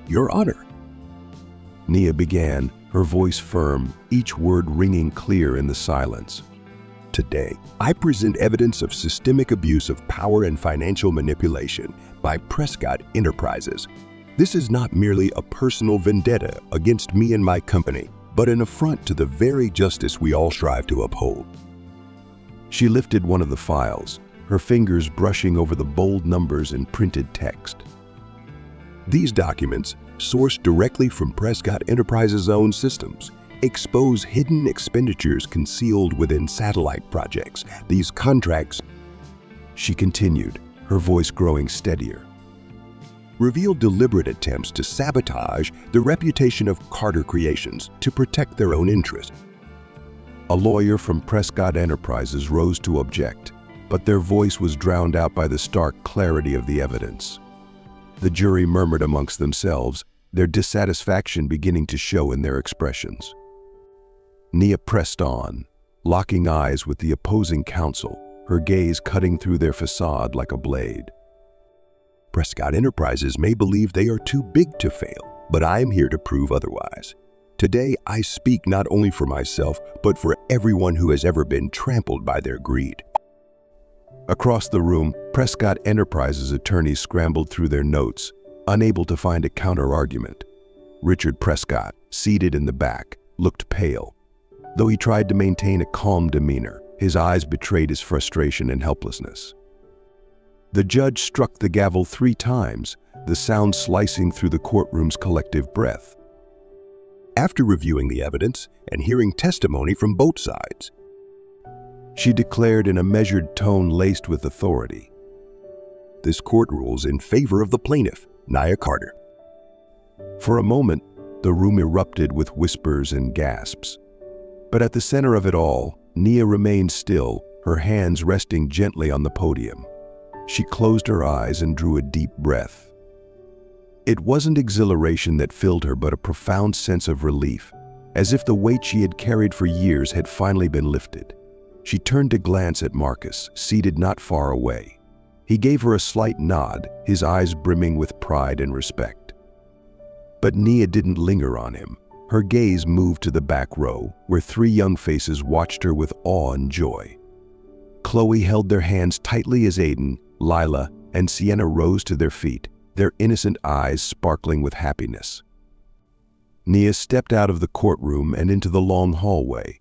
Your Honor, Nia began, her voice firm, each word ringing clear in the silence. today I present evidence of systemic abuse of power and financial manipulation by Prescott Enterprises. This is not merely a personal vendetta against me and my company, but an affront to the very justice we all strive to uphold. She lifted one of the files, her fingers brushing over the bold numbers in printed text. These documents, sourced directly from Prescott Enterprises' own systems, expose hidden expenditures concealed within satellite projects. These contracts, she continued, her voice growing steadier, reveal deliberate attempts to sabotage the reputation of Carter Creations to protect their own interests. A lawyer from Prescott Enterprises rose to object, but their voice was drowned out by the stark clarity of the evidence. The jury murmured amongst themselves, their dissatisfaction beginning to show in their expressions. Nia pressed on, locking eyes with the opposing counsel, her gaze cutting through their facade like a blade. Prescott Enterprises may believe they are too big to fail, but I am here to prove otherwise. Today, I speak not only for myself, but for everyone who has ever been trampled by their greed. Across the room, Prescott Enterprises attorneys scrambled through their notes, unable to find a counter-argument. Richard Prescott, seated in the back, looked pale. Though he tried to maintain a calm demeanor, his eyes betrayed his frustration and helplessness. The judge struck the gavel 3 times, the sound slicing through the courtroom's collective breath. After reviewing the evidence and hearing testimony from both sides, she declared in a measured tone laced with authority, this court rules in favor of the plaintiff, Nia Carter. For a moment, the room erupted with whispers and gasps. But at the center of it all, Nia remained still, her hands resting gently on the podium. She closed her eyes and drew a deep breath. It wasn't exhilaration that filled her, but a profound sense of relief, as if the weight she had carried for years had finally been lifted. She turned to glance at Marcus, seated not far away. He gave her a slight nod, his eyes brimming with pride and respect. But Nia didn't linger on him. Her gaze moved to the back row, where 3 young faces watched her with awe and joy. Chloe held their hands tightly as Aiden, Lila, and Sienna rose to their feet, their innocent eyes sparkling with happiness. Nia stepped out of the courtroom and into the long hallway.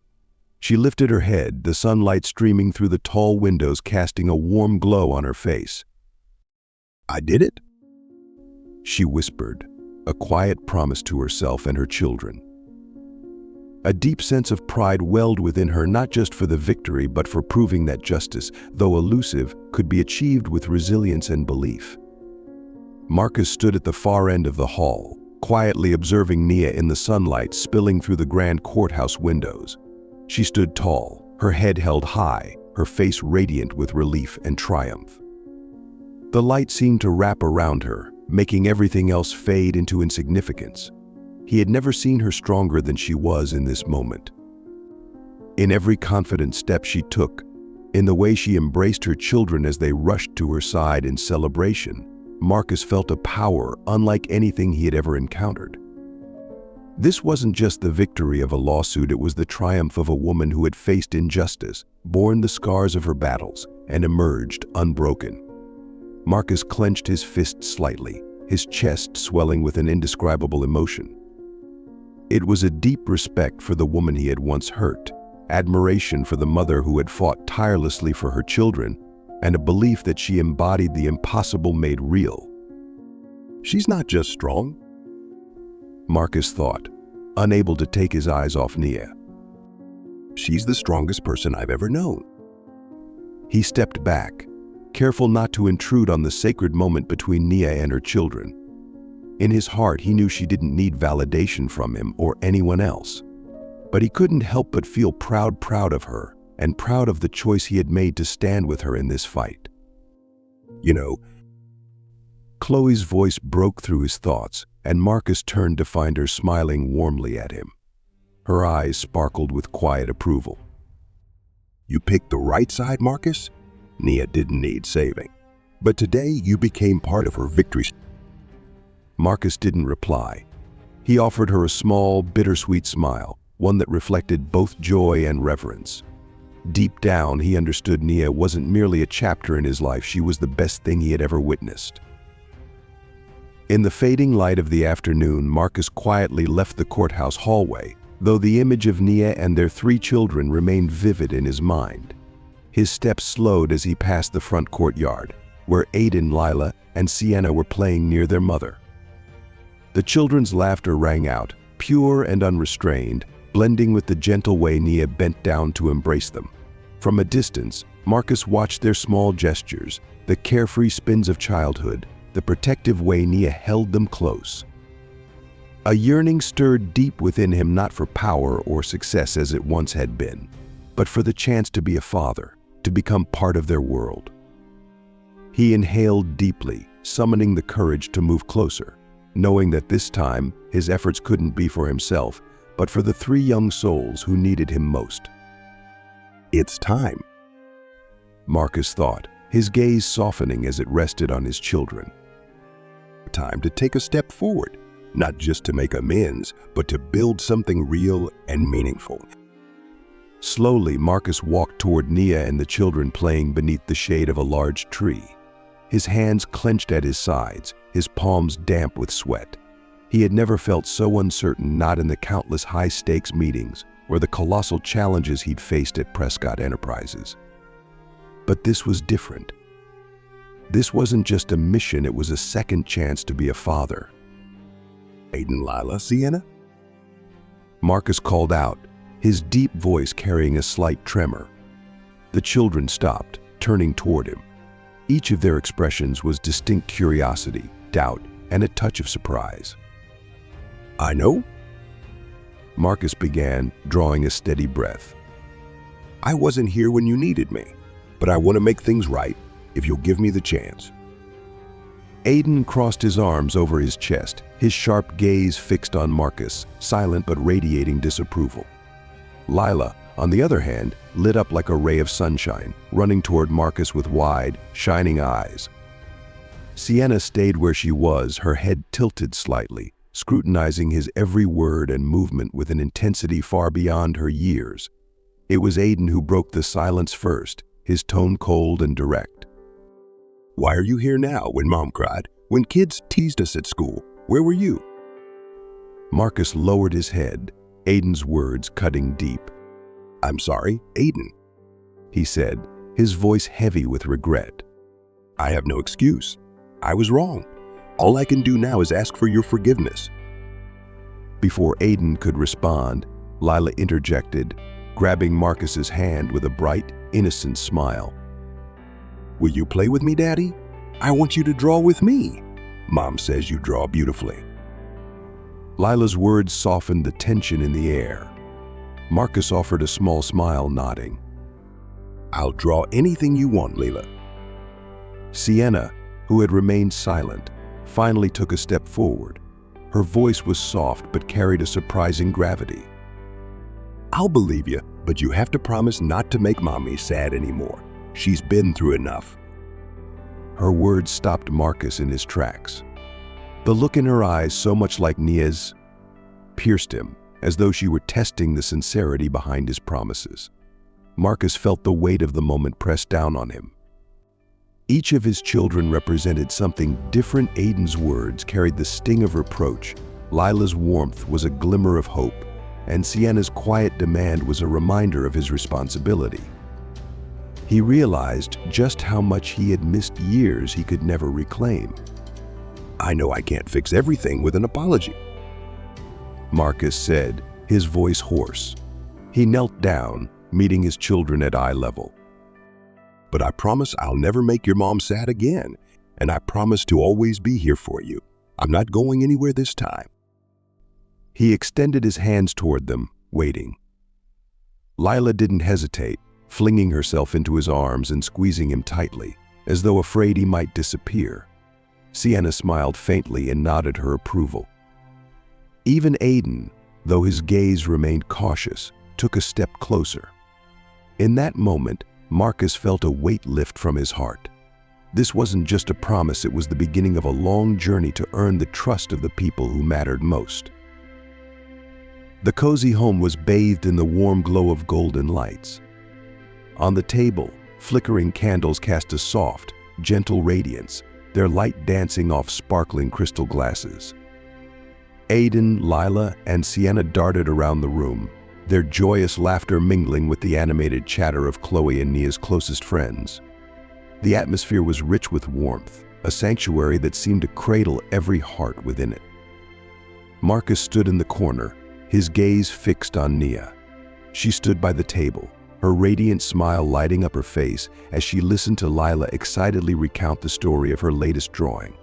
She lifted her head, the sunlight streaming through the tall windows casting a warm glow on her face. I did it, she whispered, a quiet promise to herself and her children. A deep sense of pride welled within her, not just for the victory, but for proving that justice, though elusive, could be achieved with resilience and belief. Marcus stood at the far end of the hall, quietly observing Nia in the sunlight spilling through the grand courthouse windows. She stood tall, her head held high, her face radiant with relief and triumph. The light seemed to wrap around her, making everything else fade into insignificance. He had never seen her stronger than she was in this moment. In every confident step she took, in the way she embraced her children as they rushed to her side in celebration, Marcus felt a power unlike anything he had ever encountered. This wasn't just the victory of a lawsuit, it was the triumph of a woman who had faced injustice, borne the scars of her battles, and emerged unbroken. Marcus clenched his fist slightly, his chest swelling with an indescribable emotion. It was a deep respect for the woman he had once hurt, admiration for the mother who had fought tirelessly for her children, and a belief that she embodied the impossible made real. She's not just strong, Marcus thought, unable to take his eyes off Nia. she's the strongest person I've ever known. He stepped back, careful not to intrude on the sacred moment between Nia and her children. In his heart, he knew she didn't need validation from him or anyone else. But he couldn't help but feel proud of her, and proud of the choice he had made to stand with her in this fight. You know, Chloe's voice broke through his thoughts, and Marcus turned to find her smiling warmly at him. Her eyes sparkled with quiet approval. you picked the right side, Marcus. Nia didn't need saving. But today you became part of her victory. Marcus didn't reply. He offered her a small, bittersweet smile, one that reflected both joy and reverence. Deep down, he understood Nia wasn't merely a chapter in his life, she was the best thing he had ever witnessed. In the fading light of the afternoon, Marcus quietly left the courthouse hallway, though the image of Nia and their 3 children remained vivid in his mind. His steps slowed as he passed the front courtyard, where Aiden, Lila, and Sienna were playing near their mother. The children's laughter rang out, pure and unrestrained, blending with the gentle way Nia bent down to embrace them. From a distance, Marcus watched their small gestures, the carefree spins of childhood, the protective way Nia held them close. A yearning stirred deep within him, not for power or success as it once had been, but for the chance to be a father, to become part of their world. He inhaled deeply, summoning the courage to move closer, knowing that this time his efforts couldn't be for himself, but for the 3 young souls who needed him most. It's time, Marcus thought, his gaze softening as it rested on his children. Time to take a step forward, not just to make amends, but to build something real and meaningful. Slowly, Marcus walked toward Nia and the children playing beneath the shade of a large tree. His hands clenched at his sides, his palms damp with sweat. He had never felt so uncertain, not in the countless high-stakes meetings or the colossal challenges he'd faced at Prescott Enterprises. But this was different. This wasn't just a mission, it was a second chance to be a father. Aiden, Lila, Sienna? Marcus called out, his deep voice carrying a slight tremor. The children stopped, turning toward him. Each of their expressions was distinct curiosity, doubt, and a touch of surprise. I know, Marcus began, drawing a steady breath. I wasn't here when you needed me, but I want to make things right if you'll give me the chance. Aiden crossed his arms over his chest, his sharp gaze fixed on Marcus, silent but radiating disapproval. Lila, on the other hand, lit up like a ray of sunshine, running toward Marcus with wide, shining eyes. Sienna stayed where she was, her head tilted slightly, scrutinizing his every word and movement with an intensity far beyond her years. It was Aiden who broke the silence first, his tone cold and direct. Why are you here now when Mom cried? When kids teased us at school, where were you? Marcus lowered his head, Aiden's words cutting deep. I'm sorry, Aiden, he said, his voice heavy with regret. I have no excuse. I was wrong. All I can do now is ask for your forgiveness. Before Aiden could respond, Lila interjected, grabbing Marcus's hand with a bright, innocent smile. Will you play with me, Daddy? I want you to draw with me. Mom says you draw beautifully. Lila's words softened the tension in the air. Marcus offered a small smile, nodding. I'll draw anything you want, Lila. Sienna, who had remained silent, finally took a step forward. Her voice was soft but carried a surprising gravity. I'll believe you, but you have to promise not to make Mommy sad anymore. She's been through enough. Her words stopped Marcus in his tracks. The look in her eyes, so much like Nia's, pierced him, as though she were testing the sincerity behind his promises. Marcus felt the weight of the moment press down on him. Each of his children represented something different. Aiden's words carried the sting of reproach, Lila's warmth was a glimmer of hope, and Sienna's quiet demand was a reminder of his responsibility. He realized just how much he had missed years he could never reclaim. I know I can't fix everything with an apology, Marcus said, his voice hoarse. He knelt down, meeting his children at eye level. but I promise I'll never make your mom sad again, and I promise to always be here for you. I'm not going anywhere this time. He extended his hands toward them, waiting. Lila didn't hesitate, flinging herself into his arms and squeezing him tightly, as though afraid he might disappear. Sienna smiled faintly and nodded her approval. Even Aiden, though his gaze remained cautious, took a step closer. In that moment, Marcus felt a weight lift from his heart. This wasn't just a promise, it was the beginning of a long journey to earn the trust of the people who mattered most. The cozy home was bathed in the warm glow of golden lights. On the table, flickering candles cast a soft, gentle radiance, their light dancing off sparkling crystal glasses. Aiden, Lila, and Sienna darted around the room, their joyous laughter mingling with the animated chatter of Chloe and Nia's closest friends. The atmosphere was rich with warmth, a sanctuary that seemed to cradle every heart within it. Marcus stood in the corner, his gaze fixed on Nia. She stood by the table, her radiant smile lighting up her face as she listened to Lila excitedly recount the story of her latest drawing.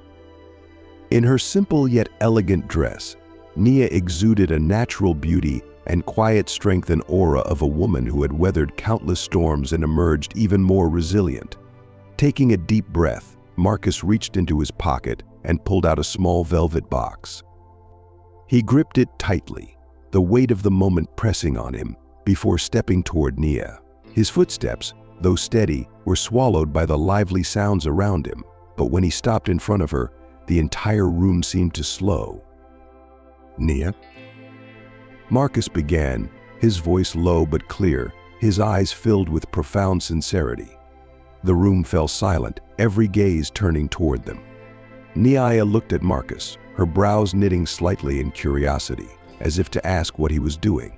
In her simple yet elegant dress, Nia exuded a natural beauty and quiet strength and aura of a woman who had weathered countless storms and emerged even more resilient. Taking a deep breath, Marcus reached into his pocket and pulled out a small velvet box. He gripped it tightly, the weight of the moment pressing on him, before stepping toward Nia. His footsteps, though steady, were swallowed by the lively sounds around him, but when he stopped in front of her, the entire room seemed to slow. Nia? Marcus began, his voice low but clear, his eyes filled with profound sincerity. The room fell silent, every gaze turning toward them. Nia looked at Marcus, her brows knitting slightly in curiosity, as if to ask what he was doing.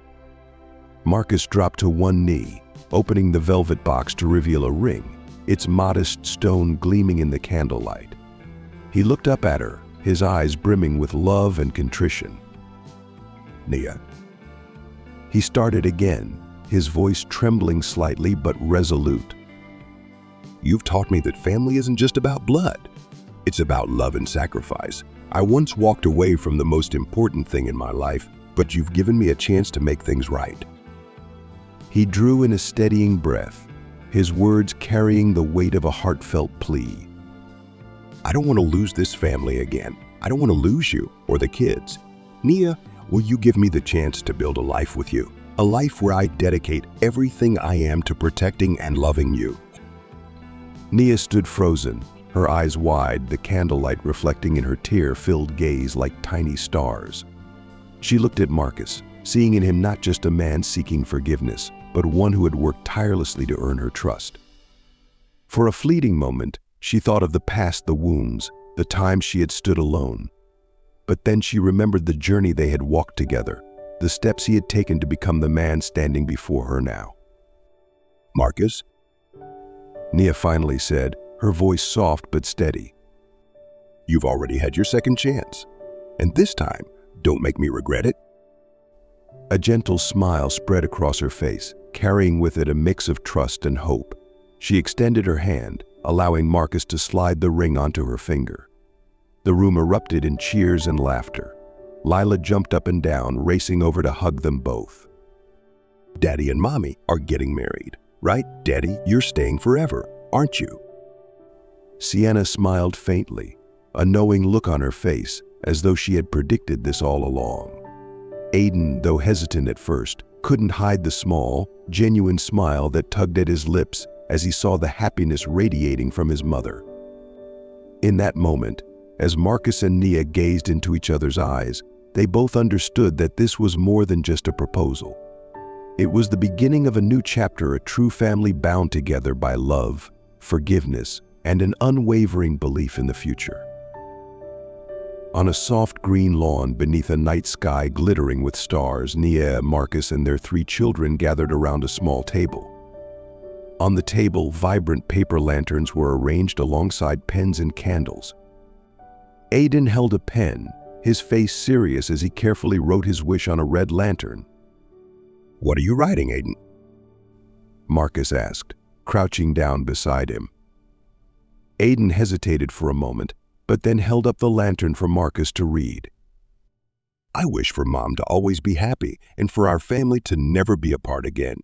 Marcus dropped to one knee, opening the velvet box to reveal a ring, its modest stone gleaming in the candlelight. He looked up at her, his eyes brimming with love and contrition. Nia. He started again, his voice trembling slightly but resolute. You've taught me that family isn't just about blood. It's about love and sacrifice. I once walked away from the most important thing in my life, but you've given me a chance to make things right. He drew in a steadying breath, his words carrying the weight of a heartfelt plea. I don't want to lose this family again. I don't want to lose you or the kids. Nia, will you give me the chance to build a life with you? A life where I dedicate everything I am to protecting and loving you. Nia stood frozen, her eyes wide, the candlelight reflecting in her tear-filled gaze like tiny stars. She looked at Marcus, seeing in him not just a man seeking forgiveness, but one who had worked tirelessly to earn her trust. For a fleeting moment, she thought of the past, the wounds, the times she had stood alone. But then she remembered the journey they had walked together, the steps he had taken to become the man standing before her now. Marcus? Nia finally said, her voice soft but steady. You've already had your second chance. And this time, don't make me regret it. A gentle smile spread across her face, carrying with it a mix of trust and hope. She extended her hand, allowing Marcus to slide the ring onto her finger. The room erupted in cheers and laughter. Lila jumped up and down, racing over to hug them both. Daddy and Mommy are getting married, right? Daddy, you're staying forever, aren't you? Sienna smiled faintly, a knowing look on her face, as though she had predicted this all along. Aiden, though hesitant at first, couldn't hide the small, genuine smile that tugged at his lips as he saw the happiness radiating from his mother. In that moment, as Marcus and Nia gazed into each other's eyes, they both understood that this was more than just a proposal. It was the beginning of a new chapter, a true family bound together by love, forgiveness, and an unwavering belief in the future. On a soft green lawn beneath a night sky glittering with stars, Nia, Marcus, and their 3 children gathered around a small table. On the table, vibrant paper lanterns were arranged alongside pens and candles. Aiden held a pen, his face serious as he carefully wrote his wish on a red lantern. "What are you writing, Aiden?" Marcus asked, crouching down beside him. Aiden hesitated for a moment, but then held up the lantern for Marcus to read. "I wish for Mom to always be happy and for our family to never be apart again."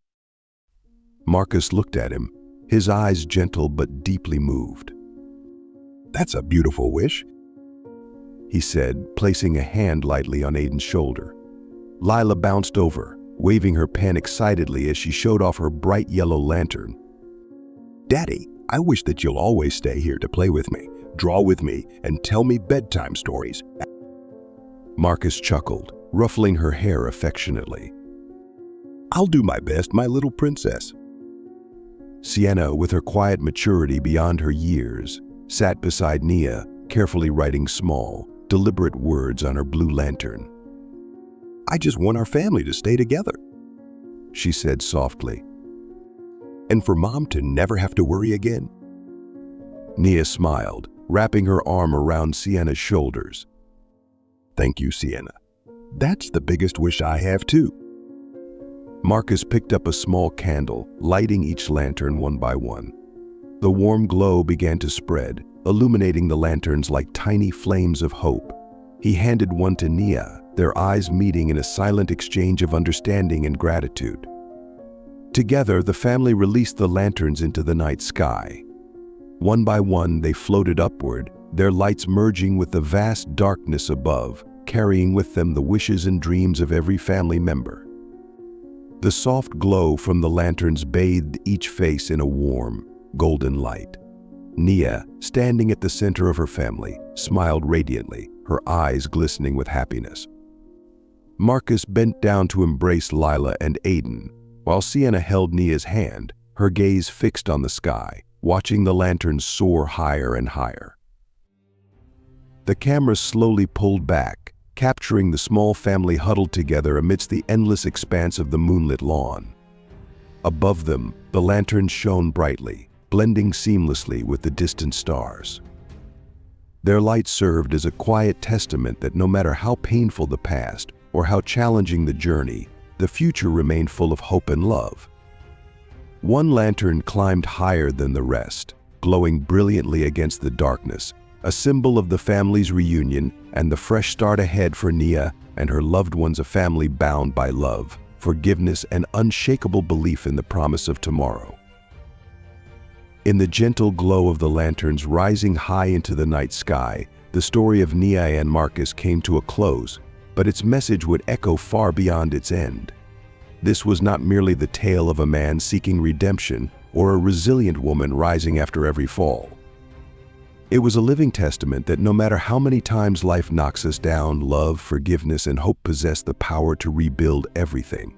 Marcus looked at him, his eyes gentle but deeply moved. "That's a beautiful wish," he said, placing a hand lightly on Aiden's shoulder. Lila bounced over, waving her pen excitedly as she showed off her bright yellow lantern. "Daddy, I wish that you'll always stay here to play with me, draw with me, and tell me bedtime stories." Marcus chuckled, ruffling her hair affectionately. "I'll do my best, my little princess." Sienna, with her quiet maturity beyond her years, sat beside Nia, carefully writing small, deliberate words on her blue lantern. "I just want our family to stay together," she said softly. "And for Mom to never have to worry again." Nia smiled, wrapping her arm around Sienna's shoulders. "Thank you, Sienna. That's the biggest wish I have too." Marcus picked up a small candle, lighting each lantern one by one. The warm glow began to spread, illuminating the lanterns like tiny flames of hope. He handed one to Nia, their eyes meeting in a silent exchange of understanding and gratitude. Together, the family released the lanterns into the night sky. One by one, they floated upward, their lights merging with the vast darkness above, carrying with them the wishes and dreams of every family member. The soft glow from the lanterns bathed each face in a warm, golden light. Nia, standing at the center of her family, smiled radiantly, her eyes glistening with happiness. Marcus bent down to embrace Lila and Aiden, while Sienna held Nia's hand, her gaze fixed on the sky, watching the lanterns soar higher and higher. The camera slowly pulled back, capturing the small family huddled together amidst the endless expanse of the moonlit lawn. Above them, the lanterns shone brightly, blending seamlessly with the distant stars. Their light served as a quiet testament that no matter how painful the past or how challenging the journey, the future remained full of hope and love. One lantern climbed higher than the rest, glowing brilliantly against the darkness, a symbol of the family's reunion and the fresh start ahead for Nia and her loved ones, a family bound by love, forgiveness, and unshakable belief in the promise of tomorrow. In the gentle glow of the lanterns rising high into the night sky, the story of Nia and Marcus came to a close, but its message would echo far beyond its end. This was not merely the tale of a man seeking redemption or a resilient woman rising after every fall. It was a living testament that no matter how many times life knocks us down, love, forgiveness, and hope possess the power to rebuild everything.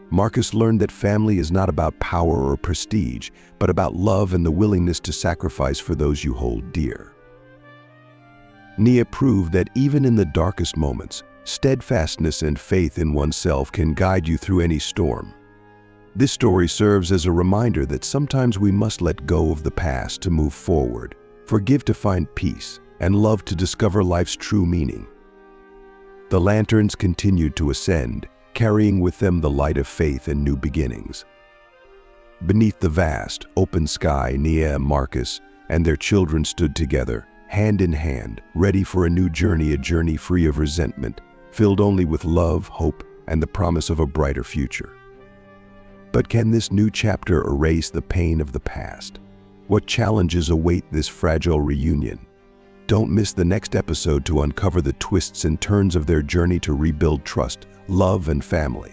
Marcus learned that family is not about power or prestige, but about love and the willingness to sacrifice for those you hold dear. Nia proved that even in the darkest moments, steadfastness and faith in oneself can guide you through any storm. This story serves as a reminder that sometimes we must let go of the past to move forward, forgive to find peace, and love to discover life's true meaning. The lanterns continued to ascend, carrying with them the light of faith and new beginnings. Beneath the vast, open sky, Nia, Marcus, and their children stood together, hand in hand, ready for a new journey, a journey free of resentment, filled only with love, hope, and the promise of a brighter future. But can this new chapter erase the pain of the past? What challenges await this fragile reunion? Don't miss the next episode to uncover the twists and turns of their journey to rebuild trust, love, and family.